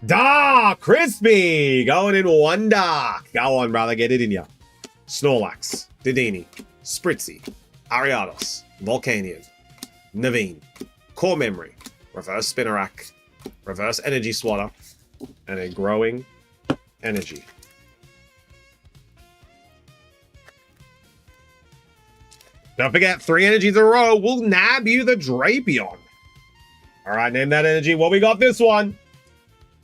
Dark! Crispy! Going in one dark. Go on, brother. Get it in ya. Snorlax. Dedenne. Spritzy. Ariados. Volcanion. Naveen. Core Memory. Reverse Spinarak. Reverse Energy Swatter. And a Growing Energy. Don't forget, 3 energies in a row will nab you the Drapion. All right, name that energy. What we got this one?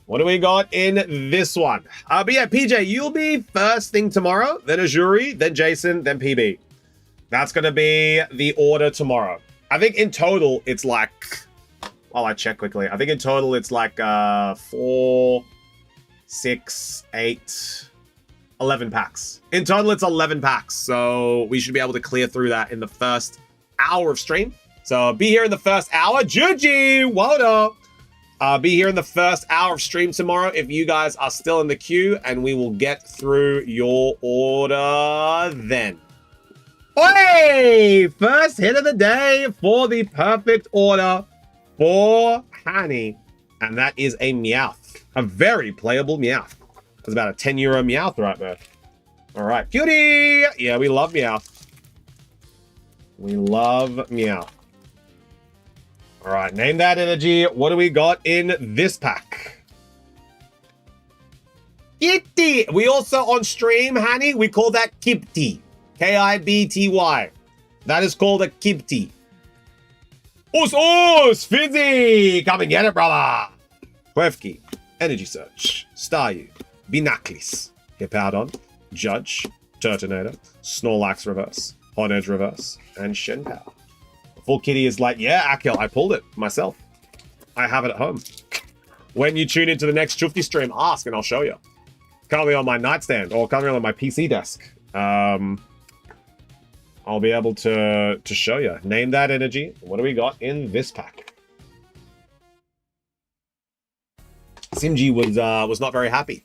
What do we got in this one? But yeah, PJ, you'll be first thing tomorrow, then Azuri, then Jason, then PB. That's going to be the order tomorrow. I think in total, it's like... I'll check quickly. I think in total, it's like 4, 6, 8... 11 packs. In total, it's 11 packs. So we should be able to clear through that in the first hour of stream. So be here in the first hour. Juji, what up? Be here in the first hour of stream tomorrow if you guys are still in the queue, and we will get through your order then. Hey! First hit of the day for the perfect order for Hani. And that is a Meowth. A very playable Meowth. It's about a 10 euro Meowth right there. All right, cutie. Yeah, we love Meowth. We love Meowth. All right, name that energy. What do we got in this pack? Kitty. We also on stream, Hani, we call that Kibty. K-I-B-T-Y. That is called a Kibty. Us, Fizzy. Come and get it, brother. Quefki. Energy Search. Staryu. Binaclis, Hippowdon, Judge, Turtonator, Snorlax Reverse, Honedge Reverse, and Shenpao. The full kitty is like, yeah, Akil, I pulled it myself. I have it at home. When you tune into the next Chufti stream, ask and I'll show you. Currently on my nightstand or currently on my PC desk. I'll be able to show you. Name that energy. What do we got in this pack? Simji was not very happy.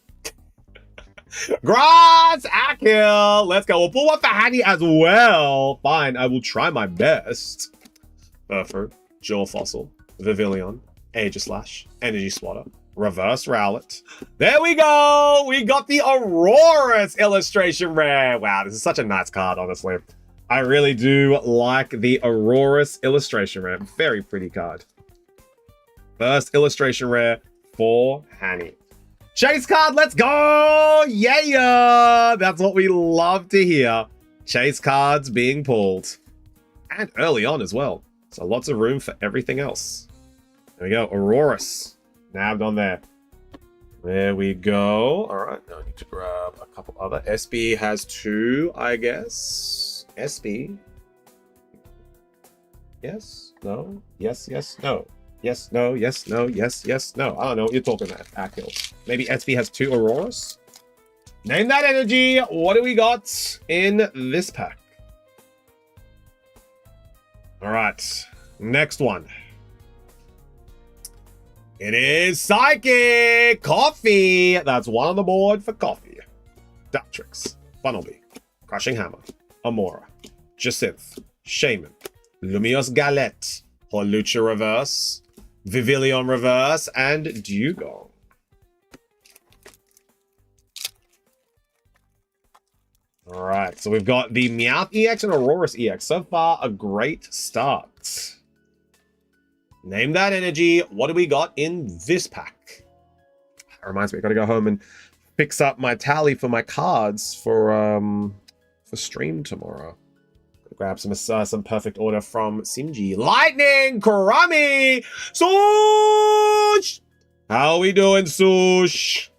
Grass Akil! Let's go. We'll pull up the Hattie as well. Fine, I will try my best. Burford, Jaw Fossil, Vivillon, Aegislash, Energy Swatter, Reverse Rowlet. There we go! We got the Aurora's illustration rare. Wow, this is such a nice card, honestly. I really do like the Aurora's illustration rare. Very pretty card. First illustration rare for Hanny. Chase card, let's go! Yeah! That's what we love to hear. Chase cards being pulled. And early on as well. So lots of room for everything else. There we go, Aurora's. Nabbed on there. There we go. All right, now I need to grab a couple other. SB has 2, I guess. SB. Yes, no, yes, yes, no. Yes, no, yes, no, yes, yes, no. I don't know what you're talking about, Akil. Maybe SB has 2 Auroras? Name that energy. What do we got in this pack? All right, next one. It is Psychic Coffee. That's 1 on the board for Coffee. Dartrix, Funnelby, Crushing Hammer, Amora, Jacinth, Shaman, Lumiose Galette, Holucha Reverse, Vivillon Reverse, and Dugong. All right, so we've got the Meowth EX and Aurora's EX. So far, a great start. Name that energy. What do we got in this pack? That reminds me, I gotta go home and fix up my tally for my cards for stream tomorrow. Grab some perfect order from Simji. Lightning, Kurami, Sush! How are we doing, Sush?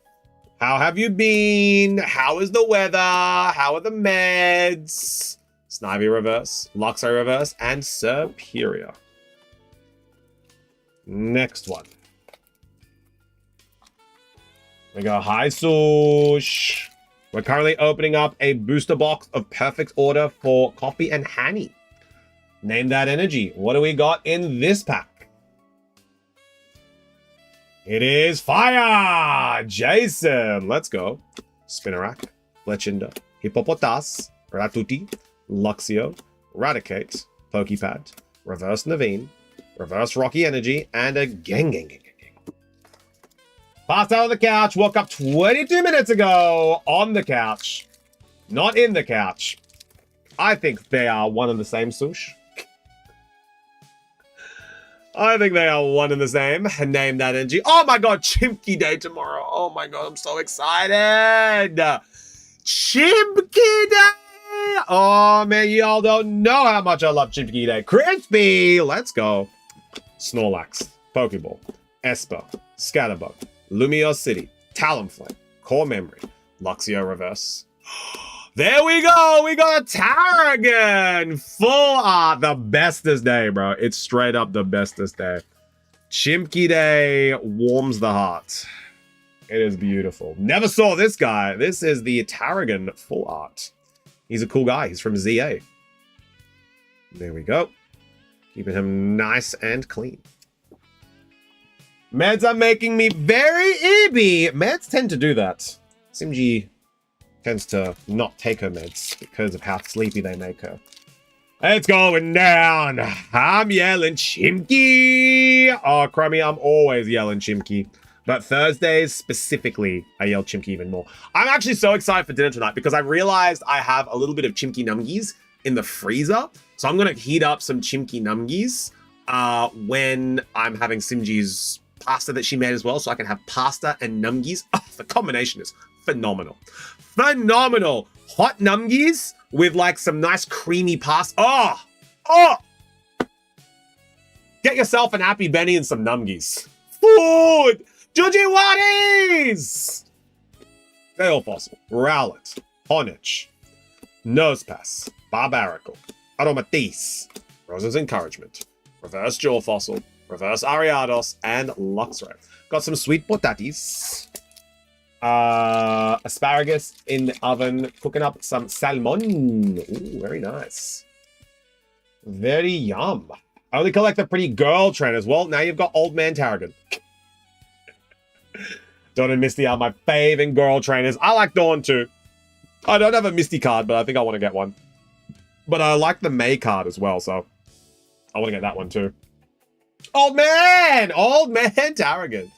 How have you been? How is the weather? How are the meds? Snivy Reverse, Luxray Reverse, and Superior. Next one. We go, hi, Sush. We're currently opening up a booster box of perfect order for Coffee and Hanny. Name that energy. What do we got in this pack? It is Fire! Jason, let's go. Spinarak, Fletchinder, Hippopotas, Ratuti, Luxio, Raticate, Pokepad, Reverse Naveen, Reverse Rocky Energy, and a Gang. Passed out of the couch, woke up 22 minutes ago on the couch. Not in the couch. I think they are one and the same, Sush. I think they are one and the same. Name that energy. Oh my god, Chimki Day tomorrow. Oh my god, I'm so excited. Chimki Day! Oh man, y'all don't know how much I love Chimki Day. Crispy! Let's go. Snorlax, Pokeball, Esper, Scatterbug, Lumiose City, Talonflame, Core Memory, Luxio Reverse. There we go! We got a Tarragon! Full art! The bestest day, bro. It's straight up the bestest day. Chimki Day warms the heart. It is beautiful. Never saw this guy. This is the Tarragon full art. He's a cool guy. He's from ZA. There we go. Keeping him nice and clean. Meds are making me very eepy. Meds tend to do that. Simji tends to not take her meds because of how sleepy they make her. It's going down. I'm yelling Chimki. Oh, Crummy, I'm always yelling Chimki. But Thursdays specifically, I yell Chimki even more. I'm actually so excited for dinner tonight because I realized I have a little bit of Chimki Numgies in the freezer. So I'm going to heat up some Chimki Numgies when I'm having Simji's pasta that she made as well. So I can have pasta and Numgies. Oh, the combination is phenomenal. Phenomenal. Hot Numgies with like some nice creamy pasta. Oh! Get yourself an Happy Benny and some Numgies. Food! Jujiwatis! Veil Fossil, Rowlet, Honich, Nosepass, Barbarical, Aromatisse, Rose's Encouragement, Reverse Jaw Fossil, Reverse Ariados, and Luxray. Got some sweet potatoes. Asparagus in the oven. Cooking up some salmon. Ooh, very nice. Very yum. I only collect the pretty girl trainers. Well, now you've got Old Man Tarragon. Dawn and Misty are my fave girl trainers. I like Dawn too. I don't have a Misty card, but I think I want to get one. But I like the May card as well, so I want to get that one too. Old Man Tarragon.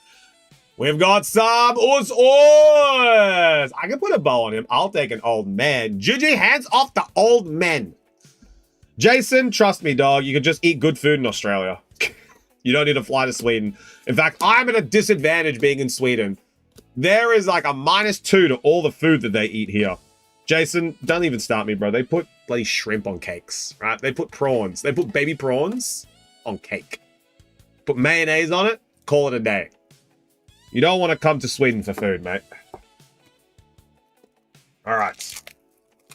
We've got some Us. I can put a bow on him. I'll take an old man. GG, hands off the old men. Jason, trust me, dog. You can just eat good food in Australia. You don't need to fly to Sweden. In fact, I'm at a disadvantage being in Sweden. There is like a -2 to all the food that they eat here. Jason, don't even start me, bro. They put bloody shrimp on cakes, right? They put prawns. They put baby prawns on cake. Put mayonnaise on it, call it a day. You don't want to come to Sweden for food, mate. All right.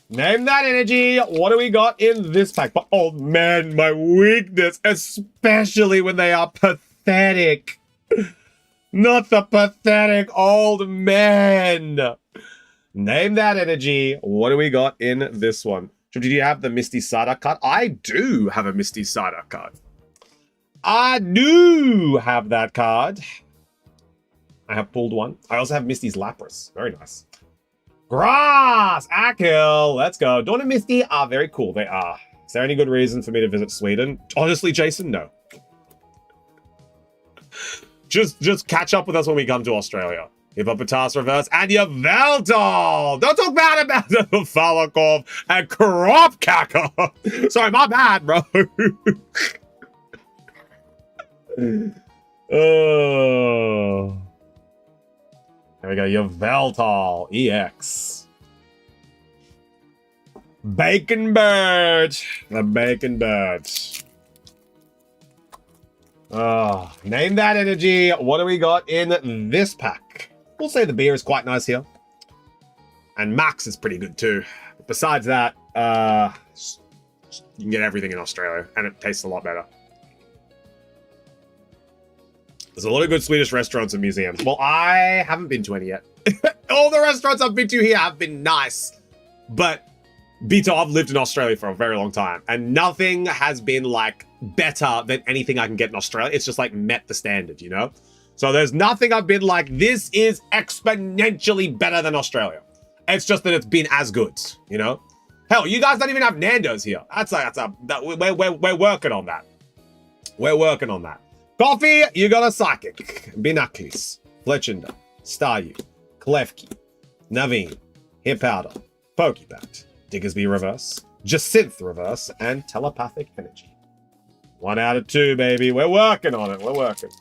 Name that energy. What do we got in this pack? But, oh, man, my weakness, especially when they are pathetic. Not the pathetic old man. Name that energy. What do we got in this one? Did you have the Misty Psyduck card? I do have a Misty Psyduck card. I do have that card. I have pulled one. I also have Misty's Lapras. Very nice. Grass! Akil! Let's go. Dawn and Misty are very cool. They are. Is there any good reason for me to visit Sweden? Honestly, Jason, no. Just catch up with us when we come to Australia. Hippopotas reverse and your Veltol! Don't talk bad about the Falakov and Kropkaka! Sorry, my bad, bro. Oh. There we go, your Veltol EX. Bacon Bird. The Bacon Bird. Oh, name that energy. What do we got in this pack? We'll say the beer is quite nice here. And Max is pretty good too. But besides that, you can get everything in Australia and it tastes a lot better. There's a lot of good Swedish restaurants and museums. Well, I haven't been to any yet. All the restaurants I've been to here have been nice. But Bito, I've lived in Australia for a very long time. And nothing has been like better than anything I can get in Australia. It's just like met the standard, you know? So there's nothing I've been like, this is exponentially better than Australia. It's just that it's been as good, you know? Hell, you guys don't even have Nando's here. We're working on that. We're working on that. Coffee, you got a Psychic, Binaklis, Fletchinder, Staryu, Klefki, Naveen, Hippowder, Pokepat, Diggersby Reverse, Jacinth Reverse, and Telepathic Energy. 1 out of 2, baby. We're working on it. We're working.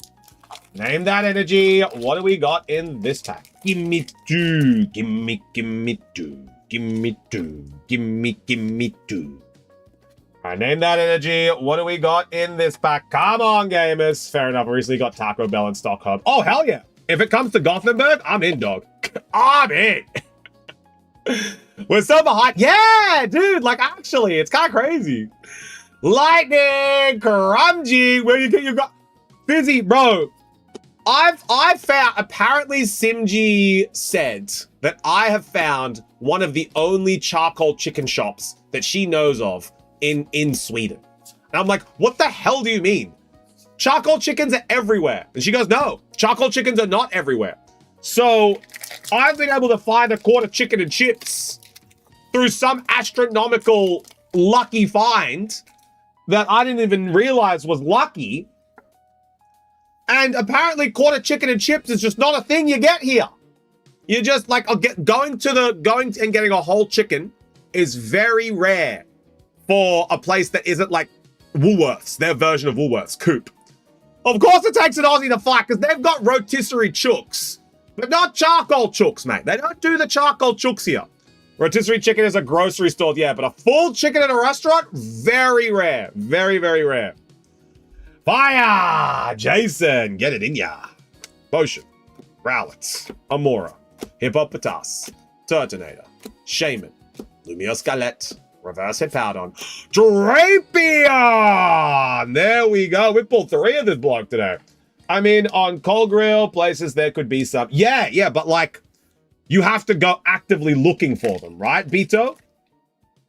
Name that energy. What do we got in this pack? Gimme 2. Gimme 2. Gimme 2. Gimme 2. All right, name that energy. What do we got in this pack? Come on, gamers. Fair enough. I recently got Taco Bell in Stockholm. Oh, hell yeah. If it comes to Gothenburg, I'm in, dog. I'm in. We're so behind. Yeah, dude. Like, actually, it's kind of crazy. Lightning, Karumji. Where you get your Fizzy, bro. I've found, apparently Simji said that I have found one of the only charcoal chicken shops that she knows of in Sweden. And I'm like, what the hell do you mean? Charcoal chickens are everywhere. And she goes, no, charcoal chickens are not everywhere. So I've been able to find a quarter chicken and chips through some astronomical lucky find that I didn't even realize was lucky. And apparently quarter chicken and chips is just not a thing you get here. You just like going and getting a whole chicken is very rare for a place that isn't like Woolworths, their version of Woolworths, Coop. Of course it takes an Aussie to fight because they've got rotisserie chooks, but not charcoal chooks, mate. They don't do the charcoal chooks here. Rotisserie chicken is a grocery store, yeah, but a full chicken at a restaurant, very rare. Very, very rare. Fire! Jason, get it in ya. Potion, Rowlet, Amora, Hippopotas, Turtonator, Shaman, Lumiose Galette, Reverse Hippowdon, Drapion! There we go. We pulled 3 of this block today. I mean, on cold grill places, there could be some. Yeah, but like, you have to go actively looking for them, right, Beto?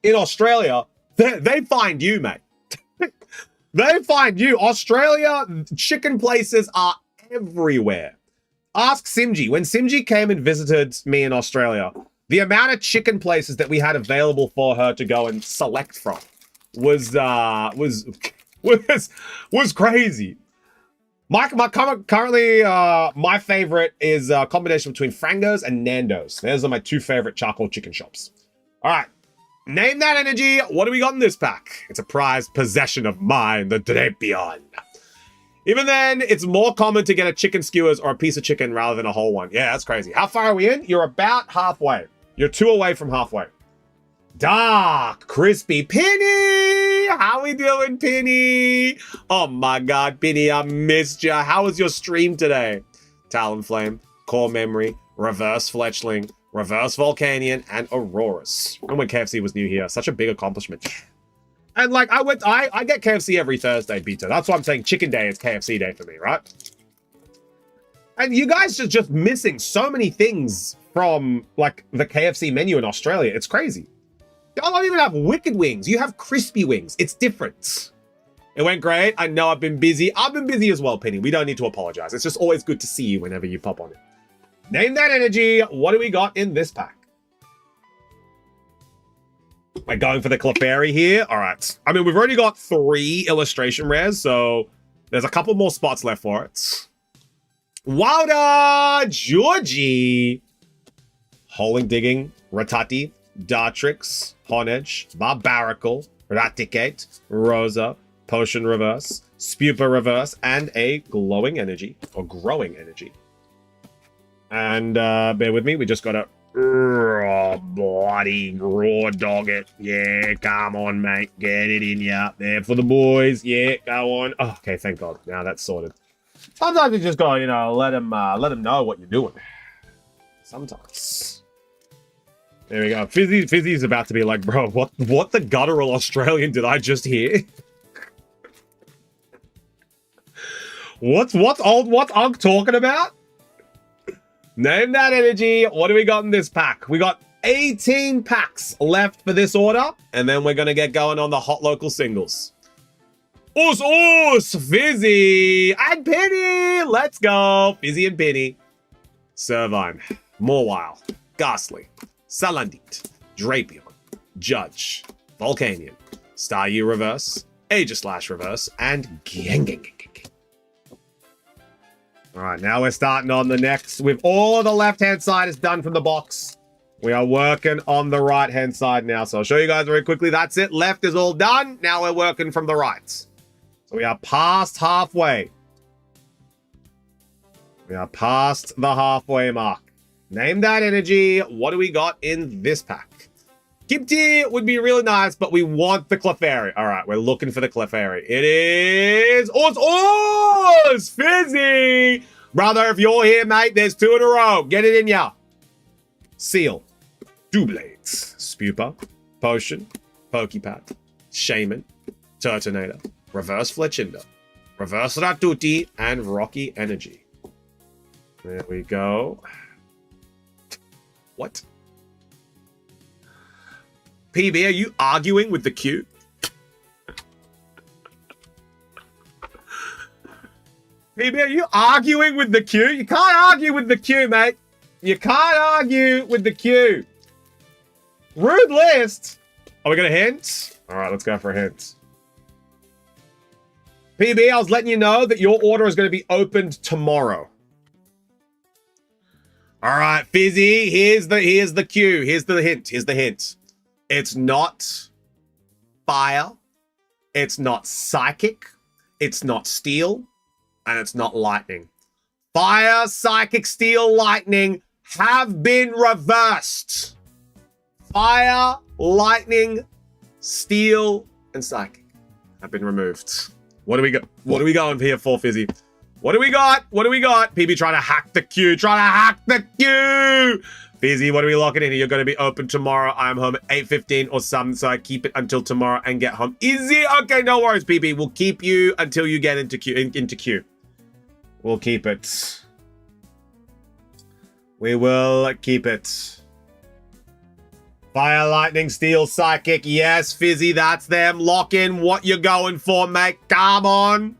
In Australia, they find you, mate. They find you. Australia, chicken places are everywhere. Ask Simji. When Simji came and visited me in Australia, the amount of chicken places that we had available for her to go and select from was crazy. Currently, my favorite is a combination between Frango's and Nando's. Those are my two favorite charcoal chicken shops. All right. Name that energy. What do we got in this pack? It's a prized possession of mine, the Drapion. Even then, it's more common to get a chicken skewers or a piece of chicken rather than a whole one. Yeah, that's crazy. How far are we in? You're about halfway. You're 2 away from halfway. Dark, crispy Penny. How we doing, Penny? Oh my God, Penny, I missed you. How was your stream today? Talonflame, Core Memory, Reverse Fletchling, Reverse Volcanion, and Aurorus. And when KFC was new here, such a big accomplishment. And like, I get KFC every Thursday, Beta. That's why I'm saying Chicken Day is KFC Day for me, right? And you guys are just missing so many things from like the KFC menu in Australia. It's crazy. Y'all don't even have wicked wings. You have crispy wings. It's different. It went great. I know I've been busy. I've been busy as well, Penny. We don't need to apologize. It's just always good to see you whenever you pop on it. Name that energy. What do we got in this pack? We're going for the Clefairy here. All right. I mean, we've already got 3 illustration rares, so there's a couple more spots left for it. Wilder, Georgie, Holing Digging, Ratati, Dartrix, Honedge, Barbaracle, Raticate, Rosa, Potion Reverse, Spupa Reverse, and a Glowing Energy, or Growing Energy. And bear with me, we just got a bloody raw dog it. Yeah, come on, mate. Get it in ya. There for the boys. Yeah, go on. Oh, okay, thank God. Now that's sorted. Sometimes you just gotta, you know, let them know what you're doing. Sometimes. There we go. Fizzy's about to be like, bro, what the guttural Australian did I just hear? What's Unk talking about? Name that energy. What do we got in this pack? We got 18 packs left for this order, and then we're gonna get going on the hot local singles. Us, Fizzy and Penny. Let's go, Fizzy and Penny. Servine, Morwile, Ghastly, Salandit, Drapion, Judge, Volcanion, Staryu Reverse, Aegislash Reverse, and Gengengengeng. All right, now we're starting on the next. With all of the left-hand side is done from the box. We are working on the right-hand side now. So I'll show you guys very quickly. That's it. Left is all done. Now we're working from the right. So we are past halfway. We are past the halfway mark. Name that energy. What do we got in this pack? Kipti would be really nice, but we want the Clefairy. All right, we're looking for the Clefairy. It is Oz, Fizzy. Brother, if you're here, mate, there's 2 in a row. Get it in ya. Seal, Doublades, Spupa, Potion, Pokepad, Shaman, Turtonator, Reverse Fletchinder, Reverse Ratuti, and Rocky Energy. There we go. What? PB, are you arguing with the queue? PB, are you arguing with the queue? You can't argue with the queue, mate. You can't argue with the queue. Rude list. Are we going to hint? All right, let's go for a hint. PB, I was letting you know that your order is going to be opened tomorrow. All right, Fizzy, here's the cue. Here's the hint. Here's the hint. It's not fire. It's not psychic. It's not steel. And it's not lightning. Fire, psychic, steel, lightning have been reversed. Fire, lightning, steel, and psychic have been removed. What do we got? What are we going here for, Fizzy? What do we got? What do we got? PB trying to hack the queue. Trying to hack the queue. Fizzy, what are we locking in here? You're going to be open tomorrow. I'm home at 8:15 or something, so I keep it until tomorrow and get home. Easy? Okay, no worries, PB. We'll keep you until you get into queue. We'll keep it. We will keep it. Fire, lightning, steel, psychic. Yes, Fizzy, that's them. Lock in what you're going for, mate. Come on.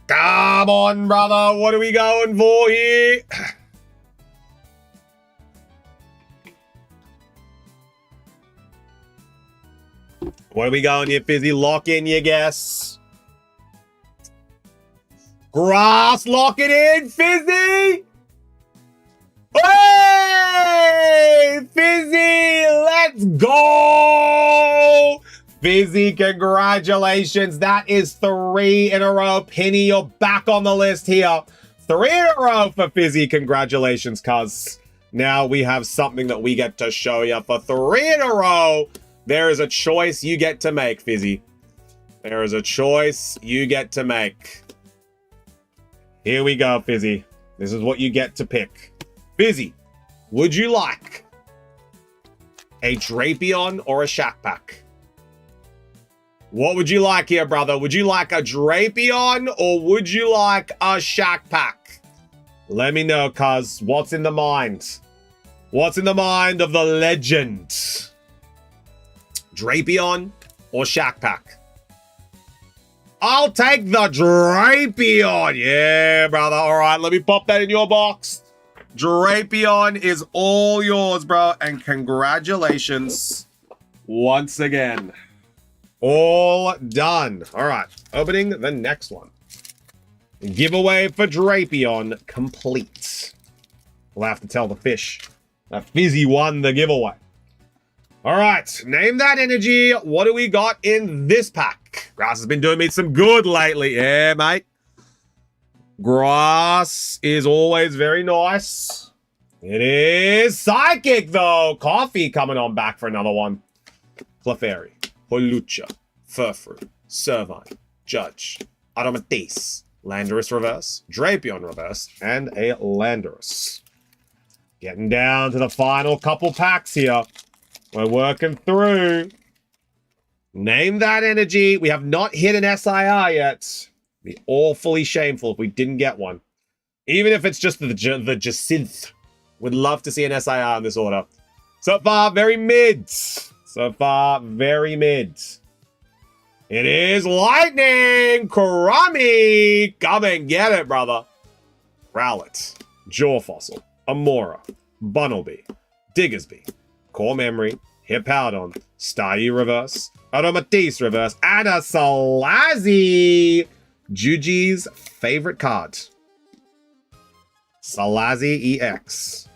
Come on, brother. What are we going for here? What are we going here, Fizzy? Lock in your guess. Grass, lock it in, Fizzy. Hey, Fizzy, let's go. Fizzy, congratulations. That is 3 in a row. Penny, you're back on the list here. 3 in a row for Fizzy. Congratulations, cuz. Now we have something that we get to show you for 3 in a row. There is a choice you get to make, Fizzy. There is a choice you get to make. Here we go, Fizzy. This is what you get to pick. Fizzy, would you like a Drapion or a Shack Pack? What would you like here, brother? Would you like a Drapion or would you like a Shack Pack? Let me know, cuz. What's in the mind? What's in the mind of the legend? Drapion or Shack Pack? I'll take the Drapion. Yeah, brother. All right, let me pop that in your box. Drapion is all yours, bro. And congratulations once again. All done. All right, opening the next one. Giveaway for Drapion complete. We'll have to tell the fish that Fizzy won the giveaway. All right, name that energy. What do we got in this pack? Grass has been doing me some good lately. Yeah, mate. Grass is always very nice. It is Psychic, though. Coffee coming on back for another one. Clefairy, Holucha, Furfrou, Servine, Judge, Aromatisse, Landorus reverse, Drapion reverse, and a Landorus. Getting down to the final couple packs here. We're working through. Name that energy. We have not hit an SIR yet. Be awfully shameful if we didn't get one. Even if it's just the Jacinth. Would love to see an SIR in this order. So far, very mid. So far, very mid. It is Lightning! Karami! Come and get it, brother. Rowlet, Jaw Fossil, Amora, Bunnelby, Diggersby, Core Memory, Hippowdon, Staryu reverse, Aromatisse reverse, and a Salazzle! Juji's favorite card. Salazzle EX.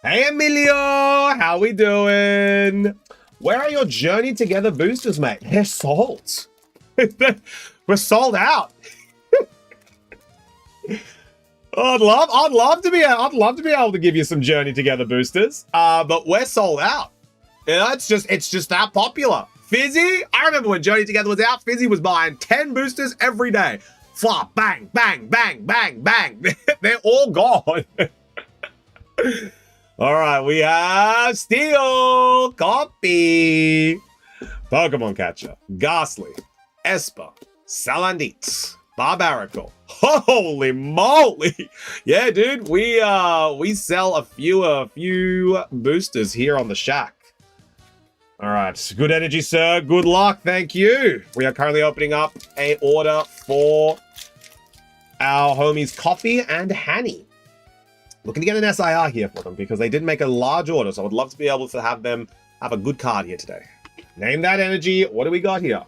Hey, Emilio! How we doing? Where are your Journey Together boosters, mate? They're sold. We're sold out. I'd love to be able to give you some Journey Together boosters, but we're sold out. Yeah, it's just that popular. Fizzy, I remember when Journey Together was out, Fizzy was buying 10 boosters every day. Flop, bang, bang, bang, bang, bang. They're all gone. All right, we have Steel, Copy, Pokemon Catcher, Ghastly, Esper, Salandit, Barbarical. Holy moly! Yeah, dude, we sell a few boosters here on the shack. All right, good energy, sir. Good luck. Thank you. We are currently opening up a order for our homies Coffee and Hanny. Looking to get an SIR here for them because they did make a large order, so I would love to be able to have them have a good card here today. Name that energy. What do we got here?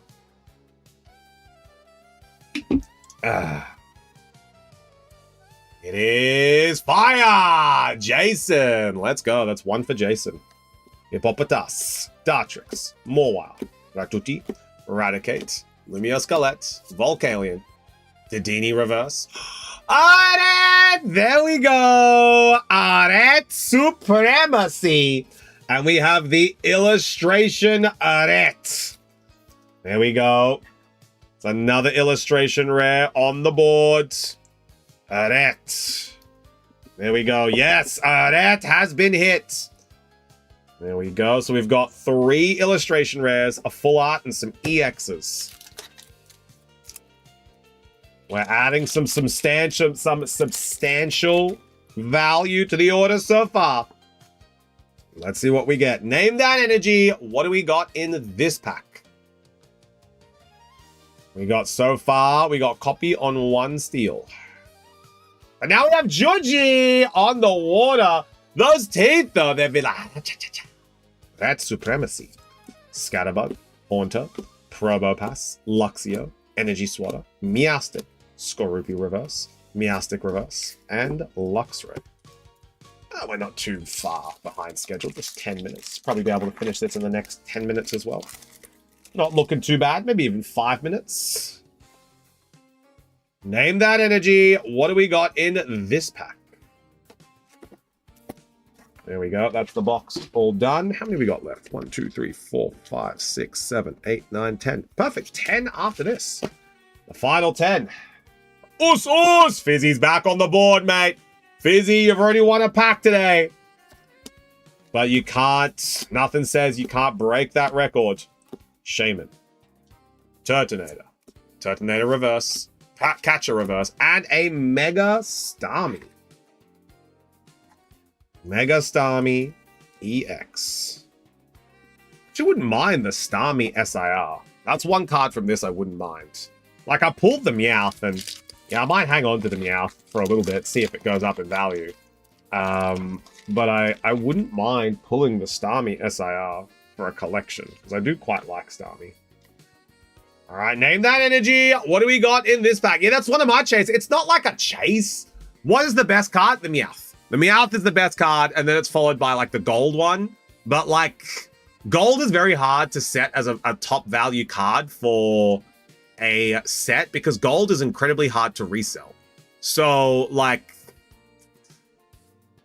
It is Fire! Jason! Let's go. That's one for Jason. Hippopotas, Dartrix, Mawile, Ratuti, Eradicate, Lumia Skelette, Volcanion, Dedenne reverse. Aret! There we go! Aret Supremacy! And we have the illustration Aret. There we go. It's another illustration rare on the board. Aret. There we go. Yes, Aret has been hit. There we go. So we've got 3 illustration rares, a full art, and some EXs. We're adding some substantial value to the order so far. Let's see what we get. Name that energy. What do we got in this pack? We got so far, we got copy on 1 steel. And now we have Georgie on the water. Those teeth, though, they've been like... That's supremacy. Scatterbug, Haunter, Probopass, Luxio, Energy Swatter, Meowstic, Skorupi Reverse, Meowstic Reverse, and Luxray. We're not too far behind schedule, just 10 minutes. Probably be able to finish this in the next 10 minutes as well. Not looking too bad, maybe even 5 minutes. Name that energy. What do we got in this pack? There we go. That's the box all done. How many we got left? 1, 2, 3, 4, 5, 6, 7, 8, 9, 10. Perfect. 10 after this. The final 10. Us! Fizzy's back on the board, mate. Fizzy, you've already won a pack today. But you can't... Nothing says you can't break that record. Shaman. Turtonator. Turtonator Reverse. Catcher Reverse. And a Mega Starmie. Mega Starmie EX. Actually, wouldn't mind the Starmie SIR. That's one card from this I wouldn't mind. Like, I pulled the Meowth, and yeah, I might hang on to the Meowth for a little bit, see if it goes up in value. But I wouldn't mind pulling the Starmie SIR for a collection, because I do quite like Starmie. All right, name that energy. What do we got in this pack? Yeah, that's one of my chases. It's not like a chase. What is the best card? The Meowth. The Meowth is the best card, and then it's followed by, like, the gold one. But, like, gold is very hard to set as a top value card for a set, because gold is incredibly hard to resell. So, like,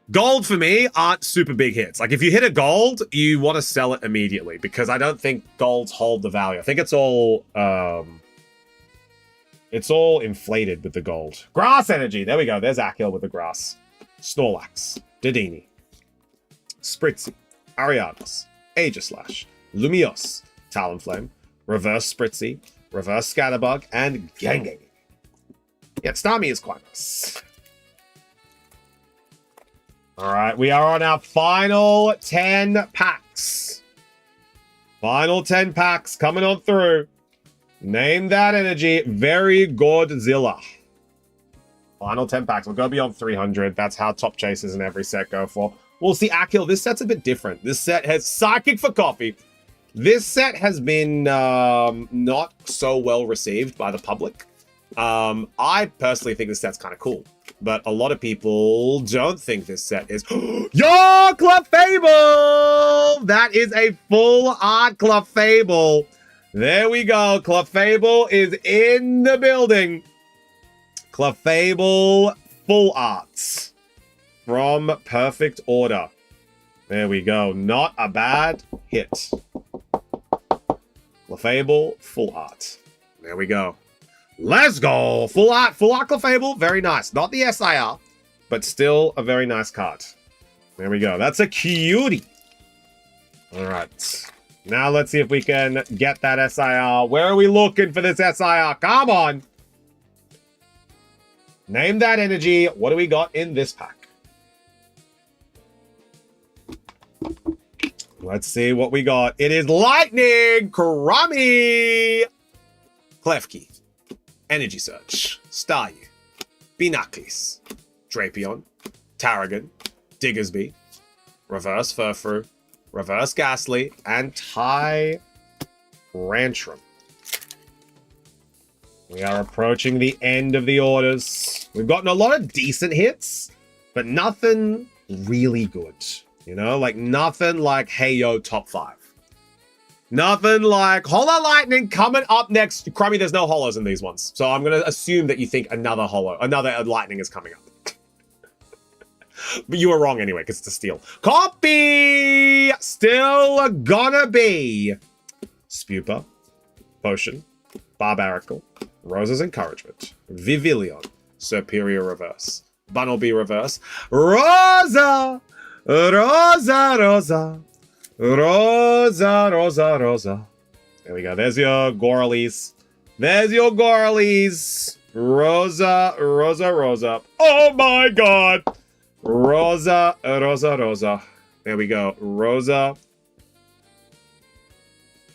gold for me aren't super big hits. Like, if you hit a gold, you want to sell it immediately, because I don't think golds hold the value. I think it's all inflated with the gold. Grass energy. There we go. There's Akil with the grass. Snorlax, Dedenne, Spritzy, Ariados, Aegislash, Lumiose, Talonflame, Reverse Spritzy, Reverse Scatterbug, and Gengar. Yeah, Starmie is quite nice. Alright, we are on our final 10 packs. Final 10 packs coming on through. Name that energy. Very Godzilla. Final 10 packs. We'll go beyond 300. That's how top chasers in every set go for. We'll see Akil. This set's a bit different. This set has Psychic for Coffee. This set has been not so well received by the public. I personally think this set's kind of cool. But a lot of people don't think this set is... Yo, Clefable! That is a full art Clefable. There we go. Clefable is in the building. Clefable full arts from Perfect Order. There we go. Not a bad hit. Clefable full art. There we go. Let's go. Full art Clefable. Very nice. Not the SIR, but still a very nice card. There we go. That's a cutie. All right. Now let's see if we can get that SIR. Where are we looking for this SIR? Come on. Name that energy. What do we got in this pack? Let's see what we got. It is Lightning Crummy. Klefki. Energy Search. Staryu. Binaclis. Drapion. Tarragon. Diggersby. Reverse Furfrou. Reverse Ghastly. And Tyrantrum. We are approaching the end of the orders. We've gotten a lot of decent hits, but nothing really good. You know, like nothing like Hey Yo top 5. Nothing like Holo Lightning coming up next. Crummy, there's no holos in these ones. So I'm going to assume that you think another Lightning is coming up. But you were wrong anyway, because it's a steal. Copy! Still gonna be Spupa, Potion, Barbarical, Rosa's Encouragement, Vivillon, Superior Reverse, Bunnelby Reverse, Rosa! Rosa, Rosa, Rosa, Rosa, Rosa. There we go. There's your Goralies. There's your Goralies. Rosa, Rosa, Rosa. Oh my god. Rosa, Rosa, Rosa. There we go. Rosa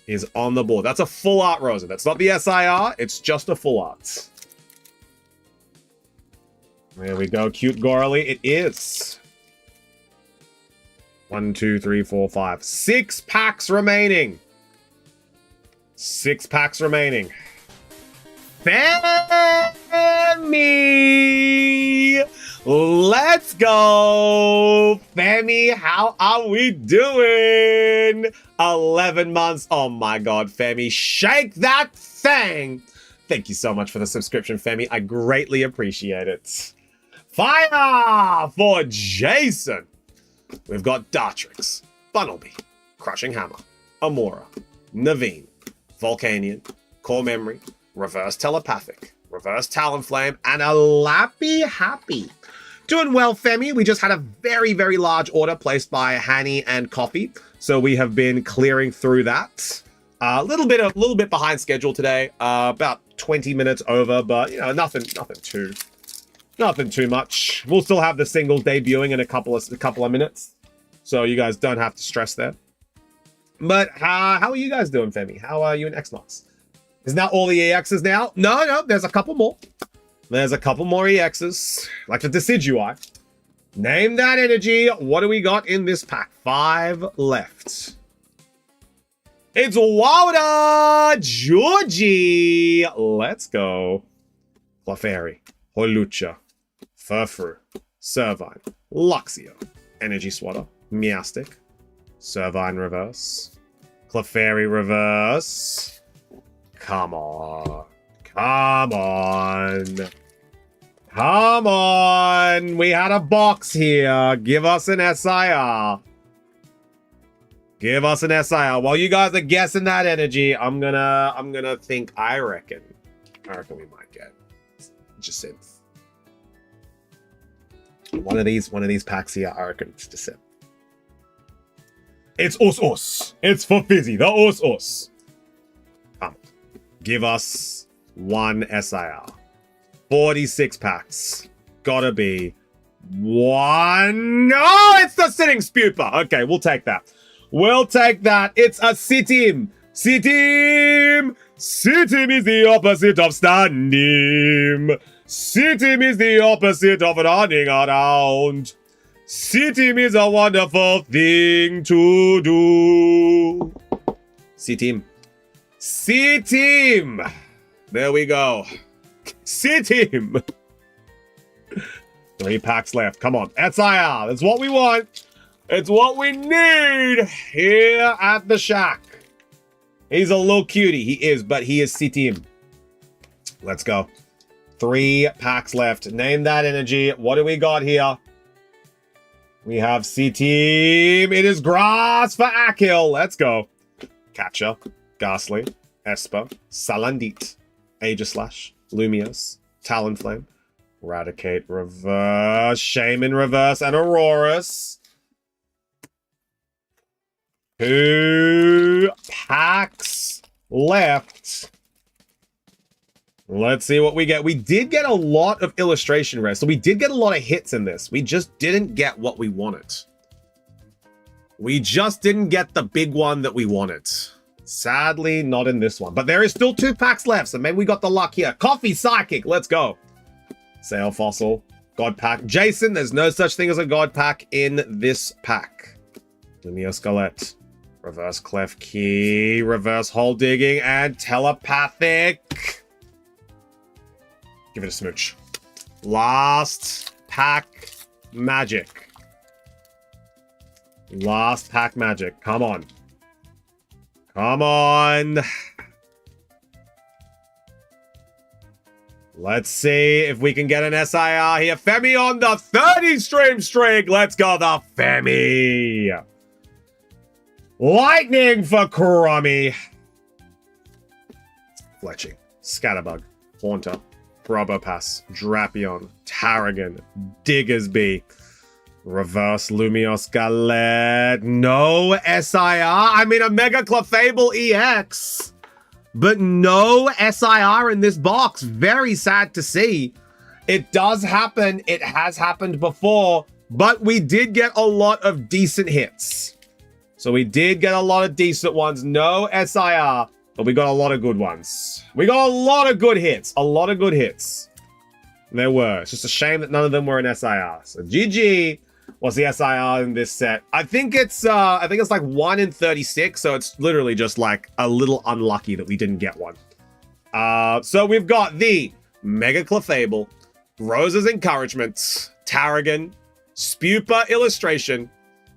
is on the board. That's a full art Rosa. That's not the SIR. It's just a full art. There we go. Cute Gorally. It is. 1, 2, 3, 4, 5. 6 packs remaining. 6 packs remaining. Femi! Let's go! Femi, how are we doing? 11 months. Oh my god, Femi. Shake that thing! Thank you so much for the subscription, Femi. I greatly appreciate it. Fire for Jason! We've got Dartrix, Bunnelby, Crushing Hammer, Amora, Naveen, Volcanion, Core Memory, Reverse Telepathic, Reverse Talonflame, and a Lappy Happy. Doing well, Femi. We just had a very, very large order placed by Hanny and Coffee, so we have been clearing through that. A little bit behind schedule today, about 20 minutes over, but you know, nothing too much. We'll still have the singles debuting in a couple of minutes, so you guys don't have to stress there. But how are you guys doing, Femi? How are you in Xbox? Is that all the EXs now? No, there's a couple more. There's a couple more EXs, like the Decidui. Name that energy. What do we got in this pack? 5 left. It's Wowda Georgie. Let's go. Clefairy, Holucha, Furfru, Servine, Luxio, Energy Swatter, Meowstic, Servine Reverse, Clefairy Reverse. Come on. Come on. Come on. We had a box here. Give us an SIR. Give us an SIR. While you guys are guessing that energy, I'm gonna think. I reckon we might get Jacinth. One of these packs here, I reckon it's Jacinth. It's Us. It's for Fizzy. The Us. Come on. Give us one SIR. 46 packs. Gotta be one. No, it's the Sitting Spupa. Okay, we'll take that. We'll take that. It's a Sitim. Sitim. Sitim is the opposite of standing. Sitim is the opposite of running around. Sitim is a wonderful thing to do. Sitim. Sitim. There we go. Sitim. 3 packs left. Come on. SIR. That's what we want. It's what we need here at the shack. He's a little cutie. He is, but he is Sitim. Let's go. 3 packs left. Name that energy. What do we got here? We have Sitim. It is Grass for Akil. Let's go. Catcher, Ghastly, Esper, Salandit, Aegislash, Lumios, Talonflame, Eradicate Reverse, Shaman Reverse, and Aurorus. 2 packs left. Let's see what we get. We did get a lot of illustration rares, so we did get a lot of hits in this. We just didn't get what we wanted. We just didn't get the big one that we wanted. Sadly, not in this one. But there is still 2 packs left, so maybe we got the luck here. Coffee Psychic, let's go. Sail Fossil, God Pack. Jason, there's no such thing as a God Pack in this pack. Lumio Skelette, Reverse Clef Key, Reverse Hole Digging, and Telepathic. Give it a smooch. Last pack magic. Last pack magic. Come on. Come on. Let's see if we can get an SIR here. Femi on the 30 stream streak. Let's go, the Femi. Lightning for Crummy. Fletching. Scatterbug. Haunter. Probopass, Drapion, Tarragon, Diggersby, Reverse Lumios Galette, no SIR. I mean, a Mega Clefable EX. but no SIR in this box. Very sad to see. It does happen. It has happened before, but we did get a lot of decent hits. So we did get a lot of decent ones. No SIR, but we got a lot of good ones. We got a lot of good hits. A lot of good hits. There were. It's just a shame that none of them were in SIR. So GG was the SIR in this set. I think it's like 1 in 36, so it's literally just like a little unlucky that we didn't get one. So we've got the Mega Clefable, Rose's Encouragement, Tarragon, Spupa illustration,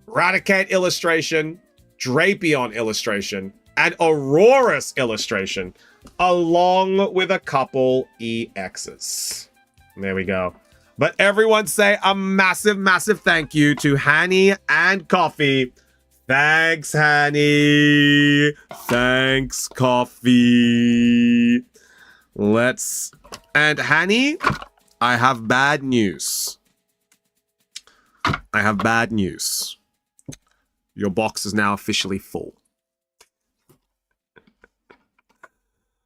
Raticate illustration, Drapion illustration, and Aurora's illustration, along with a couple EXs. There we go. But everyone say a massive, massive thank you to Hanny and Coffee. Thanks, Hanny. Thanks, Coffee. And Hanny, I have bad news. I have bad news. Your box is now officially full.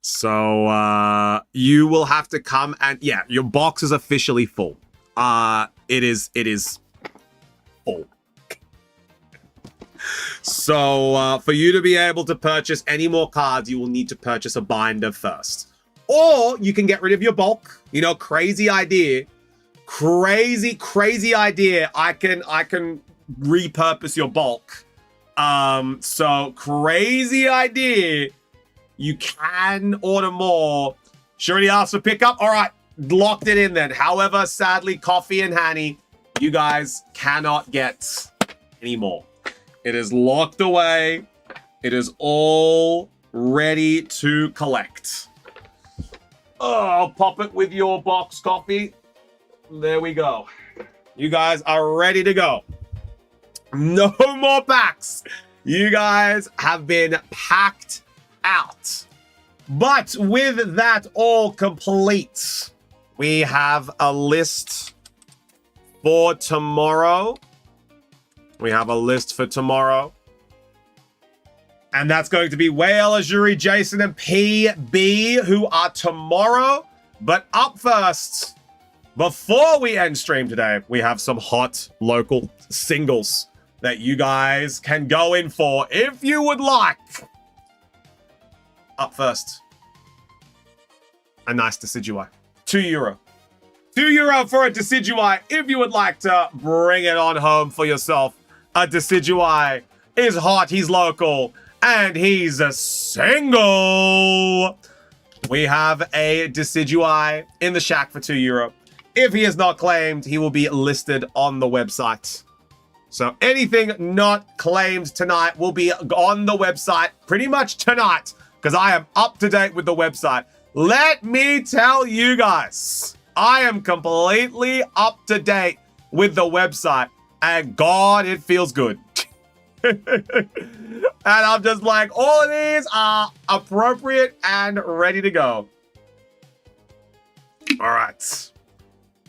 So, you will have to come and, yeah, your box is officially full. It is full. So, for you to be able to purchase any more cards, you will need to purchase a binder first. Or you can get rid of your bulk. You know, crazy idea. Crazy idea. I can repurpose your bulk. So crazy idea. You can order more. She already asked for pickup. All right, locked it in then. However, sadly, Coffee and Hanny, you guys cannot get any more. It is locked away. It is all ready to collect. Oh, I'll pop it with your box, Coffee. There we go. You guys are ready to go. No more packs. You guys have been packed out. But with that all complete, we have a list for tomorrow. We have a list for tomorrow. And that's going to be Whale, Azuri, Jason, and PB, who are tomorrow. But up first, before we end stream today, we have some hot local singles that you guys can go in for if you would like. Up first, a nice Decidueye. €2. €2 for a Decidueye if you would like to bring it on home for yourself. A Decidueye is hot, he's local, and he's a single. We have a Decidueye in the shack for €2. If he is not claimed, he will be listed on the website. So anything not claimed tonight will be on the website pretty much tonight, because I am up to date with the website. Let me tell you guys, I am completely up to date with the website, and God, it feels good. And I'm just like, all of these are appropriate and ready to go. All right.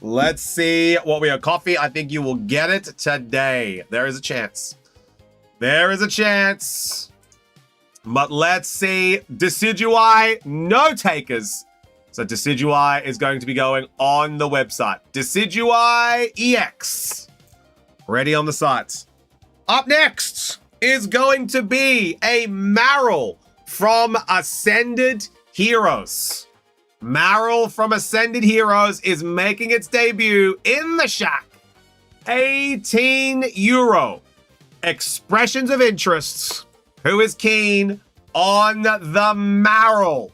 Let's see what we are. Coffee, I think you will get it today. There is a chance. There is a chance. But let's see. Decidueye, no takers. So Decidueye is going to be going on the website. Decidueye EX. Ready on the site. Up next is going to be a Marill from Ascended Heroes. Marill from Ascended Heroes is making its debut in the shack. €18. Expressions of interest. Who is keen on the Marill?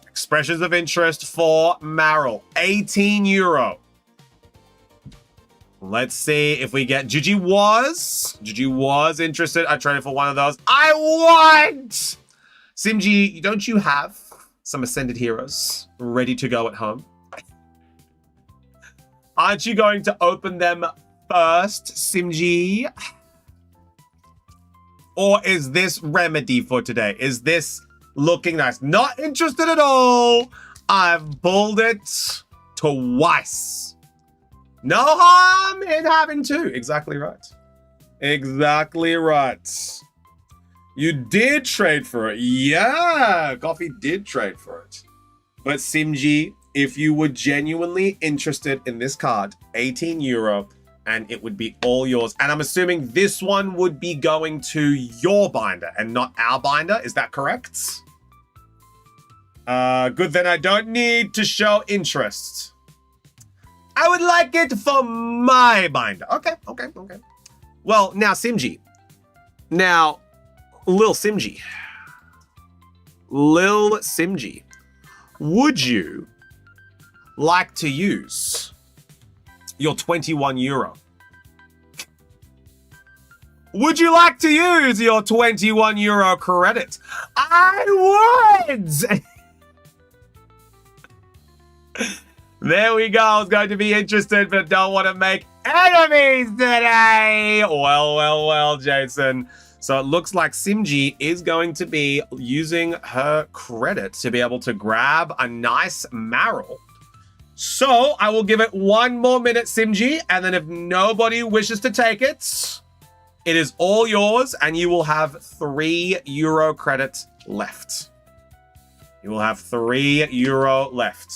Expressions of interest for Marill. €18. Let's see if we get... Gigi was interested. I traded for one of those. I want! Simji, don't you have some Ascended Heroes ready to go at home? Aren't you going to open them first, Simji? Or is this remedy for today? Is this looking nice? Not interested at all. I've pulled it twice. No harm in having two. Exactly right. Exactly right. You did trade for it. Yeah, Coffee did trade for it. But Simji, if you were genuinely interested in this card, 18 euro, and it would be all yours. And I'm assuming this one would be going to your binder and not our binder. Is that correct? Good, then I don't need to show interest. I would like it for my binder. Okay. Well, now Simji. Now, Lil Simji. Would you like to use your 21 euro? Would you like to use your 21 euro credit? I would! There we go. I was going to be interested, but don't want to make enemies today. Well, Jason. So it looks like Simji is going to be using her credit to be able to grab a nice Marrow. So I will give it 1 more minute, Simji, and then if nobody wishes to take it, it is all yours, and you will have 3 euro credit left. You will have 3 euro left.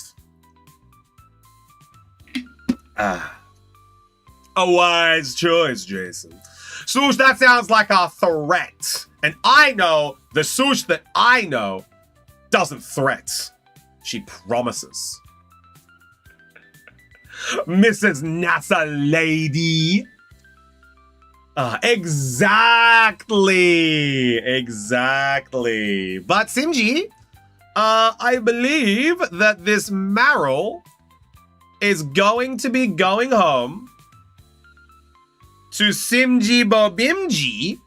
A wise choice, Jason. Swoosh, that sounds like a threat. And I know the Swoosh that I know doesn't threat. She promises. Mrs. NASA lady. Exactly. But Simji, I believe that this Marrow is going to be going home to Simji Bobimji,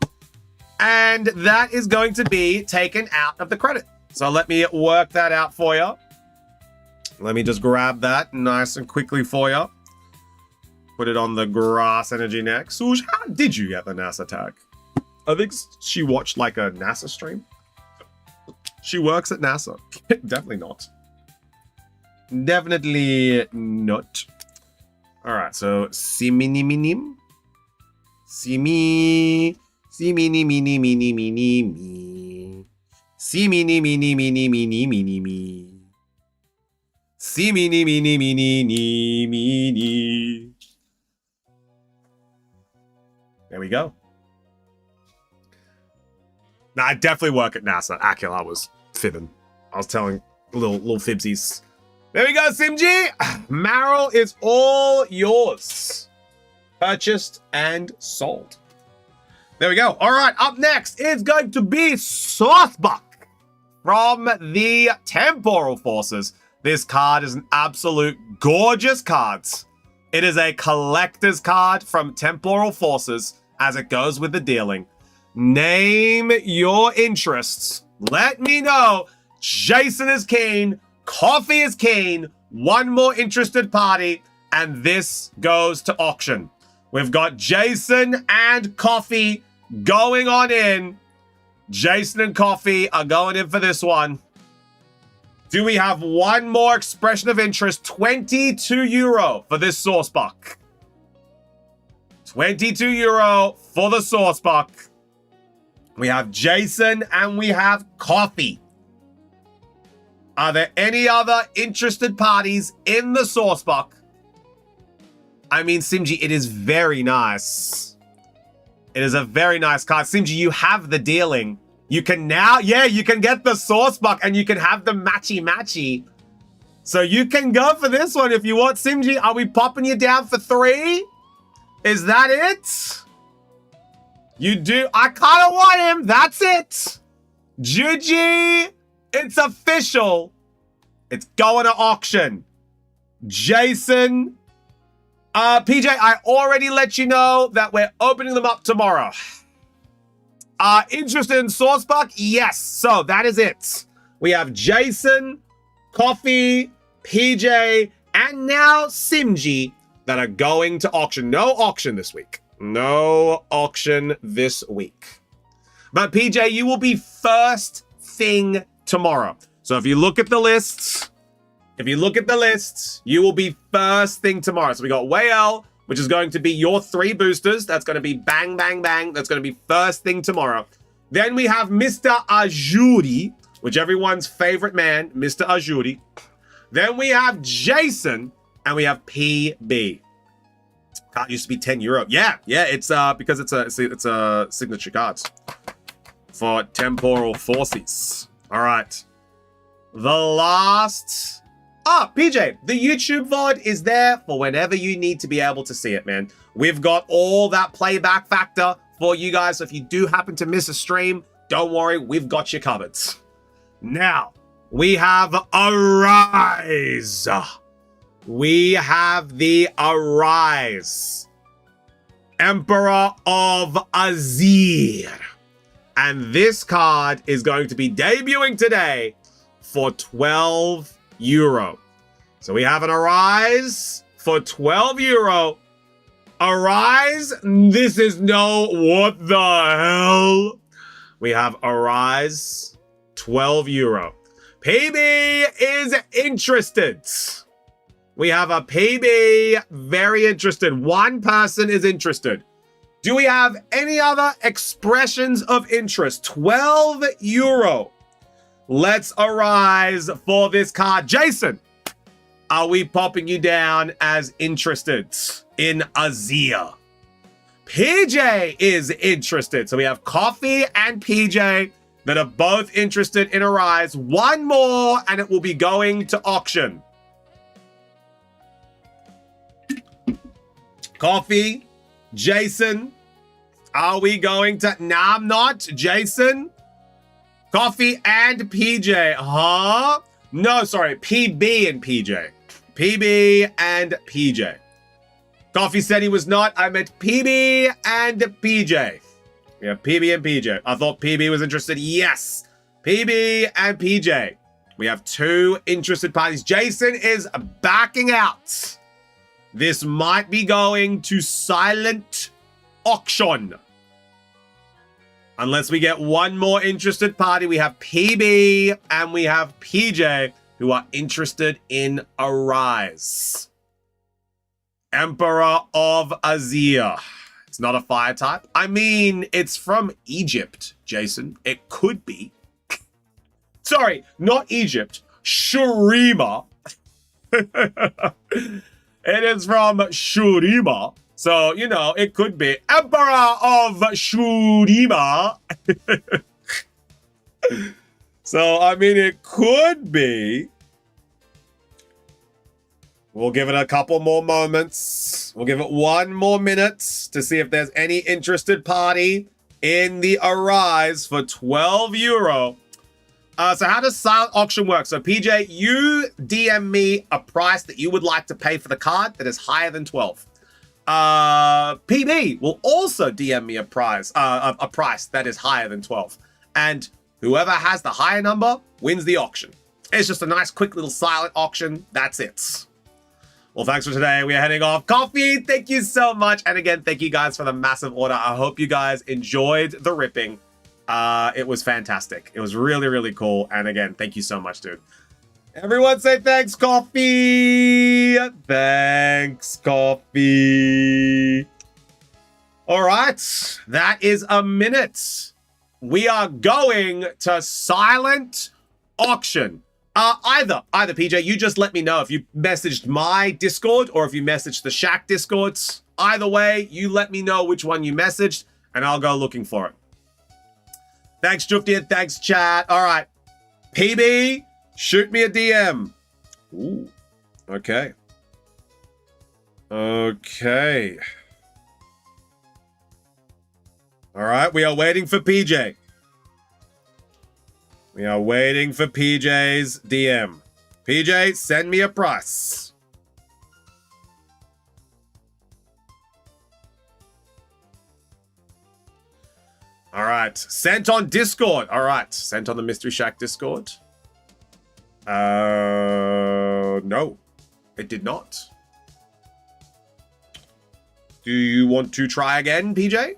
and that is going to be taken out of the credit. So let me work that out for you. Let me just grab that nice and quickly for you. Put it on the grass energy next. Swoosh, how did you get the NASA tag? I think she watched like a NASA stream. She works at NASA. Definitely not. Definitely not. All right, so Simini-minim. Simini-mini-mini-mini-me. Simini-mini-mini-mini-mini-me. Simini-mini-mini-mini-mini. There we go. Now, I definitely work at NASA. Akil, I was fibbing. I was telling little fibsies. There we go, Simji. Marrow is all yours. Purchased and sold. There we go. All right, up next is going to be Saucebuck from the Temporal Forces. This card is an absolute gorgeous card. It is a collector's card from Temporal Forces as it goes with the dealing. Name your interests. Let me know. Jason is keen. Coffee is keen. 1 more interested party. And this goes to auction. We've got Jason and Coffee going on in. Jason and Coffee are going in for this one. Do we have 1 more expression of interest? 22 euro for this Saucebuck. 22 euro for the Saucebuck. We have Jason and we have Coffee. Are there any other interested parties in the Saucebuck? I mean, Simji, it is very nice. It is a very nice card. Simji, you have the dealing. You can now, you can get the Saucebuck and you can have the matchy-matchy. So you can go for this one if you want, Simji. Are we popping you down for 3? Is that it? You do? I kind of want him. That's it. GG. It's official. It's going to auction. Jason. PJ, I already let you know that we're opening them up tomorrow. Interested in Saucebuck? Yes. So that is it. We have Jason, Coffee, PJ, and now Simji that are going to auction. No auction this week. No auction this week. But PJ, you will be first thing tomorrow. So if you look at the lists, you will be first thing tomorrow. So we got Whale, which is going to be your 3 boosters. That's going to be bang, bang, bang. That's going to be first thing tomorrow. Then we have Mr. Ajuri, which everyone's favorite man, Mr. Ajuri. Then we have Jason, and we have PB. Card used to be €10. Yeah, it's because it's a signature cards for temporal forces. All right. The last... PJ, the YouTube VOD is there for whenever you need to be able to see it, man. We've got all that playback factor for you guys. So if you do happen to miss a stream, don't worry, we've got you covered. Now, we have Arise. We have the Arise. Emperor of Azir. And this card is going to be debuting today for €12. So we have an Arise for €12. Arise, this is no what the hell. We have Arise, €12. PB is interested. We have a PB very interested. One person is interested. Do we have any other expressions of interest? €12. Let's Arise for this card. Jason, are we popping you down as interested in Azir? PJ is interested. So we have Coffee and PJ that are both interested in Arise. One more and it will be going to auction. Coffee, Jason, are we going to... Nah, I'm not. Jason, Coffee and PJ. Huh? No, sorry. PB and PJ. PB and PJ. Coffee said he was not. I meant PB and PJ. Yeah, PB and PJ. I thought PB was interested. Yes. PB and PJ. We have two interested parties. Jason is backing out. This might be going to silent auction. Unless we get one more interested party. We have PB and we have PJ who are interested in Arise. Emperor of Azir. It's not a fire type. I mean, it's from Egypt, Jason. It could be. Sorry, not Egypt. Shurima. It is from Shurima. So, you know, it could be Emperor of Shurima. So, I mean, it could be. We'll give it a couple more moments. We'll give it 1 more minute to see if there's any interested party in the Arise for €12. So how does silent auction work? So PJ, you DM me a price that you would like to pay for the card that is higher than 12. PB will also DM me a price that is higher than 12. And whoever has the higher number wins the auction. It's just a nice, quick little silent auction. That's it. Well, thanks for today. We are heading off. Coffee, thank you so much. And again, thank you guys for the massive order. I hope you guys enjoyed the ripping. It was fantastic. It was really, really cool. And again, thank you so much, dude. Everyone say thanks, Coffee. Thanks, Coffee. All right. That is a minute. We are going to silent auction. Either PJ, you just let me know if you messaged my Discord or if you messaged the Shack Discords. Either way, you let me know which one you messaged and I'll go looking for it. Thanks, Jufti, and thanks, chat. All right. PB, shoot me a DM. Ooh. Okay. Okay. All right. We are waiting for PJ. We are waiting for PJ's DM. PJ, send me a price. All right. Sent on Discord. All right. Sent on the Mystery Shack Discord. No. It did not. Do you want to try again, PJ?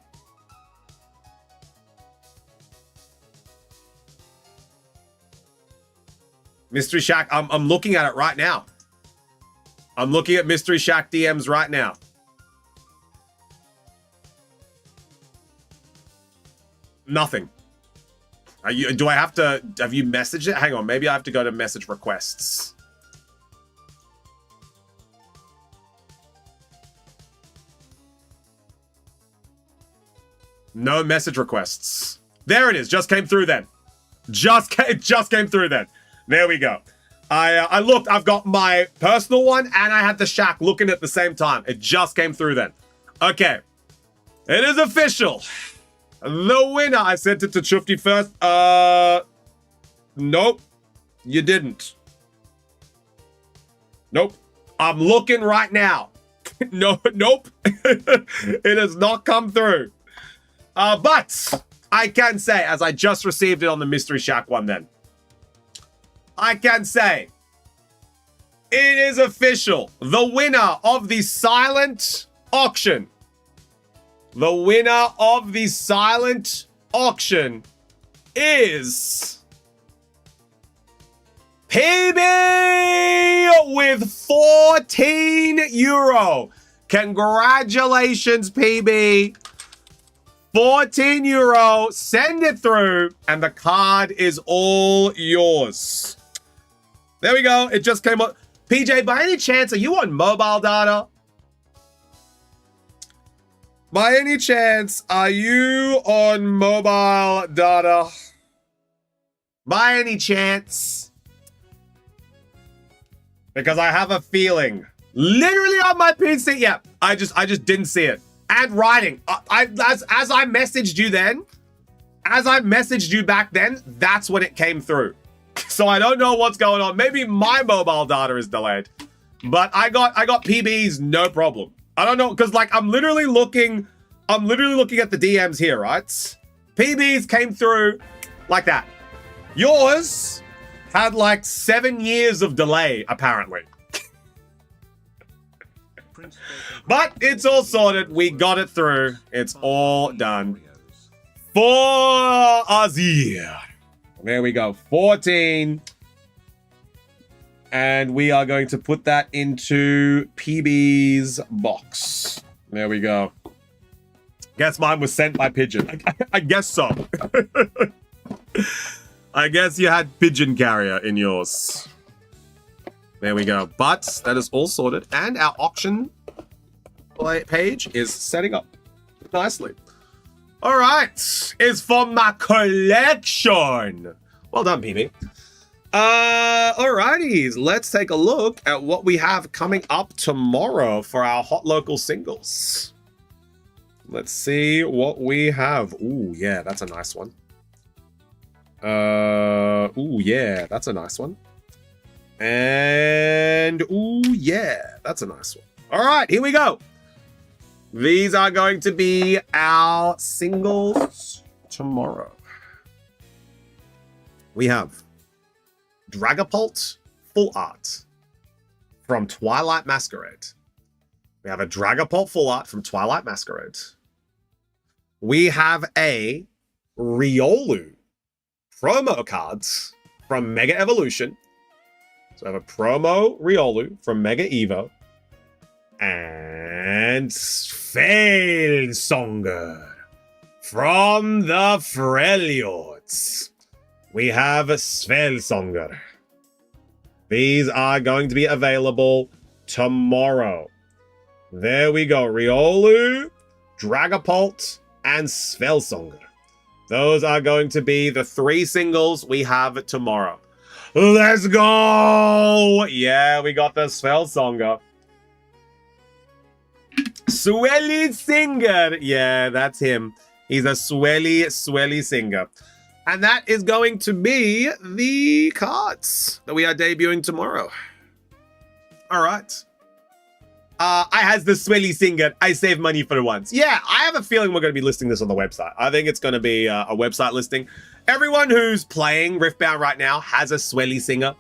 Mystery Shack, I'm looking at it right now. I'm looking at Mystery Shack DMs right now. Nothing. Do I have to, have you messaged it? Hang on, maybe I have to go to message requests. No message requests. There it is, just came through then. Just came through then. There we go. I looked, I've got my personal one and I had the Shack looking at the same time. It just came through then. Okay. It is official. The winner, I sent it to Chufty first. Nope. You didn't. Nope. I'm looking right now. No, nope. It has not come through. But I can say, as I just received it on the Mystery Shack one then, I can say it is official. The winner of the silent auction. The winner of the silent auction is PB with 14 euro. Congratulations, PB. 14 euro. Send it through, and the card is all yours. There we go. It just came up. PJ, by any chance, are you on mobile data? By any chance, are you on mobile data? By any chance? Because I have a feeling. Literally on my PC. Yeah, I just didn't see it. And writing. As I messaged you then, as I messaged you back then, that's when it came through. So I don't know what's going on. Maybe my mobile data is delayed. But I got PBs, no problem. I don't know, because like I'm literally looking at the DMs here, right? PBs came through like that. Yours had like 7 years of delay, apparently. But it's all sorted. We got it through. It's all done. For Azir. There we go. 14. And we are going to put that into PB's box. There we go. Guess mine was sent by pigeon. I guess so. I guess you had pigeon carrier in yours. There we go. But that is all sorted. And our auction page is setting up nicely. All right. It's for my collection. Well done, PB. Alrighties. Let's take a look at what we have coming up tomorrow for our hot local singles. Let's see what we have. Ooh, yeah, that's a nice one. Ooh, yeah, that's a nice one. And ooh, yeah, that's a nice one. All right, here we go. These are going to be our singles tomorrow. We have Dragapult Full Art from Twilight Masquerade. We have a Dragapult Full Art from Twilight Masquerade. We have a Riolu promo cards from Mega Evolution. So I have a promo Riolu from Mega Evo. And Svelsonger from the Freljords. We have Svelsonger. These are going to be available tomorrow. There we go. Riolu, Dragapult, and Svelsonger. Those are going to be the 3 singles we have tomorrow. Let's go! Yeah, we got the Svelsonger. Swelly Singer. Yeah, that's him. He's a swelly singer. And that is going to be the cards that we are debuting tomorrow. All right. I has the swelly singer. I save money for once. Yeah, I have a feeling we're going to be listing this on the website. I think it's going to be a website listing. Everyone who's playing Riftbound right now has a swelly singer.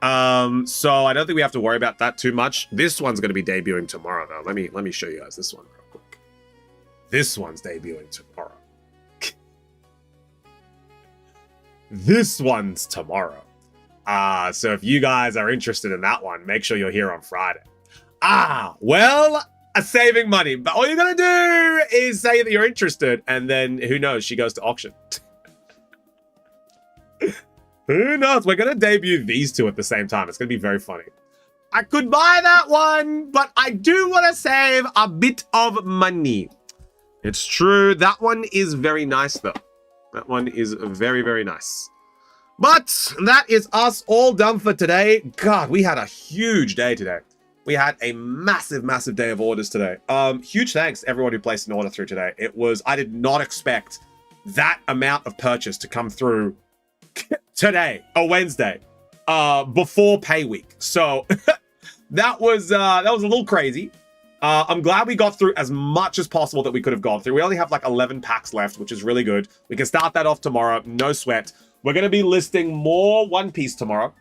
So I don't think we have to worry about that too much. This one's going to be debuting tomorrow, though. Let me show you guys this one real quick. This one's debuting tomorrow. This one's tomorrow. So if you guys are interested in that one, make sure you're here on Friday. Well, saving money. But all you're going to do is say that you're interested, and then who knows, she goes to auction. Who knows? We're going to debut these two at the same time. It's going to be very funny. I could buy that one, but I do want to save a bit of money. It's true. That one is very nice, though. That one is very, very nice. But that is us all done for today. God, we had a huge day today. We had a massive, massive day of orders today. Huge thanks to everyone who placed an order through today. I did not expect that amount of purchase to come through today, a Wednesday, before pay week. So that was a little crazy. I'm glad we got through as much as possible that we could have gone through. We only have like 11 packs left, which is really good. We can start that off tomorrow, no sweat. We're going to be listing more One Piece tomorrow.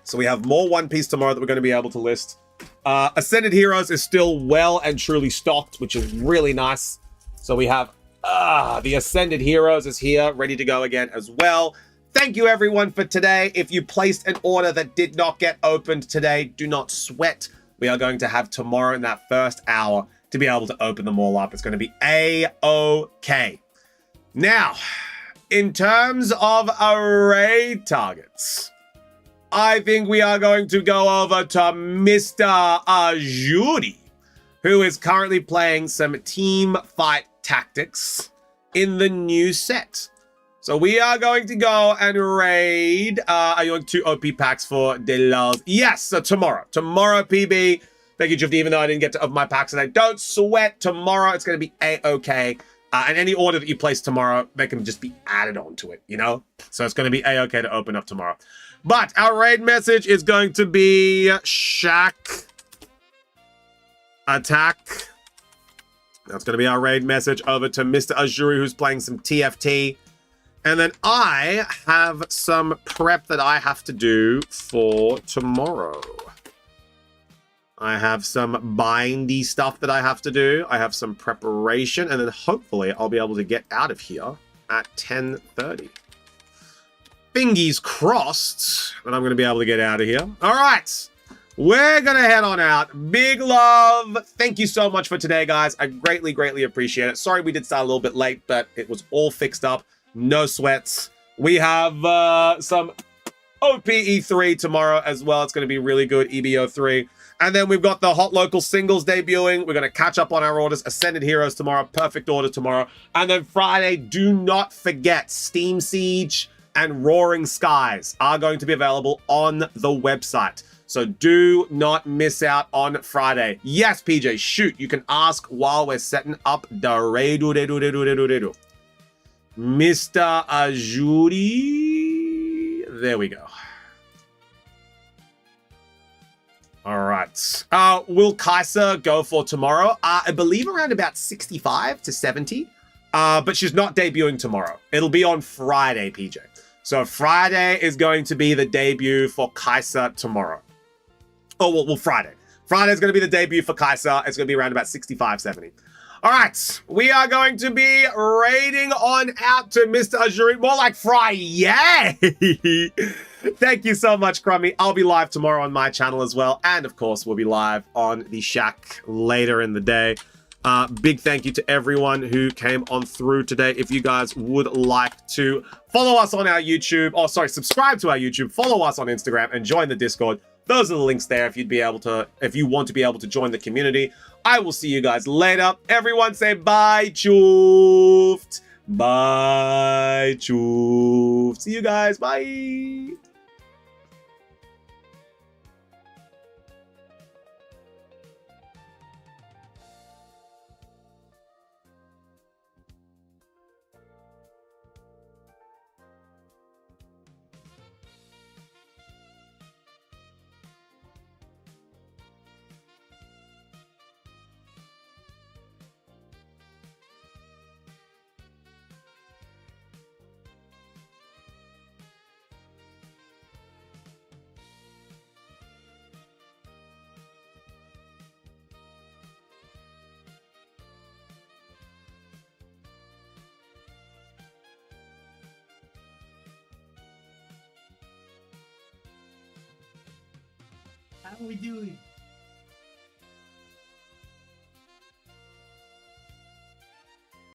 So we have more One Piece tomorrow that we're going to be able to list. Ascended Heroes is still well and truly stocked, which is really nice. So we have the Ascended Heroes is here, ready to go again as well. Thank you everyone for today. If you placed an order that did not get opened today, do not sweat. We are going to have tomorrow in that first hour to be able to open them all up. It's going to be A-OK. Now, in terms of array targets, I think we are going to go over to Mr. Ajuri, who is currently playing some team fight tactics in the new set. So we are going to go and raid. Are you on 2 OP packs for Delals? Yes, so tomorrow. Tomorrow, PB. Thank you, Jifty, even though I didn't get to open my packs today. Don't sweat. Tomorrow, it's going to be A-OK. And any order that you place tomorrow, they can just be added onto it, you know? So it's going to be A-OK to open up tomorrow. But our raid message is going to be Shack Attack. That's going to be our raid message over to Mr. Ajuri, who's playing some TFT. And then I have some prep that I have to do for tomorrow. I have some bindy stuff that I have to do. I have some preparation, and then hopefully I'll be able to get out of here at 10:30. Fingies crossed that I'm going to be able to get out of here. All right. We're going to head on out. Big love. Thank you so much for today, guys. I greatly, greatly appreciate it. Sorry we did start a little bit late, but it was all fixed up. No sweats. We have some OPE3 tomorrow as well. It's going to be really good, EBO3. And then we've got the Hot Local Singles debuting. We're going to catch up on our orders. Ascended Heroes tomorrow. Perfect Order tomorrow. And then Friday, do not forget, Steam Siege and Roaring Skies are going to be available on the website. So do not miss out on Friday. Yes, PJ, shoot. You can ask while we're setting up the redo. Mr. Ajuri. There we go. All right. Will Kaiser go for tomorrow? I believe around about 65 to 70. But she's not debuting tomorrow. It'll be on Friday, PJ. So Friday is going to be the debut for Kaiser tomorrow. Oh, well, Friday. Friday is going to be the debut for Kaiser. It's going to be around about 65, 70. All right, we are going to be raiding on out to Mr. Ajuri. More like Fry. Yay! Thank you so much, Crummy. I'll be live tomorrow on my channel as well. And, of course, we'll be live on the Shack later in the day. Big thank you to everyone who came on through today. If you guys would like to follow us on our YouTube, subscribe to our YouTube, follow us on Instagram, and join the Discord. Those are the links there if you want to be able to join the community. I will see you guys later. Everyone say bye, choofed. Bye, choofed. See you guys. Bye. How are we doing?